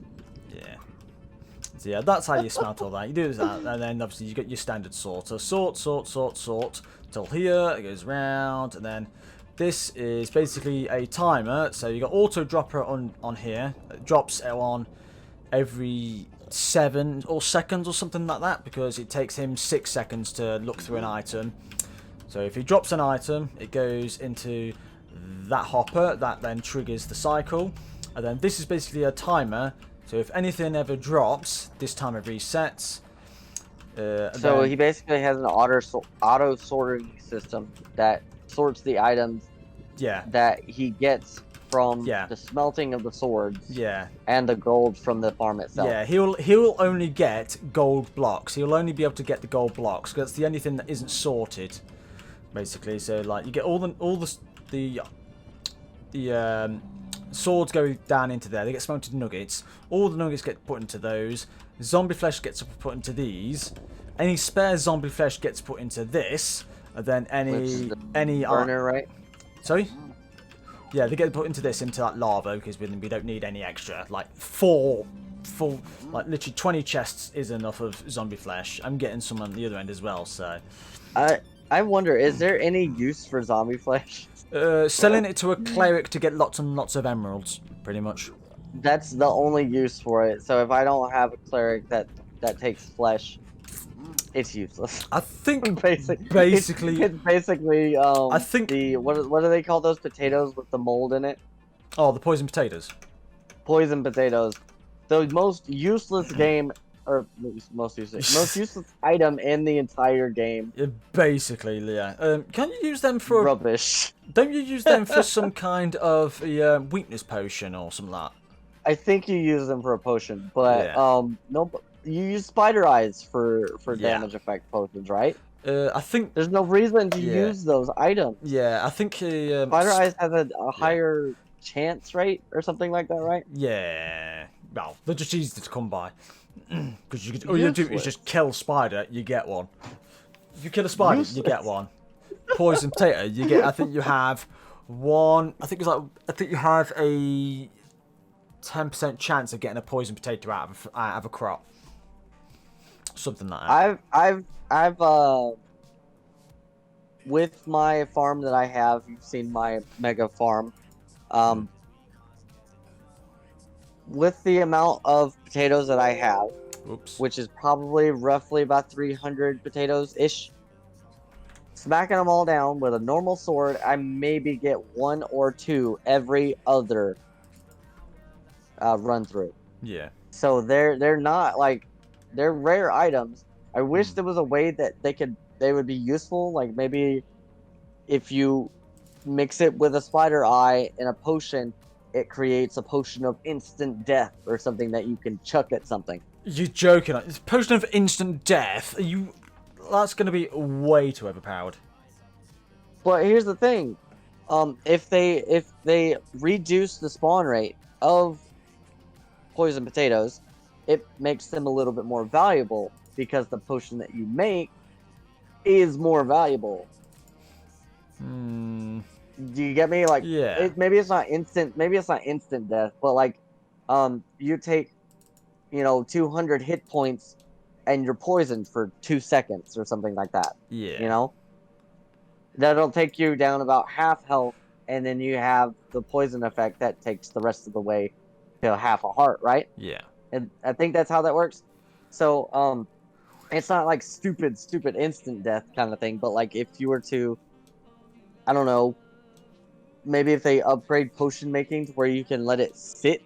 So yeah, that's how you smelt all that. You do that, and then obviously you get your standard sorter. Sort, till here, it goes round, and then this is basically a timer. So you got auto dropper on here. It drops on every 7 seconds or something like that, because it takes him 6 seconds to look through an item. So if he drops an item, it goes into that hopper, that then triggers the cycle. And then this is basically a timer. So if anything ever drops, this timer resets. So he basically has an auto sorting system that sorts the items yeah. that he gets from Yeah. the smelting of the swords. Yeah. And the gold from the farm itself. Yeah, he'll only get gold blocks. He'll only be able to get the gold blocks because that's the only thing that isn't sorted, basically. So like you get all the swords go down into there. They get smelted nuggets. All the nuggets get put into those. Zombie flesh gets put into these. Any spare zombie flesh gets put into this. And then any burner, right? Sorry. Yeah, they get put into that lava because we don't need any extra. Like full, like literally 20 chests is enough of zombie flesh. I'm getting some on the other end as well, so. I wonder, is there any use for zombie flesh? Selling it to a cleric to get lots and lots of emeralds, pretty much. That's the only use for it. So if I don't have a cleric that takes flesh, it's useless. I think basically, it's basically I think what do they call those potatoes with the mold in it? Oh, the poison potatoes. Poison potatoes. The most useless game, or most useless item in the entire game. Yeah, basically, yeah. Can't you use them for rubbish? Don't you use them for some kind of a weakness potion or something like that? I think you use them for a potion, but yeah. no. You use spider eyes for damage effect potions, right? I think there's no reason to use those items. Yeah, I think spider eyes has a higher chance rate or something like that, right? Yeah. Well, they're just easy to come by because all you do is just kill spider, you get one. If you kill a spider, you get one. Poison potato, you get. I think you have one. I think you have a 10% chance of getting a poison potato out of a crop. Something like that. I've with my farm that I have, you've seen my mega farm. With the amount of potatoes that I have, which is probably roughly about 300 potatoes ish, smacking them all down with a normal sword, I maybe get 1 or 2 every other run through. Yeah. So they're not like. They're rare items. I wish there was a way that they would be useful. Like maybe if you mix it with a spider eye and a potion, it creates a potion of instant death or something that you can chuck at something. You're joking. It's a potion of instant death. That's going to be way too overpowered. But here's the thing. If they reduce the spawn rate of poison potatoes, it makes them a little bit more valuable because the potion that you make is more valuable. Do you get me? Like, yeah. Maybe it's not instant. Maybe it's not instant death, but like, you take, 200 hit points, and you're poisoned for 2 seconds or something like that. Yeah. That'll take you down about half health, and then you have the poison effect that takes the rest of the way to half a heart, right? Yeah. And I think that's how that works. So, it's not like stupid instant death kind of thing, but like if you were to, I don't know, maybe if they upgrade potion making to where you can let it sit,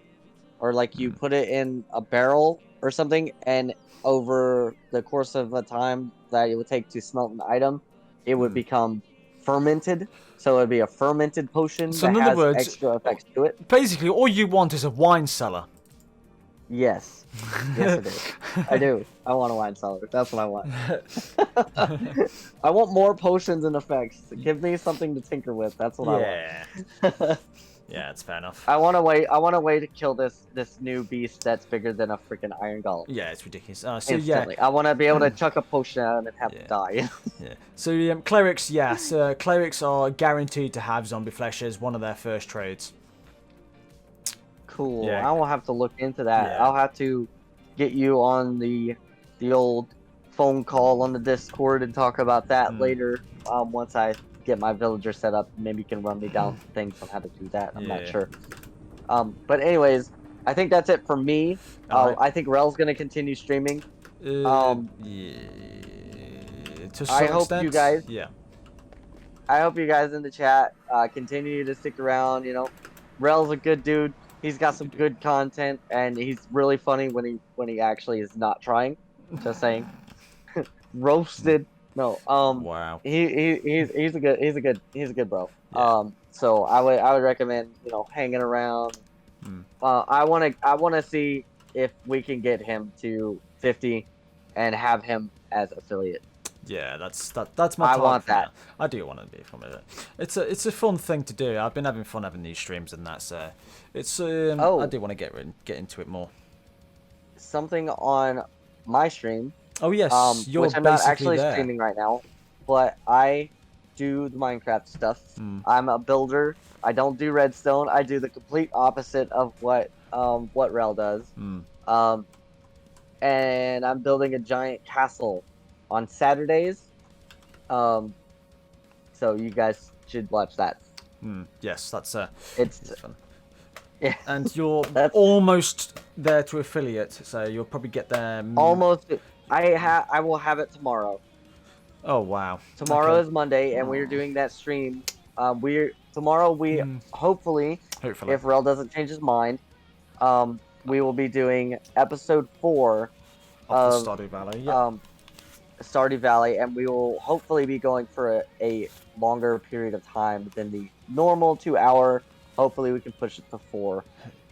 or like you put it in a barrel or something, and over the course of a time that it would take to smelt an item, it would become fermented. So it would be a fermented potion that in other has words, extra effects to it. Basically, all you want is a wine cellar. Yes. Yes, I do. I do. I want a wine cellar. That's what I want. I want more potions and effects. Give me something to tinker with. That's what I want. Yeah, it's fair enough. I want a way to kill this new beast that's bigger than a freaking iron golem. Yeah, it's ridiculous. Instantly. I want to be able to chuck a potion at him and have him die. Yeah. So clerics, yes, clerics are guaranteed to have zombie flesh as one of their first trades. Cool. Yeah. I will have to look into that. Yeah. I'll have to get you on the old phone call on the Discord and talk about that later. Once I get my villager set up, maybe you can run me down some things on how to do that. I'm not sure. But anyways, I think that's it for me. Right. I think Rel's gonna continue streaming. Yeah. To some extent, you guys. Yeah. I hope you guys in the chat continue to stick around. Rel's a good dude. He's got some good content, and he's really funny when he actually is not trying. Just saying. Roasted. No. Wow. He's a good bro. Yeah. So I would recommend, you know, hanging around. I wanna see if we can get him to 50 and have him as affiliate. Yeah, that's my I target want for that. now. I do want to be from it. It's a fun thing to do. I've been having fun having these streams and that, so it's I do want to get into it more. Something on my stream. Oh yes, you're which I'm not basically actually there. streaming right now, but I do the Minecraft stuff. I'm a builder. I don't do redstone. I do the complete opposite of what Rel does. And I'm building a giant castle on Saturdays. So you guys should watch that. Yes, that's it's fun. Yeah. And you're almost there to affiliate, so you'll probably get there. Almost. I will have it tomorrow. Oh wow. Tomorrow is Monday, and we're doing that stream. Tomorrow hopefully, if Rel doesn't change his mind, we will be doing episode 4 of Stardew Valley. Yeah. Stardew Valley, and we will hopefully be going for a longer period of time than the normal 2-hour. Hopefully, we can push it to 4.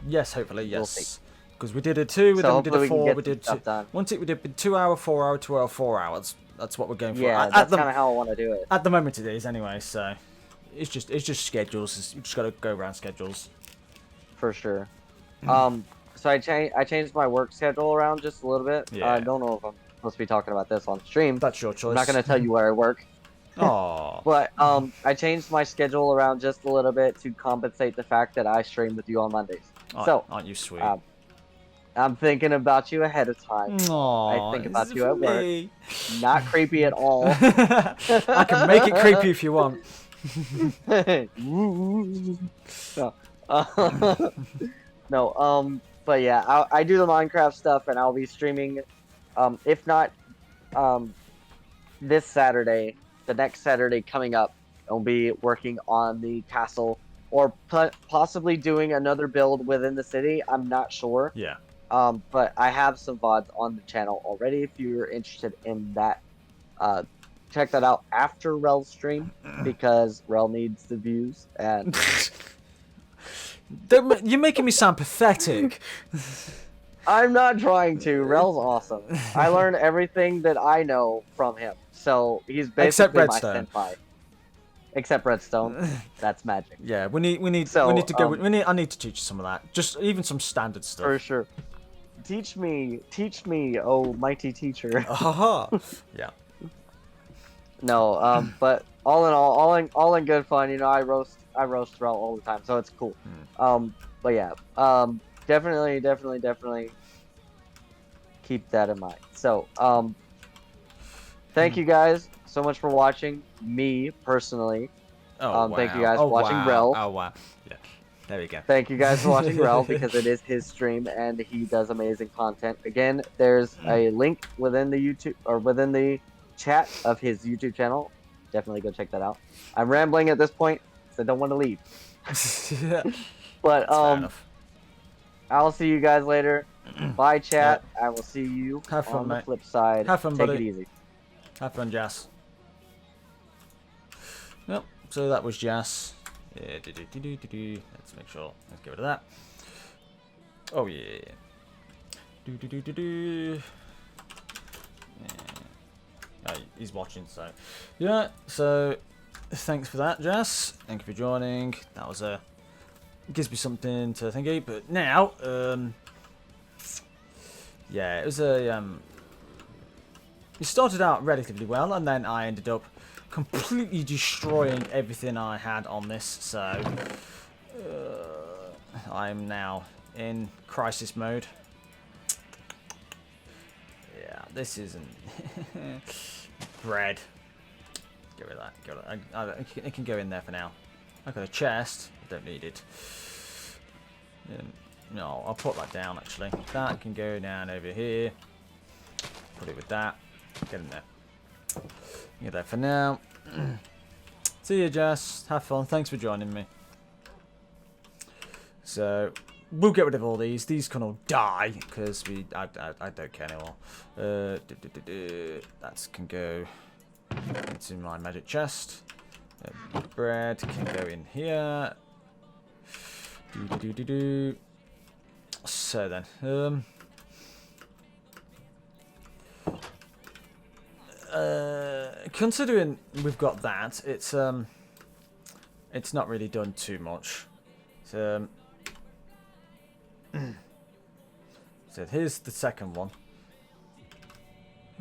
Yes, hopefully, We'll yes. Because we did a 2, then we did a 4, we did 2. Once we did 2 hour, 4 hour, 2 hour, 4 hours. That's what we're going for. Yeah, that's kind of how I want to do it. At the moment, it is anyway. So it's just schedules. You just got to go around schedules. For sure. So I changed my work schedule around just a little bit. Yeah. I don't know if I'm supposed to be talking about this on stream. That's your choice. I'm not going to tell you where I work. Oh. But I changed my schedule around just a little bit to compensate the fact that I stream with you on Mondays. So aren't you sweet? I'm thinking about you ahead of time. Aww, I think about you at work. Not creepy at all. I can make it creepy if you want. No. But yeah, I do the Minecraft stuff, and I'll be streaming. If not, this Saturday, the next Saturday coming up, I'll be working on the castle, or possibly doing another build within the city. I'm not sure. Yeah. But I have some VODs on the channel already. If you're interested in that, check that out after Rel's stream, because Rel needs the views. And you're making me sound pathetic. I'm not trying to. Rel's awesome. I learned everything that I know from him. So he's basically my senpai. Except Redstone. That's magic. Yeah, we need to go. I need to teach you some of that. Just even some standard stuff. For sure. Teach me, oh mighty teacher. Yeah. No, but all in all in good fun. You know, I roast Rel all the time, so it's cool. But yeah, definitely keep that in mind. So, thank you guys so much for watching me personally. Wow. Thank you guys for watching Rel. Oh wow. Yeah. There we go. Thank you guys for watching Rel, because it is his stream and he does amazing content. Again, there's a link within the YouTube, or within the chat of his YouTube channel. Definitely go check that out. I'm rambling at this point, so I don't want to leave. But I'll see you guys later. Bye, chat. I will see you on the flip side. Have fun, Take buddy. it easy. Have fun, Jas. Yep. So that was Jas. Yeah. Let's make sure. Let's get rid of that. Oh yeah. Yeah. Oh, he's watching, so yeah. So thanks for that, Jas. Thank you for joining. That was gives me something to think of. But now, yeah, it was a it started out relatively well, and then I ended up completely destroying everything I had on this. So I'm now in crisis mode. Yeah, this isn't bread. Get rid of that. Get rid of that. It can go in there for now. I've got a chest. I don't need it. No, I'll put that down actually. That can go down over here. Put it with that. Get in there. Get that for now. See you, Jas. Have fun. Thanks for joining me. So we'll get rid of all these. These can all die because I don't care anymore. That can go into my magic chest. Bread can go in here. Do. So then, considering we've got that, it's not really done too much. So, so here's the second one.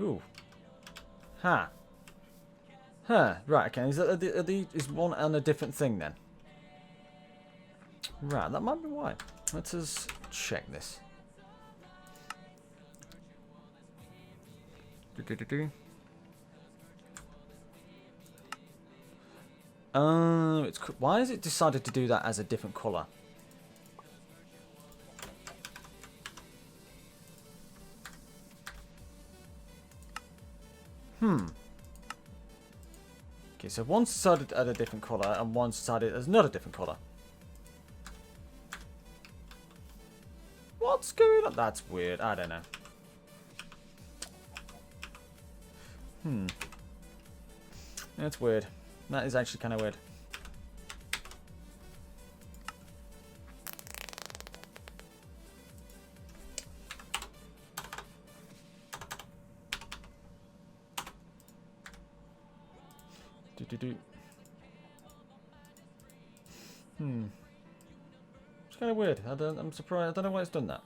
Ooh. Huh. Huh. Right. Okay. Is one on a different thing then? Right. That might be why. Let us check this. It's why has it decided to do that as a different colour? Okay, so one's decided at a different colour and one's decided as not a different colour. What's going on? That's weird. I don't know. That's weird. That is actually kind of weird. It's kind of weird. I'm surprised. I don't know why it's done that.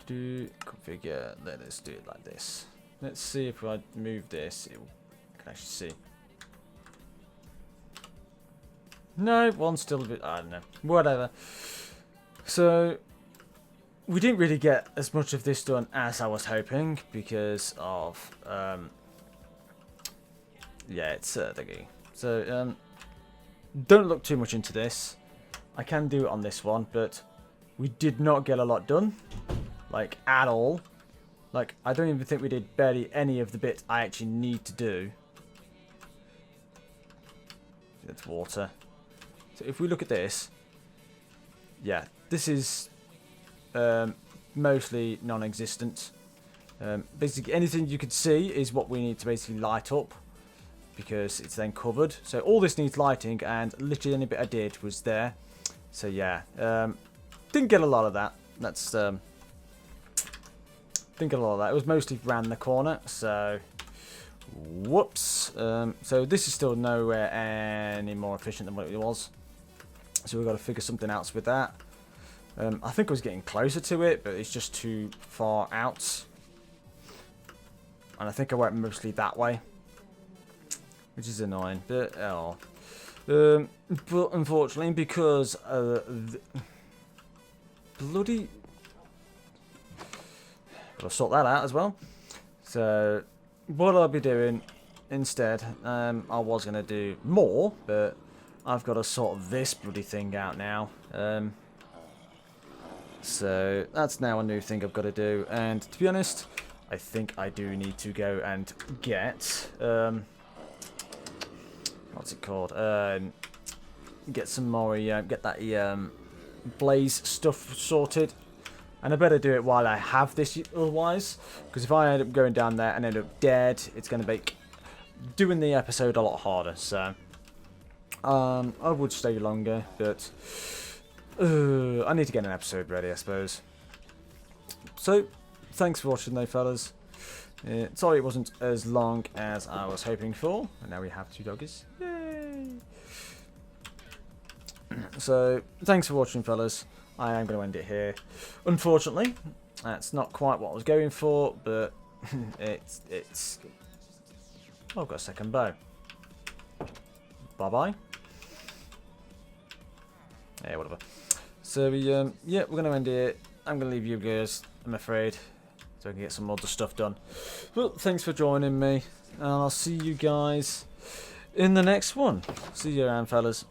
Configure. Let us do it like this. Let's see if I move this, I can actually see. No, one's still a bit. I don't know. Whatever. So we didn't really get as much of this done as I was hoping because of yeah, it's thingy. So don't look too much into this. I can do it on this one, but we did not get a lot done, like at all. Like I don't even think we did barely any of the bits I actually need to do. It's water. So if we look at this, yeah, this is mostly non-existent. Basically anything you could see is what we need to basically light up because it's then covered. So all this needs lighting and literally any bit I did was there. So yeah, didn't get a lot of that. That's didn't get a lot of that. It was mostly round the corner, so whoops. So this is still nowhere any more efficient than what it was. So we've got to figure something else with that. I think I was getting closer to it, but it's just too far out. And I think I went mostly that way, which is annoying. But oh, but unfortunately, because bloody, gotta sort that out as well. So what I'll be doing instead, I was gonna do more, but I've got to sort this bloody thing out now. So that's now a new thing I've got to do. And to be honest, I think I do need to go and get what's it called? Get some more. Get that blaze stuff sorted. And I better do it while I have this, otherwise, because if I end up going down there and end up dead, it's going to make doing the episode a lot harder. So I would stay longer, but I need to get an episode ready, I suppose. So, thanks for watching though, fellas. Sorry it wasn't as long as I was hoping for. And now we have 2 doggies. Yay! So, thanks for watching, fellas. I am going to end it here. Unfortunately, that's not quite what I was going for, but it's... Oh, I've got a second bow. Bye-bye. Yeah, whatever. So, yeah, we're going to end it. I'm going to leave you guys, I'm afraid, so I can get some other stuff done. Well, thanks for joining me, and I'll see you guys in the next one. See you around, fellas.